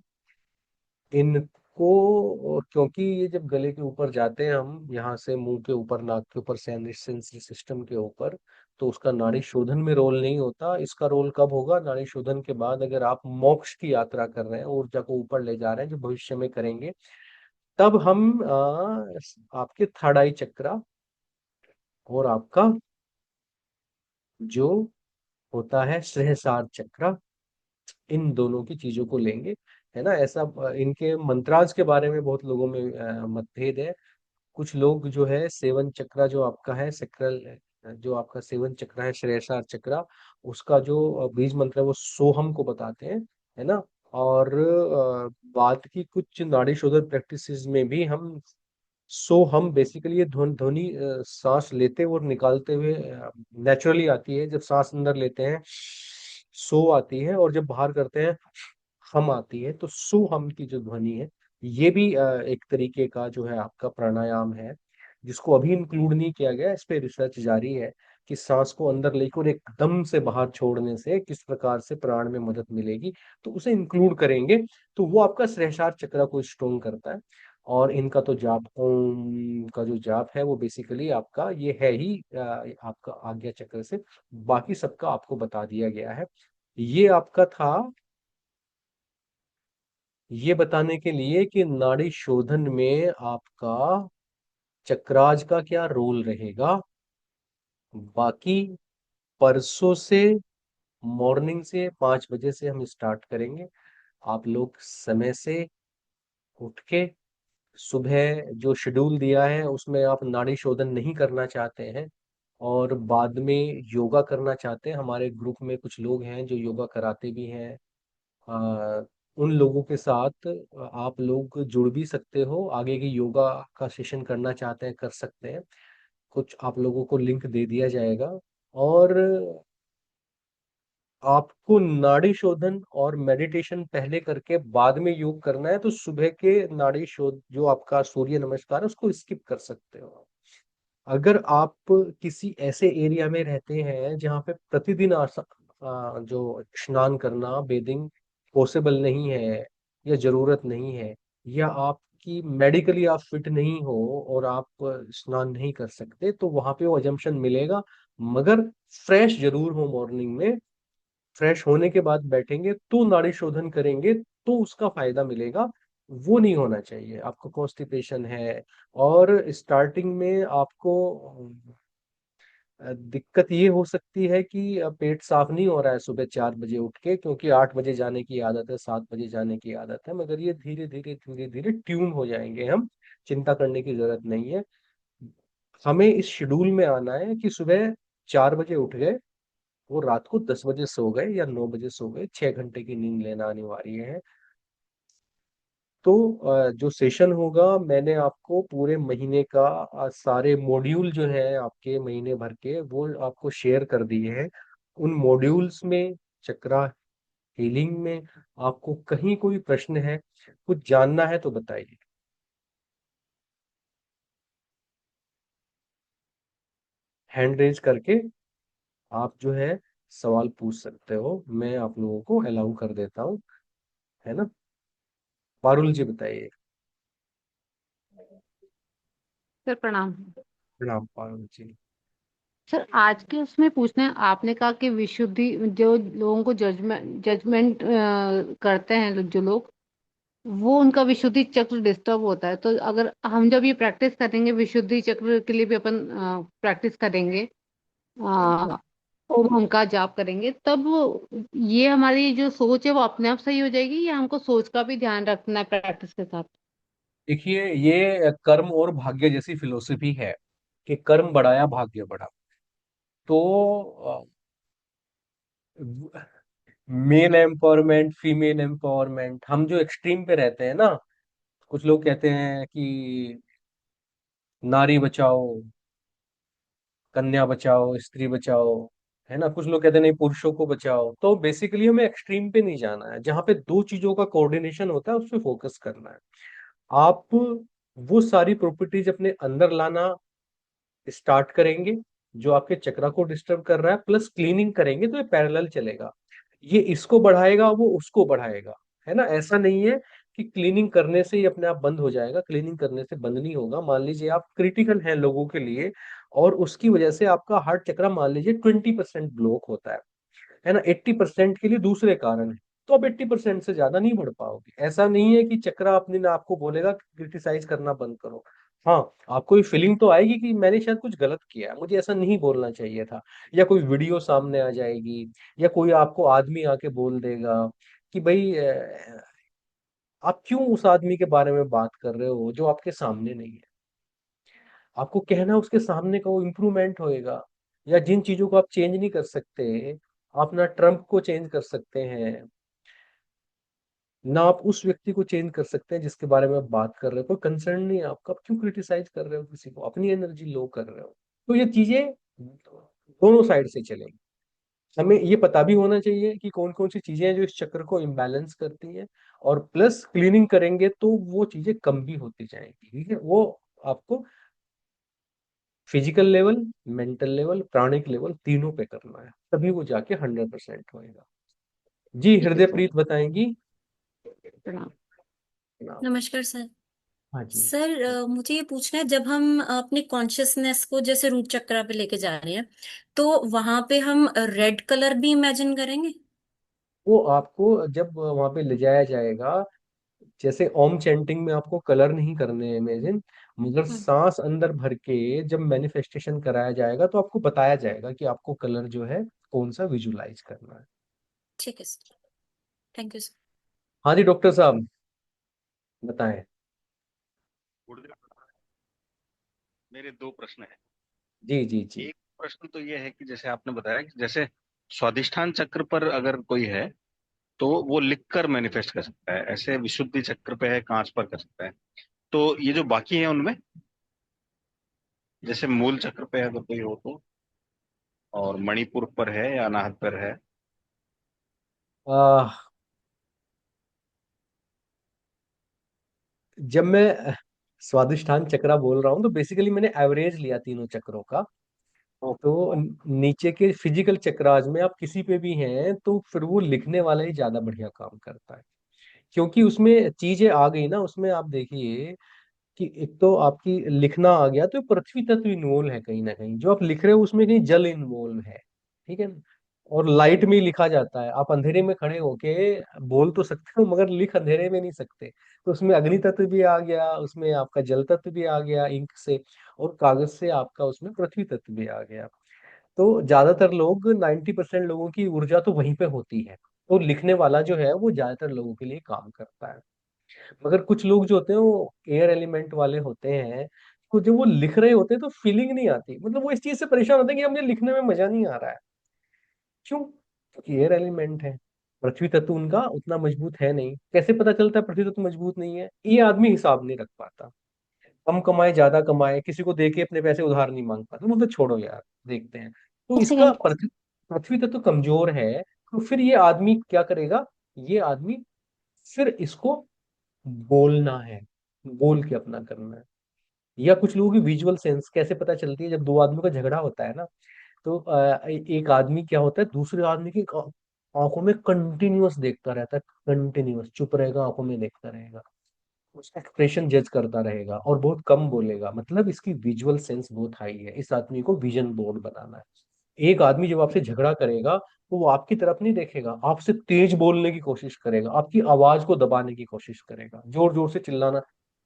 इनको, क्योंकि ये जब गले के ऊपर जाते हैं हम यहाँ से, मुंह के ऊपर, नाक के ऊपर, सेंसरी सिस्टम के ऊपर, तो उसका नाड़ी शोधन में रोल नहीं होता। इसका रोल कब होगा? नाड़ी शोधन के बाद, अगर आप मोक्ष की यात्रा कर रहे हैं, ऊर्जा को ऊपर ले जा रहे हैं, जो भविष्य में करेंगे, तब हम आपके थर्ड आई चक्रा और आपका जो होता है सहस्रार चक्रा, इन दोनों की चीजों को लेंगे। है ना? ऐसा इनके मंत्राज के बारे में बहुत लोगों में मतभेद है। कुछ लोग जो है सेवन चक्रा जो आपका है सेक्रल, जो आपका सेवन चक्र है श्रेयसार चक्रा, उसका जो बीज मंत्र है वो सोहम को बताते हैं। है ना? और बाद की कुछ नाड़ी शोधन प्रैक्टिसेस में भी हम, सो हम बेसिकली ये ध्वनि सांस लेते और निकालते हुए नेचुरली आती है। जब सांस अंदर लेते हैं सो आती है, और जब बाहर करते हैं हम आती है। तो सु हम की जो ध्वनि है, ये भी एक तरीके का जो है आपका प्राणायाम है, जिसको अभी इंक्लूड नहीं किया गया। इस पे रिसर्च जारी है कि सांस को अंदर लेकर एकदम से बाहर छोड़ने से किस प्रकार से प्राण में मदद मिलेगी, तो उसे इंक्लूड करेंगे। तो वो आपका सहस्रार चक्र को स्ट्रोंग करता है। और इनका तो जाप, ओम का जो जाप है वो बेसिकली आपका ये है ही आपका आज्ञा चक्र से। बाकी सबका आपको बता दिया गया है। ये आपका था, ये बताने के लिए कि नाड़ी शोधन में आपका चक्राज का क्या रोल रहेगा। बाकी परसों से मॉर्निंग से 5 बजे से हम स्टार्ट करेंगे। आप लोग समय से उठ के, सुबह जो शेड्यूल दिया है उसमें आप नाड़ी शोधन नहीं करना चाहते हैं और बाद में योगा करना चाहते हैं, हमारे ग्रुप में कुछ लोग हैं जो योगा कराते भी हैं। आ, उन लोगों के साथ आप लोग जुड़ भी सकते हो। आगे की योगा का सेशन करना चाहते हैं, कर सकते हैं। कुछ आप लोगों को लिंक दे दिया जाएगा। और आपको नाड़ी शोधन और मेडिटेशन पहले करके बाद में योग करना है, तो सुबह के नाड़ी शोध जो आपका सूर्य नमस्कार है उसको स्किप कर सकते हो। अगर आप किसी ऐसे एरिया में रहते हैं जहाँ पे प्रतिदिन जो स्नान करना, बेदिंग पॉसिबल नहीं है, या जरूरत नहीं है, या आपकी मेडिकली आप फिट नहीं हो और आप स्नान नहीं कर सकते, तो वहां पे वो अजम्पशन मिलेगा। मगर फ्रेश जरूर हो मॉर्निंग में। फ्रेश होने के बाद बैठेंगे तो नाड़ी शोधन करेंगे तो उसका फायदा मिलेगा। वो नहीं होना चाहिए। आपको कॉन्स्टिपेशन है और स्टार्टिंग में आपको दिक्कत ये हो सकती है कि पेट साफ नहीं हो रहा है सुबह 4 बजे उठ के, क्योंकि 8 बजे जाने की आदत है, 7 बजे जाने की आदत है। मगर ये धीरे धीरे धीरे धीरे ट्यून हो जाएंगे हम, चिंता करने की जरूरत नहीं है। हमें इस शेड्यूल में आना है कि सुबह 4 बजे उठ गए, वो रात को 10 बजे सो गए या 9 बजे सो गए, 6 घंटे की नींद लेना अनिवार्य है। तो जो सेशन होगा, मैंने आपको पूरे महीने का सारे मॉड्यूल जो है आपके महीने भर के वो आपको शेयर कर दिए हैं। उन मॉड्यूल्स में, चक्रा हीलिंग में, आपको कहीं कोई प्रश्न है, कुछ जानना है तो बताइए। हैंड रेज करके आप जो है सवाल पूछ सकते हो, मैं आप लोगों को अलाउ कर देता हूँ। है ना? पारुल जी बताइए। सर प्रणाम। प्रणाम पारुल जी। सर आज के उसमें पूछना है, आपने कहा कि विशुद्धि जो लोगों को जजमेंट करते हैं जो लोग, वो उनका विशुद्धि चक्र डिस्टर्ब होता है। तो अगर हम जब ये प्रैक्टिस करेंगे विशुद्धि चक्र के लिए भी अपन प्रैक्टिस करेंगे, अ, ओम का जाप करेंगे, तब ये हमारी जो सोच है वो अपने आप सही हो जाएगी, या हमको सोच का भी ध्यान रखना है प्रैक्टिस के साथ? देखिए, ये कर्म और भाग्य जैसी फिलोसफी है कि कर्म बढ़ाया भाग्य बढ़ा। तो मेल एम्पावरमेंट, फीमेल एम्पावरमेंट, हम जो एक्सट्रीम पे रहते हैं ना, कुछ लोग कहते हैं कि नारी बचाओ, कन्या बचाओ, स्त्री बचाओ। है ना। कुछ लोग कहते हैं नहीं पुरुषों को बचाओ, तो बेसिकली हमें एक्सट्रीम पे नहीं जाना है, जहाँ पे दो चीजों का कोऑर्डिनेशन होता है उस पे फोकस करना है। आप वो सारी प्रॉपर्टीज अपने अंदर लाना स्टार्ट करेंगे जो आपके चक्रा को डिस्टर्ब कर रहा है, प्लस क्लीनिंग करेंगे तो ये पैरेलल चलेगा। ये इसको बढ़ाएगा, वो उसको बढ़ाएगा, है ना। ऐसा नहीं है कि क्लीनिंग करने से ही अपने आप बंद हो जाएगा, क्लीनिंग करने से बंद नहीं होगा। मान लीजिए आप क्रिटिकल हैं लोगों के लिए, और उसकी वजह से आपका हार्ट चक्रा मान लीजिए 20% ब्लॉक होता है ना। 80% के लिए दूसरे कारण है, तो आप 80% से ज्यादा नहीं बढ़ पाओगे। ऐसा नहीं है कि चक्रा अपने में आपको बोलेगा क्रिटिसाइज करना बंद करो। हाँ, आपको ये फीलिंग तो आएगी कि मैंने शायद कुछ गलत किया है, मुझे ऐसा नहीं बोलना चाहिए था, या कोई वीडियो सामने आ जाएगी, या कोई आपको आदमी आके बोल देगा कि भाई आप क्यों उस आदमी के बारे में बात कर रहे हो जो आपके सामने नहीं है। आपको कहना उसके सामने का वो इम्प्रूवमेंट होएगा। या जिन चीजों को आप चेंज नहीं कर सकते, आप ना ट्रम्प को चेंज कर सकते हैं, ना आप उस व्यक्ति को चेंज कर सकते हैं जिसके बारे में आप बात कर रहे हो। कोई कंसर्न नहीं है आपका, आप क्यों क्रिटिसाइज कर रहे हो किसी को, अपनी एनर्जी लो कर रहे हो। तो ये चीजें दोनों साइड से चलेंगी। हमें ये पता भी होना चाहिए कि कौन कौन सी चीजें हैं जो इस चक्र को इम्बैलेंस करती हैं, और प्लस क्लीनिंग करेंगे तो वो चीजें कम भी होती जाएंगी। ठीक है, वो आपको physical level, mental level, pranic level तीनों पे करना है, तभी वो जाके 100% होएगा। जी, ठीक है हृदय सर। प्रीत बताएंगी। प्रणाम। नमस्कार सर। हाँ जी। सर मुझे ये पूछना है, जब हम अपने कॉन्शियसनेस को जैसे रूट चक्रा पे लेके जा रहे हैं, तो वहां पे हम रेड कलर भी इमेजिन करेंगे? वो आपको जब वहां पे ले जाया जाएगा, जैसे ओम चैंटिंग में आपको कलर नहीं करने हैं इमेजिन, मगर हम्म। सांस अंदर भर के जब मैनिफेस्टेशन कराया जाएगा तो आपको बताया जाएगा कि आपको कलर जो है कौन सा विजुलाइज करना है। ठीक है सर। Thank you sir. हाँ जी, डॉक्टर साहब बताएं। गुरुदेव, मेरे दो प्रश्न हैं। जी जी जी। एक प्रश्न तो ये है कि जैसे आपने बताया कि जैसे स्वादिष्ठान चक्र पर अगर कोई है तो वो लिख कर मैनिफेस्ट कर सकता है, ऐसे विशुद्धि चक्र पे है, कांच पर कर सकता है। तो ये जो बाकी है उनमें, जैसे मूल चक्र पे अगर कोई हो तो, और मणिपुर पर है या अनाहत पर है। आ, जब मैं स्वादिष्ठान चक्रा बोल रहा हूँ तो बेसिकली मैंने एवरेज लिया तीनों चक्रों का। ओके। तो नीचे के फिजिकल चक्राज में आप किसी पे भी हैं तो फिर वो लिखने वाला ही ज्यादा बढ़िया काम करता है, क्योंकि उसमें चीजें आ गई ना। उसमें आप देखिए कि एक तो आपकी लिखना आ गया, तो पृथ्वी तत्व इन्वॉल्व है कहीं ना कहीं, जो आप लिख रहे हो उसमें कहीं जल इन्वॉल्व है। ठीक है ना। और लाइट में ही लिखा जाता है, आप अंधेरे में खड़े होके बोल तो सकते हो मगर लिख अंधेरे में नहीं सकते। तो उसमें अग्नि तत्व भी आ गया, उसमें आपका जल तत्व भी आ गया इंक से, और कागज से आपका उसमें पृथ्वी तत्व भी आ गया। तो ज्यादातर लोग 90% लोगों की ऊर्जा तो वहीं पे होती है, तो लिखने वाला जो है वो ज्यादातर लोगों के लिए काम करता है। मगर कुछ लोग जो होते हैं वो एयर एलिमेंट वाले होते हैं, तो जब वो लिख रहे होते हैं तो फीलिंग नहीं आती, मतलब वो इस चीज से परेशान होते हैं कि अब मुझे लिखने में मजा नहीं आ रहा है। क्यों? क्योंकि एयर एलिमेंट है, पृथ्वी तत्व उनका उतना मजबूत है नहीं। कैसे पता चलता है पृथ्वी तत्व मजबूत नहीं है? ये आदमी हिसाब नहीं रख पाता। कम कमाए ज्यादा कमाए, किसी को देके अपने पैसे उधार नहीं मांग पाता, वो तो छोड़ो यार, देखते हैं। तो एक इसका सेकेंड। पृथ्वी पृथ्वी तत्व कमजोर है, तो फिर ये आदमी क्या करेगा? ये आदमी फिर इसको बोलना है, बोल के अपना करना है। या कुछ लोगों की विजुअल सेंस कैसे पता चलती है? जब दो आदमियों का झगड़ा होता है ना, तो एक आदमी क्या होता है दूसरे आदमी की आंखों में कंटिन्यूअस देखता रहता है, कंटिन्यूअस चुप रहेगा, आंखों में देखता रहेगा, उसका एक्सप्रेशन जज करता रहेगा और बहुत कम बोलेगा। मतलब इसकी विजुअल सेंस बहुत हाई है, इस आदमी को विजन बोर्ड बनाना है। एक आदमी जब आपसे झगड़ा करेगा तो वो आपकी तरफ नहीं देखेगा, आपसे तेज बोलने की कोशिश करेगा, आपकी आवाज को दबाने की कोशिश करेगा, जोर जोर से चिल्लाना।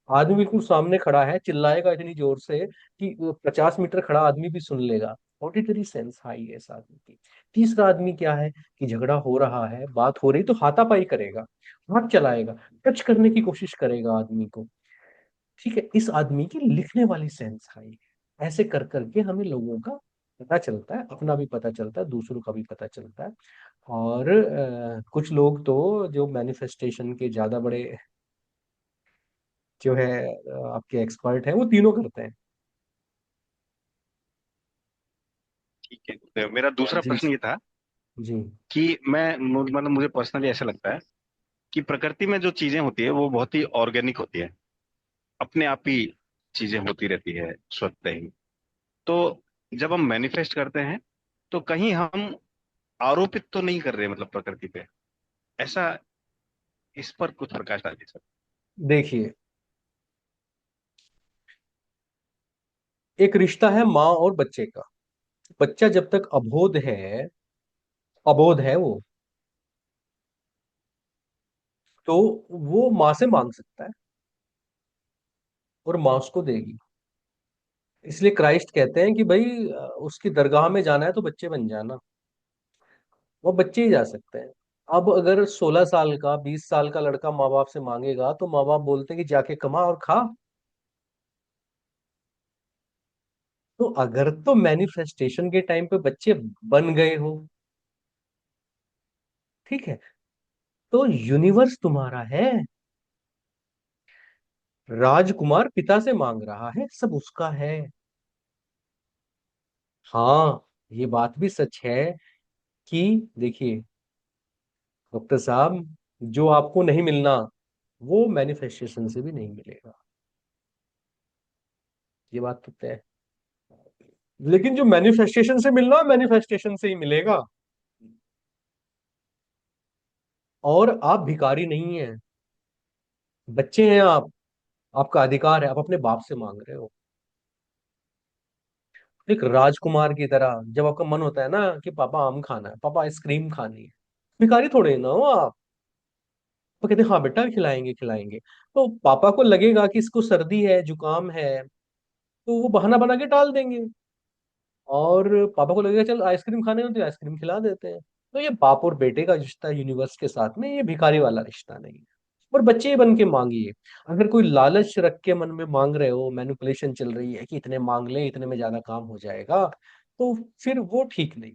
आदमी बिल्कुल सामने खड़ा है, चिल्लाएगा इतनी जोर से कि 50 मीटर खड़ा आदमी भी सुन लेगा। ऑडिटरी सेंस हाई है इस आदमी की। तीसरा आदमी क्या है कि झगड़ा हो रहा है, बात हो रही तो हाथापाई करेगा, हाथ चलाएगा, टच करने की कोशिश करेगा आदमी को। ठीक है, इस आदमी की लिखने वाली सेंस हाई है। ऐसे कर करके हमें लोगों का पता चलता है, अपना भी पता चलता है, दूसरों का भी पता चलता है। और कुछ लोग तो जो मैनिफेस्टेशन के ज्यादा बड़े जो है आपके एक्सपर्ट हैं, वो तीनों करते हैं। ठीक है, तो मेरा दूसरा जी प्रश्न ये था जी। कि मतलब मुझे पर्सनली ऐसा लगता है कि प्रकृति में जो चीजें होती है वो बहुत ही ऑर्गेनिक होती है, अपने आप ही चीजें होती रहती है स्वतः ही। तो जब हम मैनिफेस्ट करते हैं तो कहीं हम आरोपित तो नहीं कर रहे, मतलब प्रकृति पे ऐसा, इस पर कुछ प्रकाश डालिए सर। देखिए, एक रिश्ता है माँ और बच्चे का। बच्चा जब तक अबोध है वो, तो वो माँ से मांग सकता है और माँ उसको देगी। इसलिए क्राइस्ट कहते हैं कि भाई उसकी दरगाह में जाना है तो बच्चे बन जाना। वो बच्चे ही जा सकते हैं। अब अगर 16 साल का 20 साल का लड़का माँ बाप से मांगेगा तो माँ बाप बोलते हैं कि जाके कमा और खा। तो अगर तो मैनिफेस्टेशन के टाइम पे बच्चे बन गए हो, ठीक है, तो यूनिवर्स तुम्हारा है। राजकुमार पिता से मांग रहा है, सब उसका है। हाँ, ये बात भी सच है कि देखिए डॉक्टर साहब, जो आपको नहीं मिलना वो मैनिफेस्टेशन से भी नहीं मिलेगा। ये बात तो तय है। लेकिन जो मैनिफेस्टेशन से मिलना है मैनिफेस्टेशन से ही मिलेगा। और आप भिखारी नहीं हैं, बच्चे हैं आप। आपका अधिकार है, आप अपने बाप से मांग रहे हो एक राजकुमार की तरह। जब आपका मन होता है ना कि पापा आम खाना है, पापा आइसक्रीम खानी है, भिखारी थोड़े ना हो आप। तो कहते हैं, हाँ बेटा खिलाएंगे खिलाएंगे। तो पापा को लगेगा कि इसको सर्दी है जुकाम है, तो वो बहाना बना के टाल देंगे। और पापा को लगेगा चल आइसक्रीम खाने में, तो आइसक्रीम खिला देते हैं। तो ये बाप और बेटे का रिश्ता यूनिवर्स के साथ में, ये भिखारी वाला रिश्ता नहीं है। और बच्चे बन के मांगिए। अगर कोई लालच रख के मन में मांग रहे हो, मैनिपुलेशन चल रही है कि इतने मांग ले, इतने में ज्यादा काम हो जाएगा, तो फिर वो ठीक नहीं।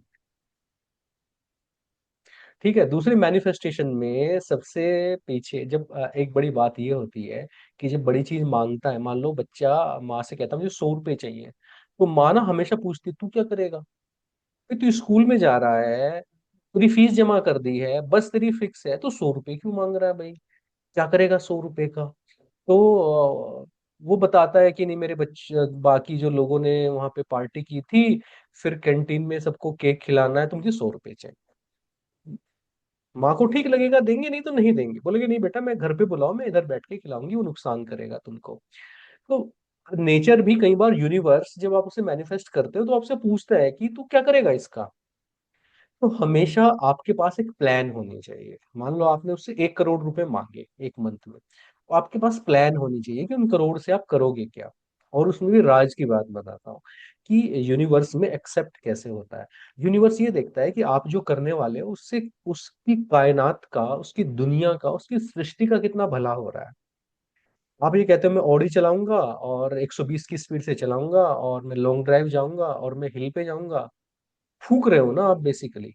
ठीक है, दूसरे मैनिफेस्टेशन में सबसे पीछे जब एक बड़ी बात ये होती है कि जब बड़ी चीज मांगता है, मान लो बच्चा माँ से कहता है मुझे 100 रुपए चाहिए, तो माँ ना हमेशा पूछती तू क्या करेगा। भाई तू स्कूल में जा रहा है, पूरी फीस जमा कर दी है, बस तेरी फिक्स है, तो 100 रुपए क्यों मांग रहा है भाई, क्या करेगा 100 रुपए का। तो वो बताता है कि नहीं मेरे बच्चे, बाकी जो लोगों ने वहां पे पार्टी की थी, फिर कैंटीन में सबको केक खिलाना है, तो मुझे 100 रुपए चाहिए। माँ को ठीक लगेगा देंगे, नहीं तो नहीं देंगे, बोलेगे नहीं बेटा मैं घर पे बुलाओ, मैं इधर बैठ के खिलाऊंगी, वो नुकसान करेगा तुमको। तो नेचर भी कई बार, यूनिवर्स जब आप उसे मैनिफेस्ट करते हो तो आपसे पूछता है कि तू क्या करेगा इसका। तो हमेशा आपके पास एक प्लान होनी चाहिए। मान लो आपने उससे 1 करोड़ रुपए मांगे एक मंथ में, तो आपके पास प्लान होनी चाहिए कि उन करोड़ से आप करोगे क्या। और उसमें भी राज की बात बताता हूँ कि यूनिवर्स में एक्सेप्ट कैसे होता है। यूनिवर्स ये देखता है कि आप जो करने वाले हो उससे उसकी कायनात का, उसकी दुनिया का, उसकी सृष्टि का कितना भला हो रहा है। आप ये कहते हो मैं ऑडी चलाऊंगा और 120 की स्पीड से चलाऊंगा और मैं लॉन्ग ड्राइव जाऊंगा और मैं हिल पे जाऊंगा, फूक रहे हो ना आप बेसिकली।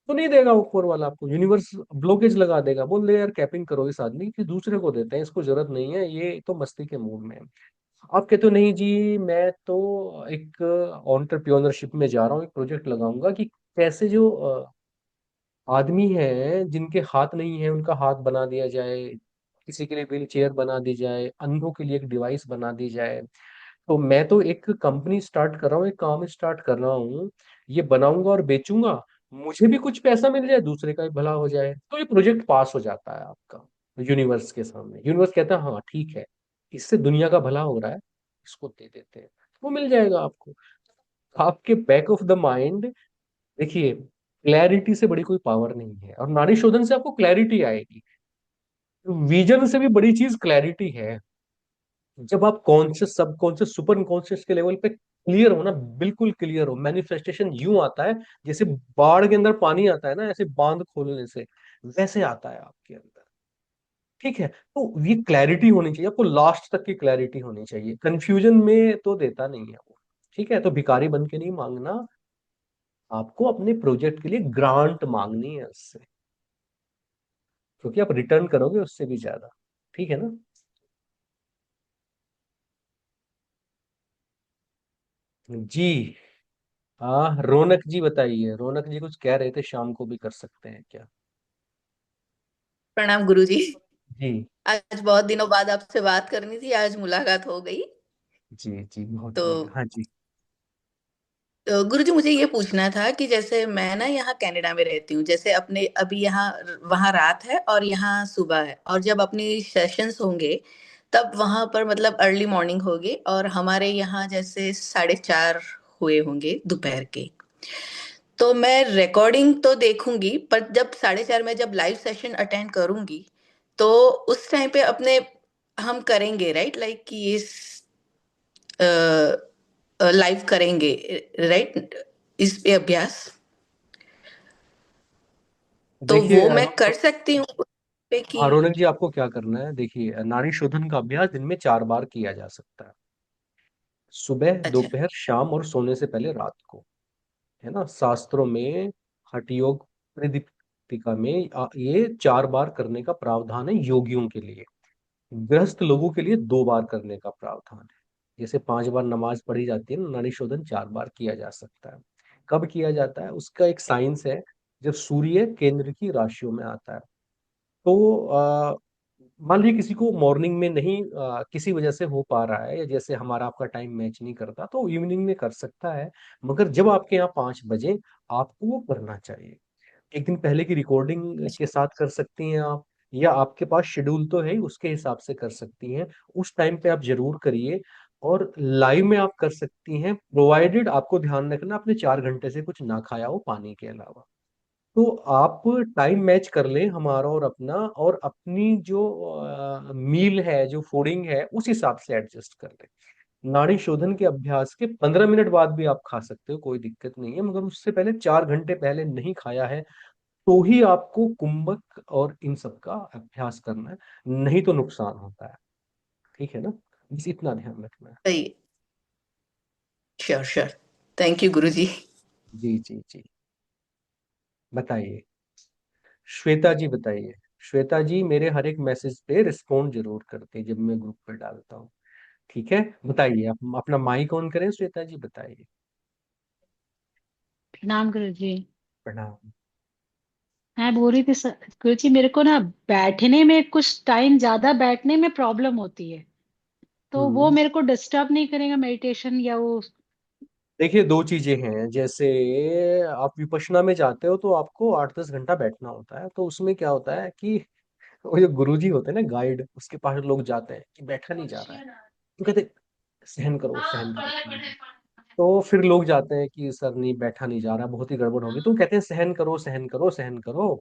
तो नहीं देगा ऊपर वाला आपको, यूनिवर्स ब्लॉकेज लगा देगा, बोल दे यार कैपिंग करो इस आदमी की, दूसरे को देते हैं, इसको जरूरत नहीं है, ये तो मस्ती के मूड में है। आप कहते हो नहीं जी मैं तो एक एंटरप्रेन्योरशिप में जा रहा हूँ, एक प्रोजेक्ट लगाऊंगा कि कैसे जो आदमी हैं जिनके हाथ नहीं है उनका हाथ बना दिया जाए, किसी के लिए व्हील चेयर बना दी जाए, अंधों के लिए एक डिवाइस बना दी जाए। तो मैं तो एक कंपनी स्टार्ट कर रहा हूँ, एक काम स्टार्ट कर रहा हूँ, ये बनाऊंगा और बेचूंगा, मुझे भी कुछ पैसा मिल जाए, दूसरे का भी भला हो जाए, तो ये प्रोजेक्ट पास हो जाता है आपका यूनिवर्स के सामने। यूनिवर्स कहता है हाँ ठीक है, इससे दुनिया का भला हो रहा है, इसको दे देते हैं, वो मिल जाएगा आपको। आपके बैक ऑफ द माइंड, देखिए क्लैरिटी से बड़ी कोई पावर नहीं है, और नाड़ी शोधन से आपको क्लैरिटी आएगी। विजन से भी बड़ी चीज क्लैरिटी है। जब आप कॉन्शियस सबकॉन्शियस सुपर कॉन्शियस के लेवल पे क्लियर हो ना, बिल्कुल क्लियर हो, मैनिफेस्टेशन यूं आता है जैसे बाढ़ के अंदर पानी आता है ना, ऐसे बांध खोलने से वैसे आता है आपके अंदर। ठीक है, तो ये क्लैरिटी होनी चाहिए आपको, लास्ट तक की क्लैरिटी होनी चाहिए, कंफ्यूजन में तो देता नहीं है वो। ठीक है, तो भिखारी बन के नहीं मांगना, आपको अपने प्रोजेक्ट के लिए ग्रांट मांगनी है उससे, क्योंकि आप रिटर्न करोगे उससे भी ज्यादा। ठीक है ना। जी। रौनक जी बताइए, रौनक जी कुछ कह रहे थे, शाम को भी कर सकते हैं क्या? प्रणाम गुरुजी। जी आज बहुत दिनों बाद आपसे बात करनी थी, आज मुलाकात हो गई। जी जी, बहुत तो बढ़िया, हाँ जी। गुरुजी, मुझे ये पूछना था कि जैसे मैं ना यहाँ कनाडा में रहती हूँ, जैसे अपने अभी यहाँ वहाँ रात है और यहाँ सुबह है, और जब अपनी सेशंस होंगे तब वहाँ पर मतलब अर्ली मॉर्निंग होगी, और हमारे यहाँ जैसे 4:30 हुए होंगे दोपहर के। तो मैं रिकॉर्डिंग तो देखूंगी, पर जब 4:30 में जब लाइव सेशन अटेंड करूंगी, तो उस टाइम पे अपने हम करेंगे राइट, लाइक कि ये लाइव करेंगे राइट, इस पे अभ्यास, तो देखिए वो मैं कर सकती हूँ उस पे कि। हाँ रौनक जी, आपको क्या करना है, देखिए नाड़ी शोधन का अभ्यास दिन में 4 बार किया जा सकता है। सुबह, अच्छा। दोपहर, शाम और सोने से पहले रात को। है ना, शास्त्रों में हठ योग प्रदीपिका में ये 4 बार करने का प्रावधान है योगियों के लिए। गृहस्थ लोगों के लिए 2 बार करने का प्रावधान है। जैसे 5 बार नमाज पढ़ी जाती है ना, नाड़ी शोधन 4 बार किया जा सकता है। कब किया जाता है, उसका एक साइंस है। जब सूर्य केंद्र की राशियों में आता है, तो मान लीजिए किसी को मॉर्निंग में नहीं, किसी वजह से हो पा रहा है, या जैसे हमारा आपका टाइम मैच नहीं करता, तो इवनिंग में कर सकता है। मगर जब आपके यहाँ 5 बजे, आपको वो करना चाहिए। एक दिन पहले की रिकॉर्डिंग के साथ कर सकती हैं आप, या आपके पास शेड्यूल तो है ही, उसके हिसाब से कर सकती हैं। उस टाइम पे आप जरूर करिए। और लाइव में आप कर सकती हैं, प्रोवाइडेड आपको ध्यान रखना आपने 4 घंटे से कुछ ना खाया हो पानी के अलावा। तो आप टाइम मैच कर लें हमारा और अपना, और अपनी जो मील है, जो फूडिंग है, उस हिसाब से एडजस्ट कर लें। नाड़ी शोधन के अभ्यास के 15 मिनट बाद भी आप खा सकते हो, कोई दिक्कत नहीं है, मगर उससे पहले 4 घंटे पहले नहीं खाया है, तो ही आपको कुंभक और इन सब का अभ्यास करना है। नहीं तो नुकसान होता है। ठीक है ना, बस इतना ध्यान रखना है। सही। Sure sure. थैंक यू गुरुजी। जी जी जी, बताइए। श्वेता जी बताइए। श्वेता जी मेरे हर एक मैसेज पे रिस्पॉन्ड जरूर करते हैं जब मैं ग्रुप पे डालता हूँ। ठीक है, बताइए, आप अपना माइक ऑन करें, श्वेता जी बताइए। प्रणाम गुरुजी। प्रणाम। मैं बोल रही थी गुरुजी, मेरे को ना बैठने में कुछ टाइम ज्यादा बैठने में प्रॉब्लम होती है, तो वो हम्म मेरे को डिस्टर्ब नहीं करेगा मेडिटेशन या वो? देखिए, 2 चीजें हैं। जैसे आप विपश्यना में जाते हो, तो आपको 8-10 घंटा बैठना होता है। तो उसमें क्या होता है कि वो जो गुरुजी होते हैं ना, गाइड, उसके पास लोग जाते हैं कि बैठा नहीं जा रहा है, तो कहते सहन करो, सहन करो, सहन करो। तो फिर लोग जाते हैं कि सर नहीं, बैठा नहीं जा रहा, बहुत ही गड़बड़ होगी, तो कहते हैं सहन करो, सहन करो, सहन करो।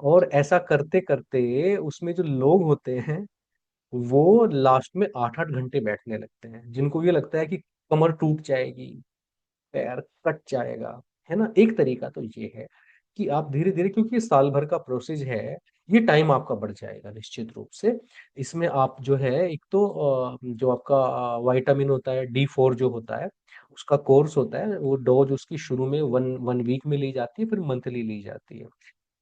और ऐसा करते करते उसमें जो लोग होते हैं, वो लास्ट में 8-8 घंटे बैठने लगते हैं, जिनको ये लगता है कि कमर टूट जाएगी, पैर कट जाएगा। है ना, एक तरीका तो ये है कि आप धीरे धीरे, क्योंकि ये साल भर का प्रोसेस है, ये टाइम आपका बढ़ जाएगा निश्चित रूप से। इसमें आप जो है, एक तो जो आपका विटामिन होता है, D4 जो होता है, उसका कोर्स होता है, वो डोज उसकी शुरू में वन वन वीक में ली जाती है, फिर मंथली ली जाती है।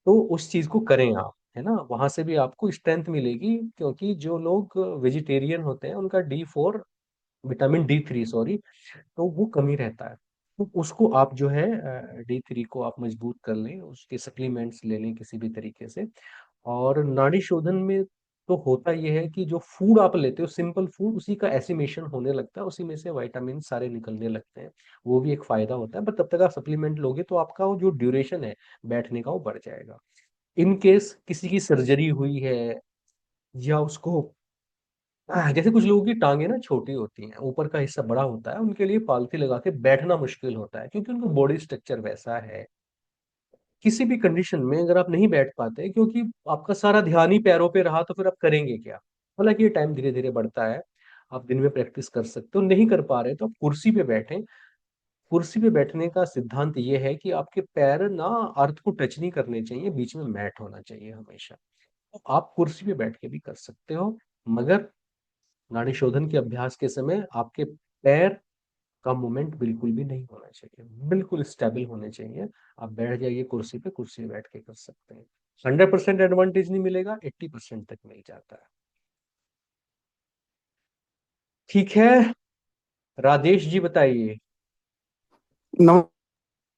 तो उस चीज को करें आप। है ना, वहां से भी आपको स्ट्रेंथ मिलेगी, क्योंकि जो लोग वेजिटेरियन होते हैं उनका D4, विटामिन D3 सॉरी, तो वो कमी रहता है। तो उसको आप जो है, D3 को आप मजबूत कर लें, उसके सप्लीमेंट्स ले लें किसी भी तरीके से। और नाड़ी शोधन में तो होता यह है कि जो फूड आप लेते हो, सिंपल फूड, उसी का एसिमेशन होने लगता है, उसी में से विटामिन सारे निकलने लगते हैं। वो भी एक फायदा होता है, पर तब तक आप सप्लीमेंट लोगे तो आपका वो जो ड्यूरेशन है बैठने का, वो बढ़ जाएगा। इन केस किसी की सर्जरी हुई है, या उसको जैसे कुछ लोगों की टांगे ना छोटी होती हैं, ऊपर का हिस्सा बड़ा होता है, उनके लिए पालथी लगा के बैठना मुश्किल होता है, क्योंकि उनका बॉडी स्ट्रक्चर वैसा है। किसी भी कंडीशन में अगर आप नहीं बैठ पाते, क्योंकि आपका सारा ध्यान ही पैरों पे रहा, तो फिर आप करेंगे क्या? हालांकि ये टाइम धीरे धीरे बढ़ता है, आप दिन में प्रैक्टिस कर सकते हो। नहीं कर पा रहे तो आप कुर्सी पे बैठें। कुर्सी पे बैठने का सिद्धांत ये है कि आपके पैर ना अर्थ को टच नहीं करने चाहिए, बीच में मैट होना चाहिए हमेशा। तो आप कुर्सी पे बैठ के भी कर सकते हो, मगर नाड़ी शोधन के अभ्यास के समय आपके पैर का मूवमेंट बिल्कुल भी नहीं होना चाहिए, बिल्कुल स्टेबल होने चाहिए। आप बैठ जाइए कुर्सी पे, कुर्सी पे बैठ के कर सकते हैं। 100% एडवांटेज नहीं मिलेगा, 80% तक मिल जाता है। ठीक है, राजेश जी बताइए।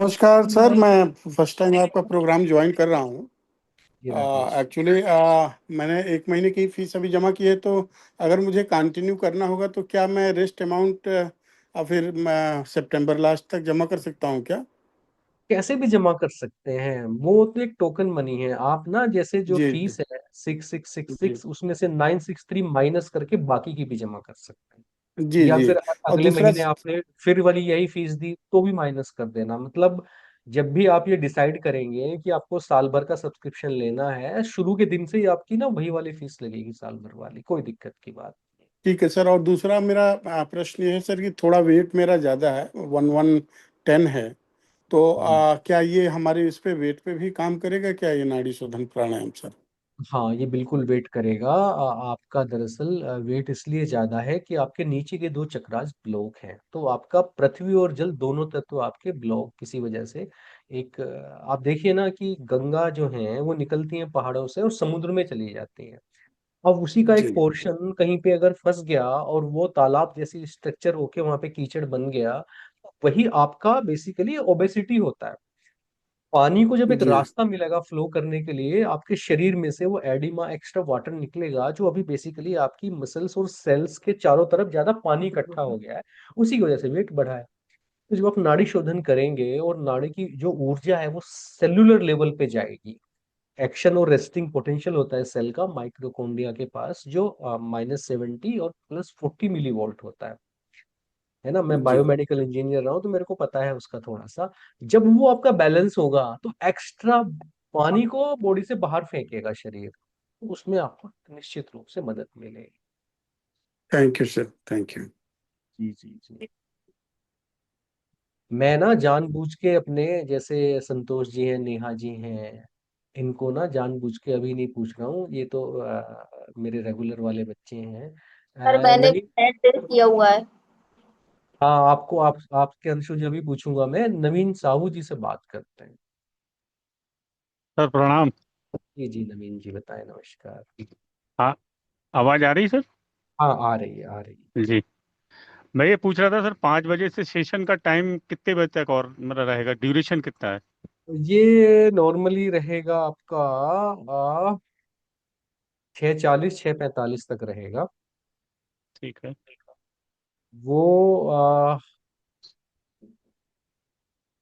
नमस्कार सर, मैं फर्स्ट टाइम आपका प्रोग्राम ज्वाइन कर रहा हूँ। जी राकेश। एक्चुअली मैंने 1 महीने की फीस अभी जमा की है, तो अगर मुझे कंटिन्यू करना होगा तो क्या मैं रेस्ट अमाउंट फिर मैं सितंबर लास्ट तक जमा कर सकता हूँ क्या? कैसे भी जमा कर सकते हैं, वो तो एक टोकन मनी है। आप ना जैसे जो जी जी फीस है सिक्स सिक्स सिक्स जी सिक्स उसमें से 963 माइनस करके बाकी की भी जमा कर सकते हैं। जी या जी। फिर और अगले दूसरा महीने आपने फिर वाली यही फीस दी तो भी माइनस कर देना। मतलब जब भी आप ये डिसाइड करेंगे कि आपको साल भर का सब्सक्रिप्शन लेना है, शुरू के दिन से ही आपकी ना वही वाली फीस लगेगी साल भर वाली, कोई दिक्कत की बात नहीं। ठीक है सर। और दूसरा मेरा प्रश्न ये है सर कि थोड़ा वेट मेरा ज़्यादा है, 1110 है। तो जी। क्या ये हमारे इस पे वेट पे भी काम करेगा क्या, ये नाड़ी शोधन प्राणायाम सर? हाँ, ये बिल्कुल वेट करेगा। आपका दरअसल वेट इसलिए ज्यादा है कि आपके नीचे के दो चक्रास ब्लॉक हैं, तो आपका पृथ्वी और जल दोनों तत्व आपके ब्लॉक किसी वजह से। एक आप देखिए ना कि गंगा जो है वो निकलती है पहाड़ों से और समुद्र में चली जाती है। अब उसी का एक जी पोर्शन कहीं पे अगर फंस गया और वो तालाब जैसी स्ट्रक्चर होके वहां पे कीचड़ बन गया, तो वही आपका बेसिकली ओबेसिटी होता है। पानी को जब एक जी। रास्ता मिलेगा फ्लो करने के लिए, आपके शरीर में से वो एडिमा एक्स्ट्रा वाटर निकलेगा, जो अभी बेसिकली आपकी मसल्स और सेल्स के चारों तरफ ज्यादा पानी इकट्ठा हो गया है, उसी की वजह से वेट बढ़ा है। तो जब आप नाड़ी शोधन करेंगे और नाड़ी की जो ऊर्जा है वो सेलुलर लेवल पे जाएगी। एक्शन और रेस्टिंग पोटेंशियल होता है सेल का माइक्रोकोन्ड्रिया के पास, जो -70 और +40 मिली वोल्ट होता है ना। मैं जी। बायोमेडिकल इंजीनियर रहा हूँ तो मेरे को पता है उसका थोड़ा सा। जब वो आपका बैलेंस होगा तो एक्स्ट्रा पानी को बॉडी से बाहर फेंकेगा शरीर, तो उसमें आपको निश्चित रूप से मदद मिलेगी। Thank you sir, thank you. जी जी जी। मैं ना जानबूझ के अपने जैसे संतोष जी हैं, नेहा जी हैं, इनको ना जानबूझ के अभी नहीं पूछ रहा हूँ। ये तो मेरे रेगुलर वाले बच्चे हैं। पर मैंने नवीन। नेट टेस्ट किया हुआ है। हाँ, आपको आपके अंशु जी अभी पूछूंगा। मैं नवीन साहू जी से बात करते हैं। सर प्रणाम। जी जी, नवीन जी बताएं, नमस्कार। हाँ, आवाज आ रही सर? हाँ, आ रही है, आ रही जी। मैं ये पूछ रहा था सर, 5 बजे से सेशन का टाइम कितने बजे तक और मतलब रहेगा, ड्यूरेशन कितना है? है। ये नॉर्मली रहेगा आपका 6:40 6:45 तक रहेगा। ठीक है। वो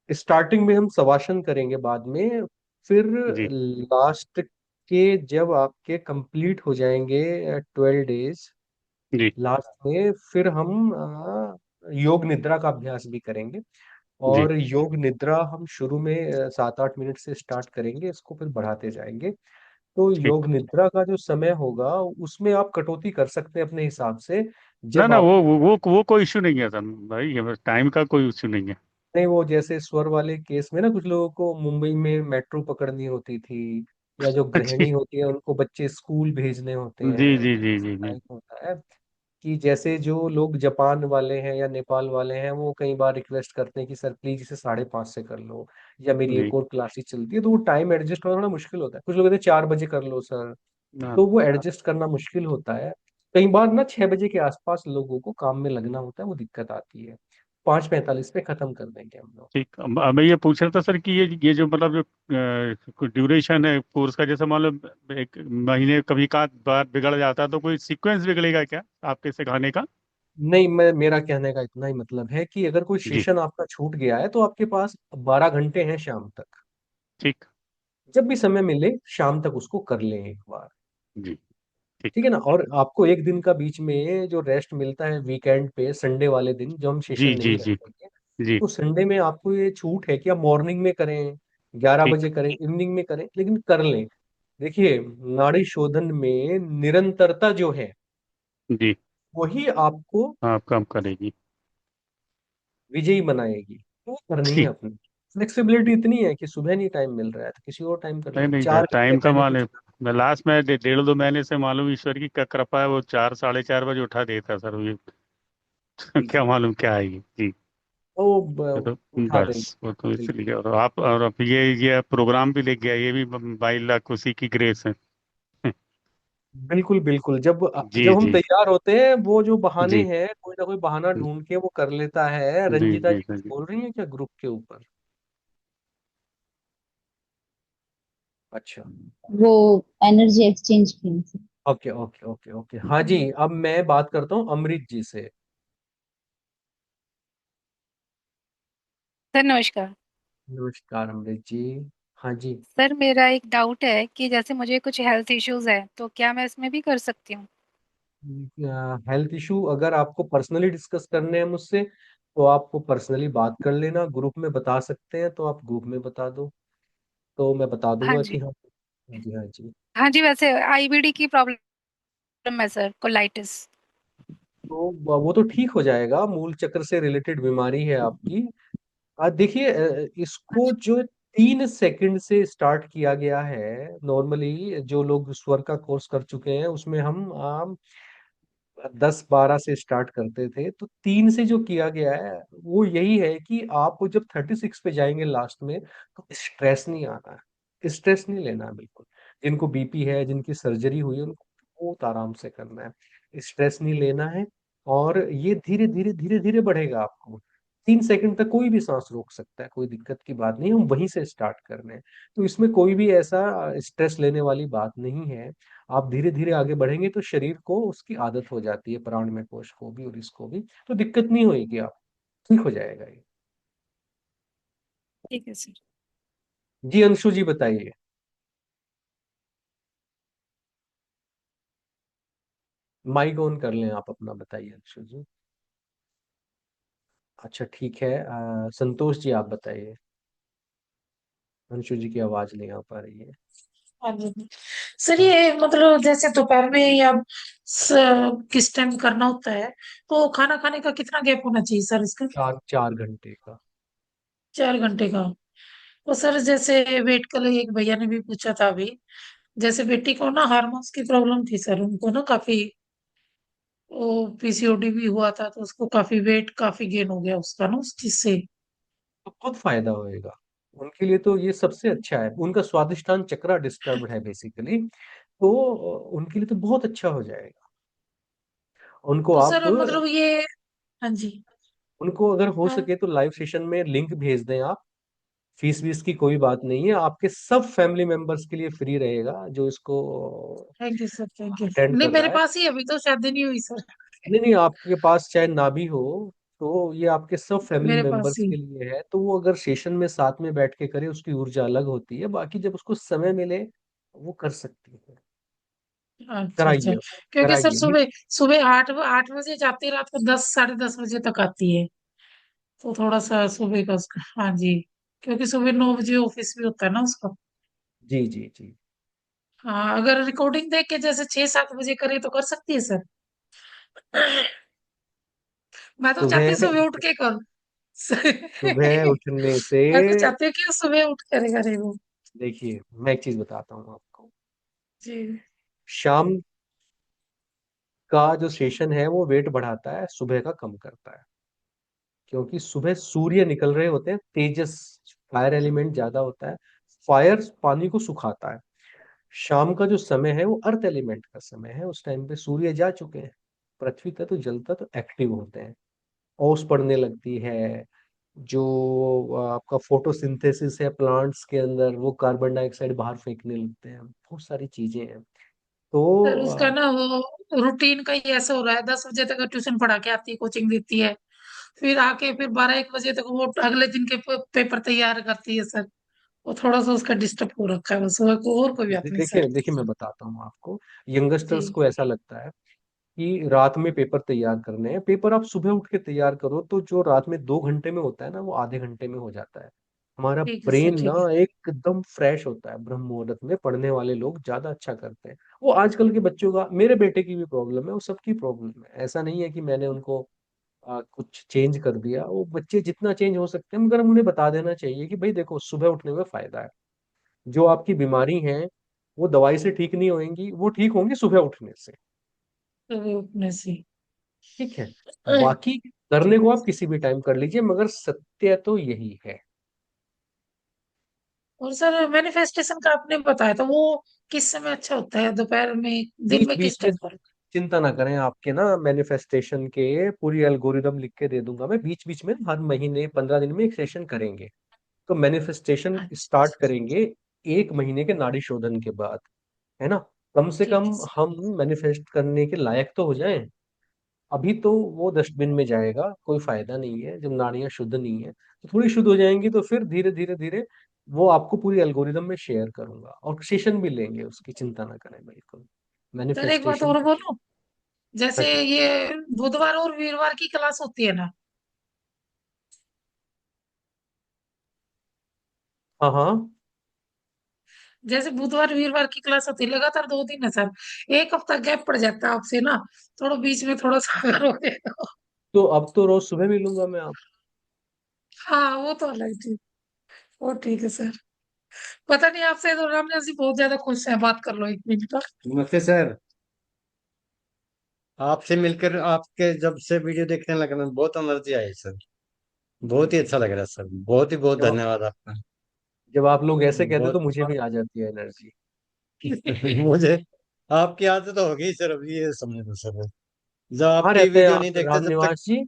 स्टार्टिंग में हम शवासन करेंगे, बाद में फिर जी लास्ट के जब आपके कंप्लीट हो जाएंगे 12 डेज, जी लास्ट में फिर हम योग निद्रा का अभ्यास भी करेंगे। जी। और योग निद्रा हम शुरू में 7-8 मिनट से स्टार्ट करेंगे, इसको फिर बढ़ाते जाएंगे। तो योग ठीक। निद्रा का जो समय होगा उसमें आप कटौती कर सकते हैं अपने हिसाब से। ना जब ना, आप वो कोई इशू नहीं है सर भाई, टाइम का कोई इशू नहीं है। नहीं, वो जैसे स्वर वाले केस में ना कुछ लोगों को मुंबई में मेट्रो पकड़नी होती थी, या जो जी गृहिणी होती है उनको बच्चे स्कूल भेजने होते जी हैं, जी तो जी इस जी जी टाइप होता है कि जैसे जो लोग जापान वाले हैं या नेपाल वाले हैं, वो कई बार रिक्वेस्ट करते हैं कि सर प्लीज इसे 5:30 से कर लो, या मेरी जी। एक और क्लासेस चलती है, तो वो टाइम एडजस्ट होना थोड़ा मुश्किल होता है। कुछ लोग कहते हैं 4 बजे कर लो सर, हाँ, तो वो एडजस्ट करना मुश्किल होता है। कई बार ना 6 बजे के आसपास लोगों को काम में लगना होता है, वो दिक्कत आती है। 5:45 पे खत्म कर देंगे हम लोग। ठीक। अब मैं ये पूछ रहा था सर कि ये जो मतलब जो ड्यूरेशन है कोर्स का, जैसे मान लो 1 महीने कभी का बार बिगड़ जाता है तो कोई सीक्वेंस बिगड़ेगा क्या आपके सिखाने का? नहीं, मैं मेरा कहने का इतना ही मतलब है कि अगर कोई जी। सेशन आपका छूट गया है तो आपके पास 12 घंटे हैं शाम तक। ठीक। जब भी समय मिले शाम तक उसको कर लें एक बार। जी। ठीक ठीक। है ना। और आपको एक दिन का बीच में जो रेस्ट मिलता है वीकेंड पे, संडे वाले दिन जो हम जी सेशन जी नहीं जी रखेंगे, जी। तो संडे में आपको ये छूट है कि आप मॉर्निंग में करें, ग्यारह ठीक। बजे करें, इवनिंग में करें, लेकिन कर लें। देखिए, नाड़ी शोधन में निरंतरता जो है जी। वही आपको हाँ, कम करेगी। विजयी बनाएगी। तो करनी है ठीक। अपनी। फ्लेक्सिबिलिटी इतनी है कि सुबह नहीं टाइम मिल रहा है तो किसी और टाइम कर नहीं लें, नहीं सर, 4 घंटे टाइम का मैंने माने, कुछ। मैं लास्ट में 1.5 2 महीने से मालूम ईश्वर की क्या कृपा है, वो 4 साढ़े 4 बजे उठा देता सर ये। जी क्या जी। मालूम क्या है ये जी। तो ये तो उठा देंगे। बस वो तो बिल्कुल इसलिए, और आप और अब ये प्रोग्राम भी लेके गया, ये भी 22 लाख उसी की ग्रेस है। बिल्कुल बिल्कुल। जब जी जब हम जी तैयार होते हैं, वो जो बहाने जी हैं कोई ना कोई बहाना ढूंढ के वो कर लेता है। जी रंजीता जी जी कुछ जी। बोल रही है क्या ग्रुप के ऊपर? अच्छा। वो एनर्जी एक्सचेंज की उनसे। ओके ओके ओके ओके, हाँ जी, अब मैं बात करता हूँ अमृत जी से। सर नमस्कार। नमस्कार अमृत जी। हाँ जी। सर मेरा एक डाउट है कि जैसे मुझे कुछ हेल्थ इश्यूज है तो क्या मैं इसमें भी कर सकती हूँ? हेल्थ इशू अगर आपको पर्सनली डिस्कस करने हैं मुझसे, तो आपको पर्सनली बात कर लेना, ग्रुप में बता सकते हैं तो आप ग्रुप में बता दो, तो मैं बता हाँ दूंगा कि जी। हाँ। हाँ जी, हाँ जी। हाँ जी, वैसे आईबीडी की प्रॉब्लम है सर, कोलाइटिस। तो वो तो ठीक हो जाएगा, मूल चक्र से रिलेटेड बीमारी है आपकी। देखिए, इसको जो 3 सेकंड से स्टार्ट किया गया है, नॉर्मली जो लोग स्वर का कोर्स कर चुके हैं उसमें हम 10-12 से स्टार्ट करते थे, तो 3 से जो किया गया है वो यही है कि आप जब 36 पे जाएंगे लास्ट में, तो स्ट्रेस नहीं आना है, स्ट्रेस नहीं लेना है बिल्कुल। जिनको बीपी है, जिनकी सर्जरी हुई है, उनको बहुत आराम से करना है, स्ट्रेस नहीं लेना है। और ये धीरे धीरे धीरे धीरे बढ़ेगा आपको। 3 सेकंड तक कोई भी सांस रोक सकता है, कोई दिक्कत की बात नहीं, हम वहीं से स्टार्ट कर रहे हैं। तो इसमें कोई भी ऐसा स्ट्रेस लेने वाली बात नहीं है। आप धीरे धीरे आगे बढ़ेंगे तो शरीर को उसकी आदत हो जाती है, प्राणमय कोश को भी और इसको भी, तो दिक्कत नहीं होगी, आप ठीक हो जाएगा ये। ठीक है सर। जी अंशु जी बताइए। माइक ऑन कर लें आप अपना, बताइए अंशु जी। अच्छा ठीक है, संतोष जी आप बताइए। अंशु जी की आवाज नहीं आ पा रही है। हाँ जी। सर हाँ, ये मतलब जैसे दोपहर में या किस टाइम करना होता है, तो खाना खाने का कितना गैप होना चाहिए सर इसका? 4 4 घंटे का। 4 घंटे का। तो सर जैसे वेट का लिए एक भैया ने भी पूछा था अभी, जैसे बेटी को ना हार्मोन्स की प्रॉब्लम थी सर, उनको ना काफी वो पीसीओडी भी हुआ था, तो उसको काफी वेट काफी गेन हो गया उसका ना उस चीज से। तो बहुत फायदा होएगा उनके लिए, तो ये सबसे अच्छा है। उनका स्वादिष्टान चक्रा डिस्टर्ब्ड है बेसिकली, तो उनके लिए तो बहुत अच्छा हो जाएगा। उनको तो आप, सर मतलब ये, हाँ जी। उनको अगर हो हाँ, सके तो लाइव सेशन में लिंक भेज दें आप। फीस वीस की कोई बात नहीं है, आपके सब फैमिली मेंबर्स के लिए फ्री रहेगा जो इसको thank you sir, thank you. Attend नहीं कर मेरे रहा है। पास ही अभी तो शादी नहीं हुई सर। नहीं नहीं, आपके पास चाहे ना भी हो, तो ये आपके सब फैमिली मेरे पास मेंबर्स ही। के लिए है, तो वो अगर सेशन में साथ में बैठ के करे उसकी ऊर्जा अलग होती है, बाकी जब उसको समय मिले वो कर सकती है। अच्छा अच्छा। कराइए, क्योंकि सर कराइए ये। सुबह सुबह 8 बजे जाती है, रात को 10 साढ़े 10 बजे तक आती है। तो थोड़ा सा सुबह का उसका, हाँ जी। क्योंकि सुबह 9 बजे ऑफिस भी होता है ना उसका। जी जी जी। हाँ, अगर रिकॉर्डिंग देख के जैसे 6 7 बजे करे तो कर सकती है सर। मैं तो चाहती सुबह, हूँ सुबह उठ के करूँ। सुबह उठने से, मैं तो चाहती हूँ कि वो सुबह उठ करे करे वो। देखिए मैं एक चीज बताता हूँ आपको। जी। शाम का जो सेशन है वो वेट बढ़ाता है, सुबह का कम करता है। क्योंकि सुबह सूर्य निकल रहे होते हैं, तेजस, फायर एलिमेंट ज्यादा होता है। फायर पानी को सुखाता है। शाम का जो समय है वो अर्थ एलिमेंट का समय है, उस टाइम पे सूर्य जा चुके हैं, पृथ्वी तत्व जल तत्व एक्टिव होते हैं, ओस पड़ने लगती है। जो आपका फोटोसिंथेसिस है प्लांट्स के अंदर, वो कार्बन डाइऑक्साइड बाहर फेंकने लगते हैं, बहुत सारी चीजें हैं। सर तो उसका ना वो रूटीन का ही ऐसा हो रहा है, 10 बजे तक ट्यूशन पढ़ा के आती है, कोचिंग देती है। फिर आके फिर 12 1 बजे तक वो अगले दिन के पेपर तैयार करती है सर। वो थोड़ा सा उसका डिस्टर्ब हो रखा है बस, और कोई बात नहीं देखिए सर। देखिए मैं बताता हूँ आपको। यंगस्टर्स जी। को ऐसा लगता है कि रात में पेपर तैयार करने हैं, पेपर आप सुबह उठ के तैयार करो तो जो रात में 2 घंटे में होता है ना, वो आधे घंटे में हो जाता है। हमारा ठीक है सर, ब्रेन ना ठीक है। एकदम फ्रेश होता है, ब्रह्म मुहूर्त में पढ़ने वाले लोग ज्यादा अच्छा करते हैं। वो आजकल के बच्चों का, मेरे बेटे की भी प्रॉब्लम है, वो सबकी प्रॉब्लम है, ऐसा नहीं है कि मैंने उनको कुछ चेंज कर दिया। वो बच्चे जितना चेंज हो सकते हैं, मगर हम उन्हें बता देना चाहिए कि भाई देखो, सुबह उठने में फायदा है। जो आपकी बीमारी है वो दवाई से ठीक नहीं होंगी, वो ठीक होंगी सुबह उठने से। सुबह उठने से। ठीक है, बाकी करने को आप किसी भी टाइम कर लीजिए, मगर सत्य तो यही है। और सर मैनिफेस्टेशन का आपने बताया था, वो किस समय अच्छा होता है, दोपहर में, दिन बीच में, बीच किस में टाइम पर? चिंता ना करें, आपके ना मैनिफेस्टेशन के पूरी एल्गोरिदम लिख के दे दूंगा मैं। बीच बीच में हर महीने 15 दिन में एक सेशन करेंगे। तो मैनिफेस्टेशन स्टार्ट अच्छा। करेंगे 1 महीने के नाड़ी शोधन के बाद, है ना, कम से ठीक है कम सर। हम मैनिफेस्ट करने के लायक तो हो जाएं। अभी तो वो डस्टबिन में जाएगा, कोई फायदा नहीं है जब नाड़ियां शुद्ध नहीं है। तो थोड़ी शुद्ध हो जाएंगी तो फिर धीरे धीरे धीरे वो आपको पूरी एल्गोरिदम में शेयर करूंगा, और सेशन भी लेंगे, उसकी चिंता ना करें बिल्कुल। सर एक बात मैनिफेस्टेशन। और बोलूं, हाँ जैसे जी। ये बुधवार और वीरवार की क्लास होती है ना, हाँ हाँ। जैसे बुधवार वीरवार की क्लास होती है लगातार 2 दिन है सर, एक हफ्ता गैप पड़ जाता है आपसे ना, थोड़ा बीच में थोड़ा सा अगर हो गया। तो अब तो रोज सुबह मिलूंगा मैं आप। हाँ वो तो अलग थी, वो ठीक है सर। पता नहीं आपसे तो रामनाथ जी बहुत ज्यादा खुश है, बात कर लो 1 मिनट तक। नमस्ते सर। आपसे मिलकर आपके जब से वीडियो देखने लगा मैं बहुत एनर्जी आई सर। बहुत ही अच्छा लग रहा है सर। बहुत ही बहुत जब धन्यवाद आपका। जब आप लोग ऐसे कहते तो बहुत मुझे भी आ जाती है एनर्जी। मुझे आपकी आदत तो हो गई सर अभी ये समझ लो सर। जब कहाँ आपकी रहते हैं वीडियो आप नहीं देखते जब तक। रामनिवास जी?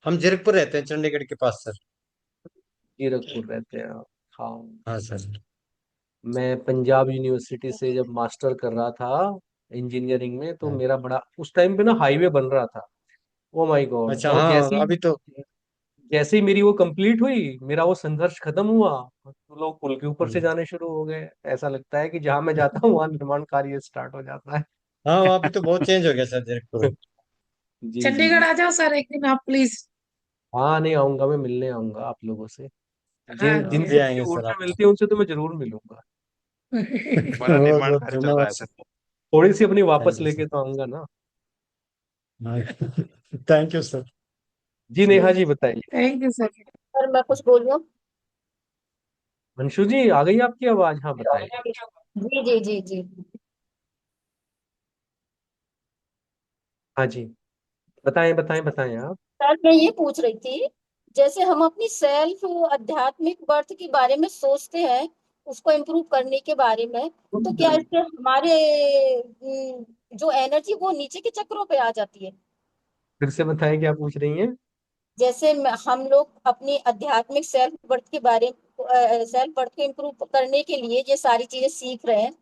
हम जीरकपुर रहते हैं चंडीगढ़ के पास सर। जीरकपुर रहते हैं आप? हाँ। हाँ सर। मैं पंजाब यूनिवर्सिटी से जब मास्टर कर रहा था इंजीनियरिंग में, तो हाँ। मेरा बड़ा उस टाइम पे ना हाईवे बन रहा था। Oh my God! अच्छा और हाँ अभी तो। जैसे ही मेरी वो कंप्लीट हुई, मेरा वो संघर्ष खत्म हुआ, तो लोग पुल के ऊपर से हम्म। जाने शुरू हो गए। ऐसा लगता है कि जहां मैं जाता हूँ वहां निर्माण कार्य स्टार्ट हो जाता है। हाँ अभी तो बहुत चेंज हो गया सर जीरकपुर। जी जी चंडीगढ़ जी। आ जाओ सर एक दिन आप प्लीज। हाँ, नहीं आऊंगा, मैं मिलने आऊंगा आप लोगों से। हाँ जी भी जिनसे मुझे आएंगे सर ऊर्जा आपको। मिलती है उनसे तो मैं जरूर मिलूंगा। हमारा बहुत निर्माण बहुत कार्य चल रहा धन्यवाद है सर। सर। थोड़ी सी अपनी वापस थैंक यू सर। लेके तो आऊंगा ना। Thank you sir. जी नेहा जी बताइए। Thank you sir. सर मैं कुछ बोल रही हूँ। अंशु जी आ गई आपकी आवाज? हाँ बताइए। जी जी जी जी। हाँ जी, बताएं बताएं बताएं आप। सर मैं ये पूछ रही थी, जैसे हम अपनी सेल्फ आध्यात्मिक बर्थ के बारे में सोचते हैं, उसको इम्प्रूव करने के बारे में, तो क्या इससे हमारे जो एनर्जी वो नीचे के चक्रों पे आ जाती है? फिर से बताएं क्या पूछ रही हैं। जैसे हम लोग अपनी आध्यात्मिक सेल्फ बर्थ के बारे सेल्फ बर्थ को इम्प्रूव करने के लिए ये सारी चीजें सीख रहे हैं,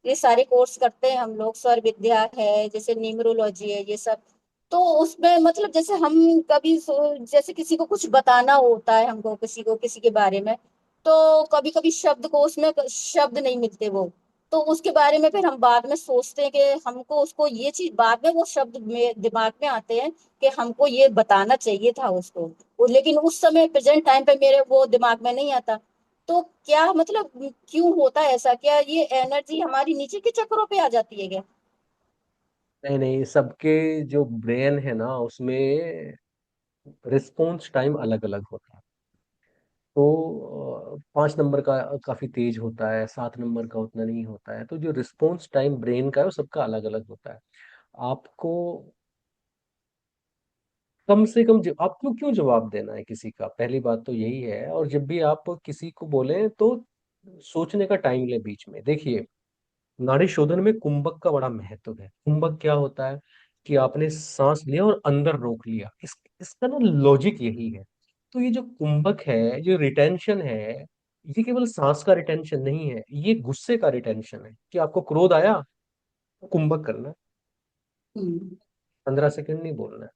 ये सारे कोर्स करते हैं हम लोग, स्वर विद्या है, जैसे न्यूमरोलॉजी है, ये सब। तो उसमें मतलब जैसे हम कभी जैसे किसी को कुछ बताना होता है, हमको किसी को किसी के बारे में, तो कभी कभी शब्द को उसमें शब्द नहीं मिलते वो, तो उसके बारे में फिर हम बाद में सोचते हैं कि हमको उसको ये चीज, बाद में वो शब्द में दिमाग में आते हैं कि हमको ये बताना चाहिए था उसको, लेकिन उस समय प्रेजेंट टाइम पे मेरे वो दिमाग में नहीं आता। तो क्या मतलब क्यों होता है ऐसा? क्या ये एनर्जी हमारी नीचे के चक्रों पे आ जाती है क्या? नहीं नहीं, सबके जो ब्रेन है ना उसमें रिस्पॉन्स टाइम अलग अलग होता है। तो 5 नंबर का काफी तेज होता है, 7 नंबर का उतना नहीं होता है। तो जो रिस्पॉन्स टाइम ब्रेन का है वो सबका अलग अलग होता है। आपको कम से कम आपको क्यों जवाब देना है किसी का, पहली बात तो यही है। और जब भी आप किसी को बोलें तो सोचने का टाइम ले बीच में। देखिए, नाड़ी शोधन में कुंभक का बड़ा महत्व है। कुंभक क्या होता है कि आपने सांस लिया और अंदर रोक लिया, इसका ना लॉजिक यही है। तो ये जो कुंभक है, जो रिटेंशन है, ये केवल सांस का रिटेंशन नहीं है, ये गुस्से का रिटेंशन है। कि आपको क्रोध आया तो कुंभक करना है, हम्म। 15 सेकंड नहीं बोलना है।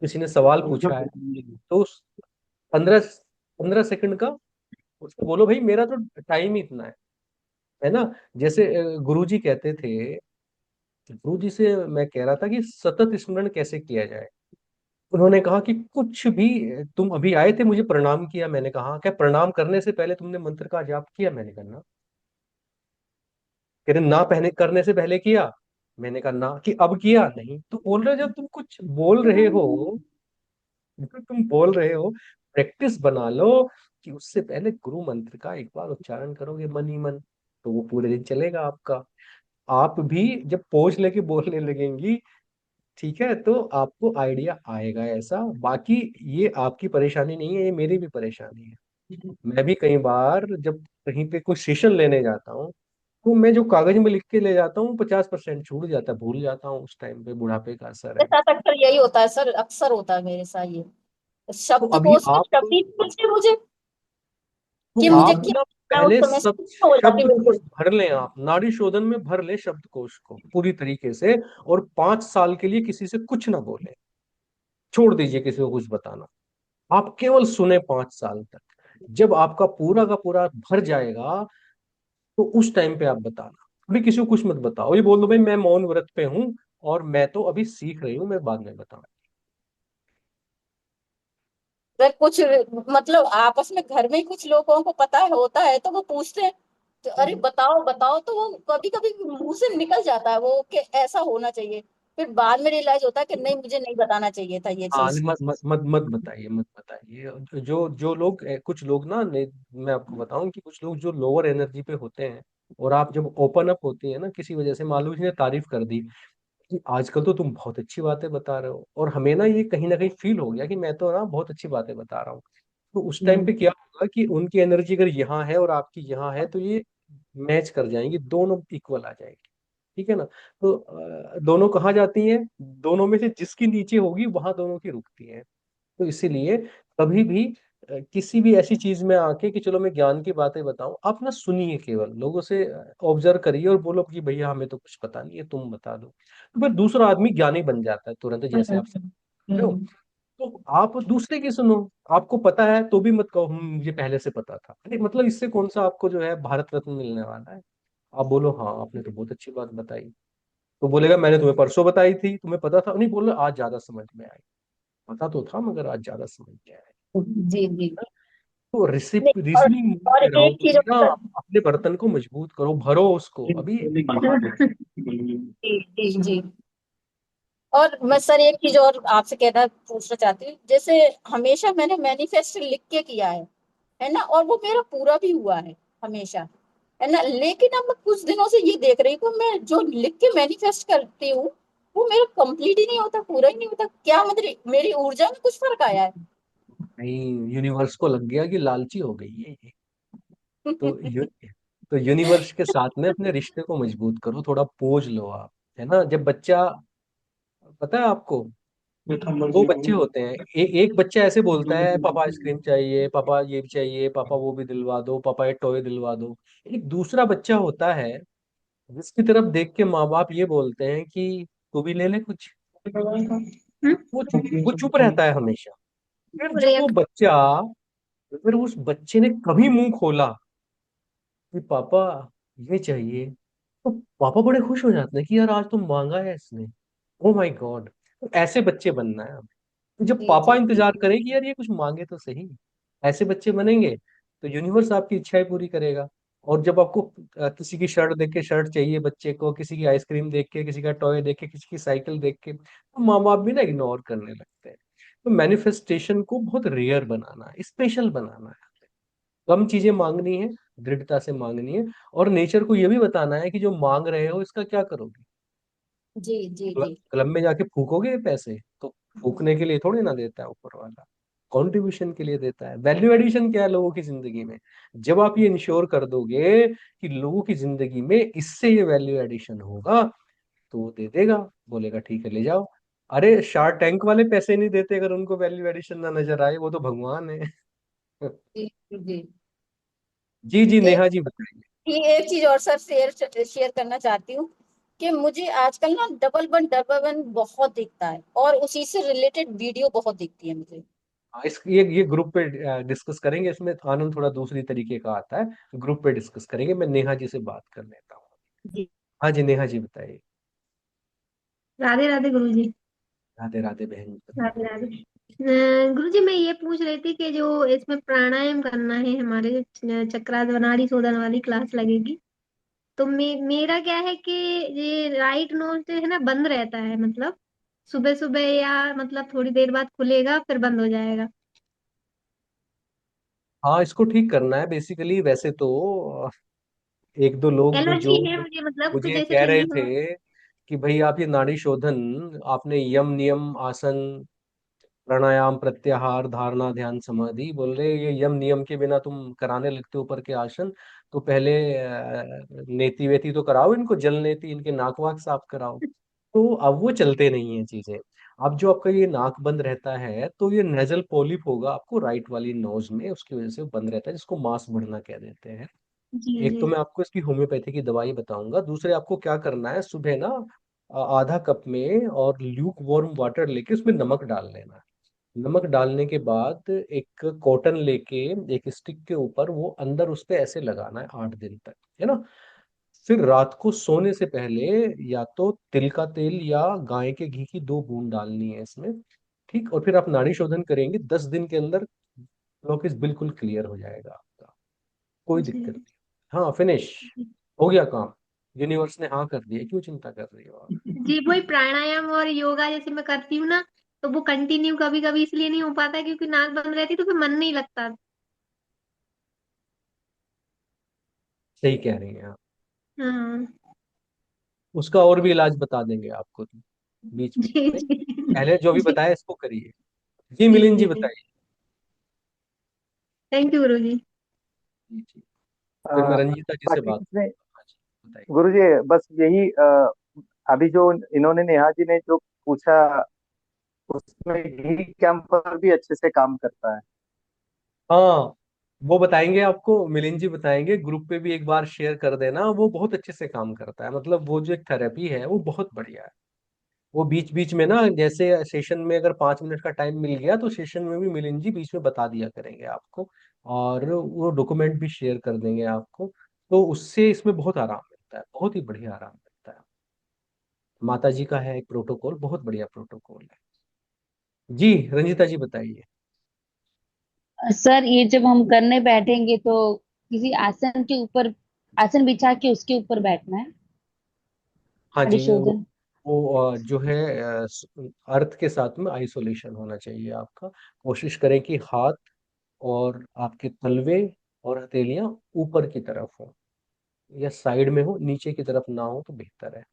किसी ने सवाल पूछा है तो उस 15 15 सेकंड का उसको बोलो, भाई मेरा तो टाइम ही इतना है ना। जैसे गुरुजी कहते थे, गुरु जी से मैं कह रहा था कि सतत स्मरण कैसे किया जाए। उन्होंने कहा कि कुछ भी, तुम अभी आए थे मुझे प्रणाम किया, मैंने कहा क्या प्रणाम करने से पहले तुमने मंत्र का जाप किया? मैंने कहा ना। कह रहे ना, पहले करने से पहले किया? मैंने कहा ना। कि अब किया? नहीं। तो बोल रहे जब तुम कुछ बोल रहे हो, जो तुम बोल रहे हो, प्रैक्टिस बना लो कि उससे पहले गुरु मंत्र का एक बार उच्चारण करोगे मन ही मन, तो वो पूरे दिन चलेगा आपका। आप भी जब पोज लेके बोलने लगेंगी, ठीक है, तो आपको आइडिया आएगा ऐसा। बाकी ये आपकी परेशानी नहीं है, ये मेरी भी परेशानी है। मैं भी कई बार जब कहीं पे कोई सेशन लेने जाता हूँ, तो मैं जो कागज में लिख के ले जाता हूँ 50% छूट जाता है, भूल जाता हूँ। उस टाइम पे बुढ़ापे का असर मेरे है। साथ अक्सर यही होता है सर, अक्सर होता है मेरे साथ ये, तो अभी शब्दकोश में आप, शब्द ही नहीं मिलते मुझे। तो कि मुझे आप क्या ना करना है उस पहले समय सब से हो जाती शब्दकोश बिल्कुल। भर लें, आप नाड़ी शोधन में भर लें शब्दकोश को पूरी तरीके से, और 5 साल के लिए किसी से कुछ ना बोले, छोड़ दीजिए किसी को कुछ बताना। आप केवल सुने 5 साल तक। जब आपका पूरा का पूरा भर जाएगा तो उस टाइम पे आप बताना। अभी किसी को कुछ मत बताओ, ये बोल दो भाई मैं मौन व्रत पे हूँ और मैं तो अभी सीख रही हूँ, मैं बाद में बताऊँ। अगर कुछ मतलब आपस में घर में ही कुछ लोगों को पता है होता है तो वो पूछते हैं, तो अरे बताओ बताओ, तो वो कभी कभी मुंह से निकल जाता है वो कि ऐसा होना चाहिए। फिर बाद में रियलाइज होता है कि नहीं, मुझे नहीं बताना चाहिए था ये हाँ, चीज। मत मत मत मत बताइए, मत बताइए। जो जो लोग कुछ लोग ना मैं आपको बताऊं कि कुछ लोग जो लोअर एनर्जी पे होते हैं, और आप जब ओपन अप होती है ना किसी वजह से, मान लो किसी ने तारीफ कर दी कि आजकल तो तुम बहुत अच्छी बातें बता रहे हो, और हमें ना कहीं फील हो गया कि मैं तो ना बहुत अच्छी बातें बता रहा हूँ। तो उस टाइम पे क्या होगा कि उनकी एनर्जी अगर यहाँ है और आपकी यहाँ है, तो ये मैच कर जाएंगी, दोनों इक्वल आ जाएगी। ठीक है ना? तो दोनों कहाँ जाती हैं? दोनों में से जिसकी नीचे होगी वहां दोनों की रुकती है। तो इसीलिए कभी भी किसी भी ऐसी चीज में आके कि चलो मैं ज्ञान की बातें बताऊं, आप ना सुनिए, केवल लोगों से ऑब्जर्व करिए और बोलो कि भैया हमें तो कुछ पता नहीं है, तुम बता दो। तो फिर दूसरा आदमी ज्ञानी बन जाता है तुरंत, जैसे आप समझ रहे हो। तो आप दूसरे की सुनो। आपको पता है तो भी मत कहो मुझे पहले से पता था। अरे मतलब इससे कौन सा आपको जो है भारत रत्न मिलने वाला है? आप बोलो हाँ आपने तो बहुत अच्छी बात बताई। तो बोलेगा मैंने तुम्हें परसों बताई थी, तुम्हें पता था नहीं? बोलो आज ज्यादा समझ में आई। पता तो था मगर आज ज्यादा समझ में आया। जी जी। तो नहीं, रीजनिंग और पे रहो, एक चीज कभी ना और। अपने बर्तन को मजबूत करो, भरो उसको अभी। वहां जी जी जी। और मैं सर एक चीज और आपसे कहना पूछना चाहती हूँ, जैसे हमेशा मैंने मैनिफेस्ट लिख के किया है ना, और वो मेरा पूरा भी हुआ है हमेशा, है ना। लेकिन अब मैं कुछ दिनों से ये देख रही हूँ, मैं जो लिख के मैनिफेस्ट करती हूँ वो मेरा कंप्लीट ही नहीं होता, पूरा ही नहीं होता। क्या मेरी मेरी ऊर्जा में कुछ फर्क आया है? नहीं, यूनिवर्स को लग गया कि लालची हो गई है ये। तो तो यूनिवर्स के साथ में अपने रिश्ते को मजबूत करो, थोड़ा पोज लो आप। है ना? जब बच्चा, पता है आपको, दो बच्चे होते हैं। एक बच्चा ऐसे बोलता है पापा आइसक्रीम चाहिए, पापा ये भी चाहिए, पापा वो भी दिलवा दो, पापा ये टॉय दिलवा दो। एक दूसरा बच्चा होता है जिसकी तरफ देख के माँ बाप ये बोलते हैं कि तू भी ले ले कुछ। वो चुप रहता है हमेशा। फिर जब वो रिएक्ट। बच्चा, फिर उस बच्चे ने कभी मुंह खोला कि पापा ये चाहिए, तो पापा बड़े खुश हो जाते हैं कि यार आज तो मांगा है इसने। Oh my God. तो ऐसे बच्चे बनना है हमें। तो जब जी पापा जी इंतजार करें कि यार ये कुछ मांगे तो सही, ऐसे बच्चे बनेंगे तो यूनिवर्स आपकी इच्छाएं पूरी करेगा। और जब आपको किसी की शर्ट देख के शर्ट चाहिए बच्चे को, किसी की आइसक्रीम देख के, किसी का टॉय देख के, किसी की साइकिल देख के, तो माँ बाप भी ना इग्नोर करने लगते हैं। तो मैनिफेस्टेशन को बहुत रेयर बनाना है, स्पेशल बनाना है। कम चीजें मांगनी है, दृढ़ता से मांगनी है, और नेचर को यह भी बताना है कि जो मांग रहे हो इसका क्या करोगे। जी जी जी। क्लब में जाके फूकोगे पैसे तो? फूकने के लिए थोड़ी ना देता है ऊपर वाला, कंट्रीब्यूशन के लिए देता है। वैल्यू एडिशन क्या है लोगों की जिंदगी में? जब आप ये इंश्योर कर दोगे कि लोगों की जिंदगी में इससे ये वैल्यू एडिशन होगा, तो वो दे देगा, बोलेगा ठीक है ले जाओ। अरे शार्क टैंक वाले पैसे नहीं देते अगर उनको वैल्यू एडिशन ना नजर आए, वो तो भगवान है। जी जी। जी जी, एक नेहा जी बताइए। एक चीज और सर शेयर शेयर करना चाहती हूँ कि मुझे आजकल ना डबल वन बहुत दिखता है, और उसी से रिलेटेड वीडियो बहुत दिखती है मुझे। हाँ, इस ये ग्रुप पे डिस्कस करेंगे। इसमें आनंद थोड़ा दूसरी तरीके का आता है, ग्रुप पे डिस्कस करेंगे। मैं नेहा जी से बात कर लेता हूँ। जी। हाँ जी, नेहा जी बताइए। राधे राधे गुरु जी। राधे राधे बहन जी, बताइए। राधे राधे। गुरु जी मैं ये पूछ रही थी कि जो इसमें प्राणायाम करना है हमारे चक्रावनाड़ी शोधन वाली क्लास लगेगी, तो मेरा क्या है कि ये राइट नोज जो है ना बंद रहता है, मतलब सुबह सुबह या मतलब थोड़ी देर बाद खुलेगा फिर बंद हो जाएगा। हाँ, इसको ठीक करना है बेसिकली। वैसे तो एक दो लोग एलर्जी जो है मुझे, मतलब कुछ मुझे ऐसे कह रहे ठंडी हवा। थे कि भाई आप ये नाड़ी शोधन, आपने यम नियम आसन प्राणायाम प्रत्याहार धारणा ध्यान समाधि बोल रहे, ये यम नियम के बिना तुम कराने लगते हो ऊपर के आसन, तो पहले नेति वेती तो कराओ इनको, जल नेति, इनके नाक वाक साफ कराओ। तो अब वो चलते नहीं है चीजें। अब जो आपका ये नाक बंद रहता है तो ये नेजल पॉलिप होगा आपको राइट वाली नोज में, उसकी वजह से वो बंद रहता है, जिसको मांस बढ़ना कह देते हैं। जी एक जी। तो मैं आपको इसकी होम्योपैथी की दवाई बताऊंगा, दूसरे आपको क्या करना है, सुबह ना आधा कप में और ल्यूक वार्म वाटर लेके उसमें नमक डाल लेना है। नमक डालने के बाद एक कॉटन लेके एक स्टिक के ऊपर वो अंदर उस पे ऐसे लगाना है 8 दिन तक, है ना। फिर रात को सोने से पहले या तो तिल का तेल या गाय के घी की 2 बूंद डालनी है इसमें। ठीक, और फिर आप नाड़ी शोधन करेंगे, 10 दिन के अंदर ब्लॉकेज बिल्कुल क्लियर हो जाएगा आपका, कोई दिक्कत जी नहीं। हाँ, फिनिश हो गया काम। यूनिवर्स ने हाँ कर दिया, क्यों चिंता कर रही हो आप। जी, वही प्राणायाम और योगा जैसे मैं करती हूँ ना, तो वो कंटिन्यू कभी कभी इसलिए नहीं हो पाता क्योंकि नाक बंद रहती तो फिर मन नहीं लगता। सही कह रही हैं आप। हाँ। उसका और भी इलाज बता देंगे आपको बीच बीच जी में। जी। पहले जो भी जी बताया इसको करिए। जी जी मिलिंद जी जी जी। बताइए। थैंक यू गुरु जी। जी जी। फिर मैं रंजीता जी से बाकी बात कुछ नहीं करूंगा। हाँ जी बताइए। गुरुजी, बस यही अभी जो इन्होंने नेहा जी ने जो पूछा उसमें घी कैंपर भी अच्छे से काम करता है। हाँ, वो बताएंगे आपको, मिलिंद जी बताएंगे, ग्रुप पे भी एक बार शेयर कर देना, वो बहुत अच्छे से काम करता है। मतलब वो जो एक थेरेपी है वो बहुत बढ़िया है। वो बीच बीच में ना, जैसे सेशन में अगर 5 मिनट का टाइम मिल गया तो सेशन में भी मिलिंद जी बीच में बता दिया करेंगे आपको, और वो डॉक्यूमेंट भी शेयर कर देंगे आपको। तो उससे इसमें बहुत आराम मिलता है, बहुत ही बढ़िया आराम मिलता है। माता जी का है एक प्रोटोकॉल, बहुत बढ़िया प्रोटोकॉल है। जी रंजिता जी बताइए। सर ये जब हम करने बैठेंगे तो किसी आसन के ऊपर, आसन बिछा के उसके ऊपर बैठना है, हाँ नाड़ी जी, शोधन। जो है अर्थ के साथ में आइसोलेशन होना चाहिए आपका। कोशिश करें कि हाथ और आपके तलवे और हथेलियां ऊपर की तरफ हो या साइड में हो, नीचे की तरफ ना हो तो बेहतर है।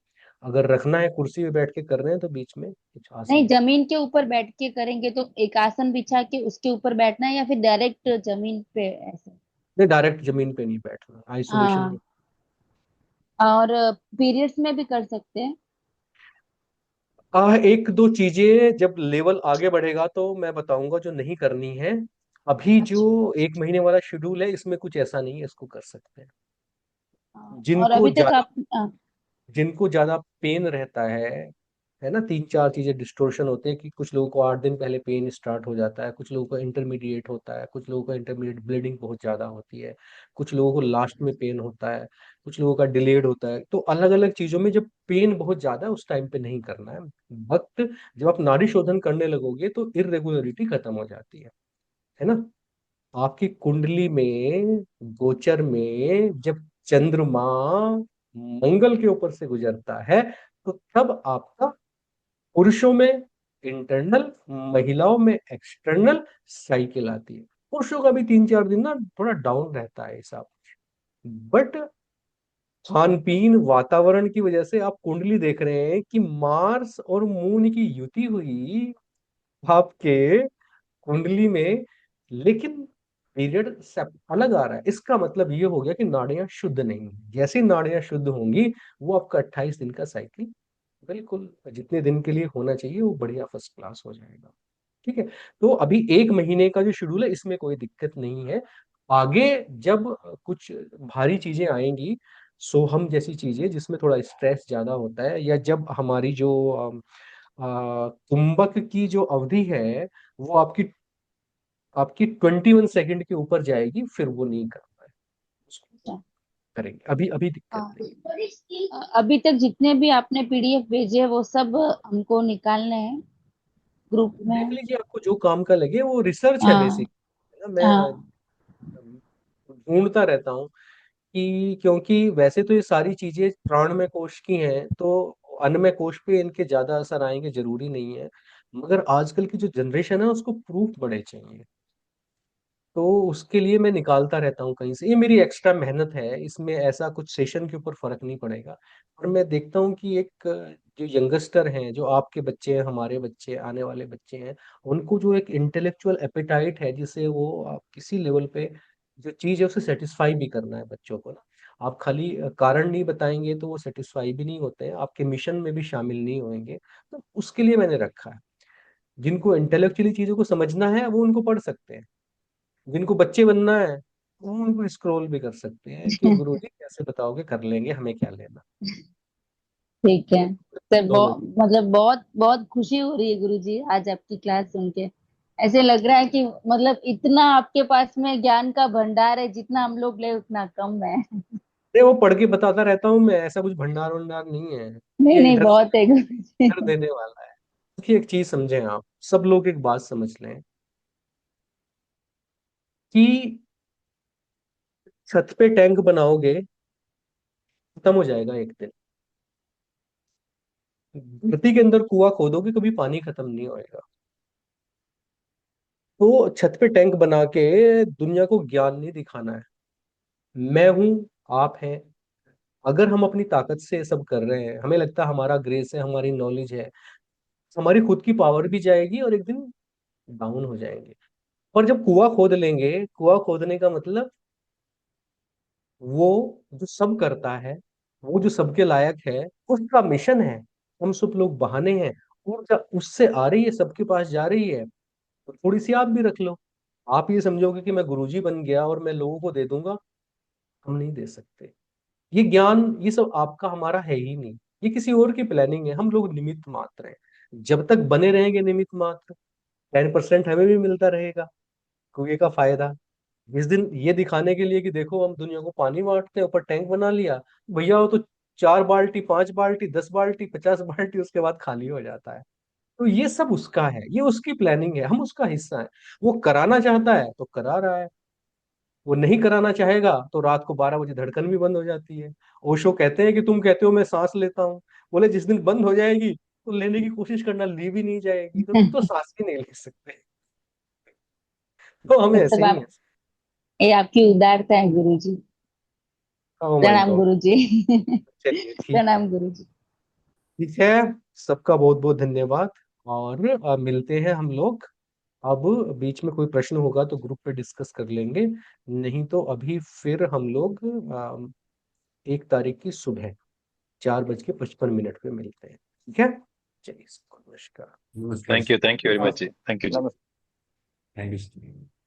अगर रखना है, कुर्सी पे बैठ के कर रहे हैं तो बीच में कुछ नहीं, आसन। जमीन के ऊपर बैठ के करेंगे तो एक आसन बिछा के उसके ऊपर बैठना है या फिर डायरेक्ट जमीन पे ऐसे। नहीं, डायरेक्ट जमीन पे नहीं बैठना, आइसोलेशन में। हाँ, और पीरियड्स में भी कर सकते हैं। एक दो चीजें जब लेवल आगे बढ़ेगा तो मैं बताऊंगा जो नहीं करनी है। अभी जो अच्छा। 1 महीने वाला शेड्यूल है इसमें कुछ ऐसा नहीं है, इसको कर सकते हैं। और जिनको अभी तक ज्यादा आप जिनको ज्यादा पेन रहता है ना, 3 4 चीजें डिस्टोर्शन होते हैं कि कुछ लोगों को 8 दिन पहले पेन स्टार्ट हो जाता है, कुछ लोगों को इंटरमीडिएट होता है, कुछ लोगों को इंटरमीडिएट ब्लीडिंग बहुत ज्यादा होती है, कुछ लोगों को लास्ट में पेन होता है, कुछ लोगों का डिलेड होता है। तो अलग अलग चीजों में जब पेन बहुत ज्यादा है उस टाइम पे नहीं करना है। वक्त जब आप नाड़ी शोधन करने लगोगे तो इरेगुलरिटी खत्म हो जाती है ना। आपकी कुंडली में, गोचर में जब चंद्रमा मंगल के ऊपर से गुजरता है तो तब आपका पुरुषों में इंटरनल, महिलाओं में एक्सटर्नल साइकिल आती है। पुरुषों का भी 3 4 दिन ना थोड़ा डाउन रहता है हिसाब, बट खान पीन वातावरण की वजह से आप कुंडली देख रहे हैं कि मार्स और मून की युति हुई आपके कुंडली में, लेकिन पीरियड अलग आ रहा है। इसका मतलब ये हो गया कि नाड़ियां शुद्ध नहीं है। जैसे ही नाड़ियां शुद्ध होंगी वो आपका 28 दिन का साइकिल बिल्कुल जितने दिन के लिए होना चाहिए वो बढ़िया फर्स्ट क्लास हो जाएगा। ठीक है, तो अभी 1 महीने का जो शेड्यूल है इसमें कोई दिक्कत नहीं है। आगे जब कुछ भारी चीजें आएंगी, सो हम जैसी चीजें जिसमें थोड़ा स्ट्रेस ज्यादा होता है, या जब हमारी जो कुंभक की जो अवधि है वो आपकी 21 सेकंड के ऊपर जाएगी, फिर वो नहीं करना है, उसको करेंगे। अभी अभी दिक्कत हाँ। नहीं। अभी तक जितने भी आपने पीडीएफ भेजे हैं वो सब हमको निकालने हैं ग्रुप देख में। लीजिए, आपको जो काम का लगे, वो रिसर्च है हाँ। बेसिक, है ना। मैं हाँ। ढूंढता रहता हूँ कि क्योंकि वैसे तो ये सारी चीजें प्राणमय कोश की हैं, तो अन्नमय कोश पे इनके ज्यादा असर आएंगे जरूरी नहीं है, मगर आजकल की जो जनरेशन है उसको प्रूफ बड़े चाहिए। तो उसके लिए मैं निकालता रहता हूँ कहीं से, ये मेरी एक्स्ट्रा मेहनत है, इसमें ऐसा कुछ सेशन के ऊपर फर्क नहीं पड़ेगा। और मैं देखता हूँ कि एक जो यंगस्टर हैं, जो आपके बच्चे हैं, हमारे बच्चे, आने वाले बच्चे हैं, उनको जो एक इंटेलेक्चुअल एपेटाइट है जिसे वो आप किसी लेवल पे जो चीज है उसे सेटिस्फाई भी करना है बच्चों को ना। आप खाली कारण नहीं बताएंगे तो वो सेटिस्फाई भी नहीं होते हैं, आपके मिशन में भी शामिल नहीं होंगे। तो उसके लिए मैंने रखा है। जिनको इंटेलेक्चुअली चीजों को समझना है वो उनको पढ़ सकते हैं, जिनको बच्चे बनना है वो उनको स्क्रॉल भी कर सकते हैं कि गुरुजी कैसे बताओगे, कर लेंगे, हमें क्या लेना। ठीक है सर, दोनों। मतलब बहुत बहुत खुशी हो रही है गुरुजी आज आपकी क्लास सुन के। ऐसे लग रहा है कि मतलब इतना आपके पास में ज्ञान का भंडार है, जितना हम लोग ले उतना कम है। नहीं, वो पढ़ के बताता रहता हूँ मैं, ऐसा कुछ भंडार वंडार नहीं है। नहीं ये नहीं, इधर से बहुत है गुरुजी। इधर देने वाला है। देखिए एक चीज समझें आप, सब लोग एक बात समझ लें कि छत पे टैंक बनाओगे, खत्म हो जाएगा एक दिन। धरती के अंदर कुआं खोदोगे, कभी पानी खत्म नहीं होएगा। तो छत पे टैंक बना के दुनिया को ज्ञान नहीं दिखाना है। मैं हूं, आप हैं। अगर हम अपनी ताकत से ये सब कर रहे हैं, हमें लगता है हमारा ग्रेस है, हमारी नॉलेज है, हमारी खुद की पावर भी जाएगी और एक दिन डाउन हो जाएंगे। और जब कुआं खोद लेंगे, कुआं खोदने का मतलब वो जो सब करता है, वो जो सबके लायक है, उसका मिशन है। हम सब लोग बहाने हैं। ऊर्जा उससे आ रही है, सबके पास जा रही है, तो थोड़ी सी आप भी रख लो। आप ये समझोगे कि मैं गुरुजी बन गया और मैं लोगों को दे दूंगा, हम नहीं दे सकते। ये ज्ञान ये सब आपका हमारा है ही नहीं। ये किसी और की प्लानिंग है, हम लोग निमित्त मात्र हैं। जब तक बने रहेंगे निमित्त मात्र, 10% हमें भी मिलता रहेगा कुएं का फायदा। इस दिन ये दिखाने के लिए कि देखो हम दुनिया को पानी बांटते हैं, ऊपर टैंक बना लिया, भैया वो तो 4 बाल्टी, 5 बाल्टी, 10 बाल्टी, 50 बाल्टी उसके बाद खाली हो जाता है। तो ये सब उसका है, ये उसकी प्लानिंग है, हम उसका हिस्सा है। वो कराना चाहता है तो करा रहा है, वो नहीं कराना चाहेगा तो रात को 12 बजे धड़कन भी बंद हो जाती है। ओशो कहते हैं कि तुम कहते हो मैं सांस लेता हूँ, बोले जिस दिन बंद हो जाएगी तो लेने की कोशिश करना, ली भी नहीं जाएगी, तो फिर तो सांस भी नहीं ले सकते। तो हम ऐसे मतलब ही आप, हैं। ये आपकी उदारता है गुरुजी। ओ माय प्रणाम गॉड। गुरुजी। चलिए ठीक है। प्रणाम गुरुजी। ठीक है, सबका बहुत बहुत धन्यवाद। और मिलते हैं हम लोग। अब बीच में कोई प्रश्न होगा तो ग्रुप पे डिस्कस कर लेंगे, नहीं तो अभी फिर हम लोग 1 तारीख की सुबह 4:55 पे मिलते हैं। ठीक है, चलिए, नमस्कार। थैंक यू वेरी मच जी, थैंक यू जी। नमस्ते। Thank you.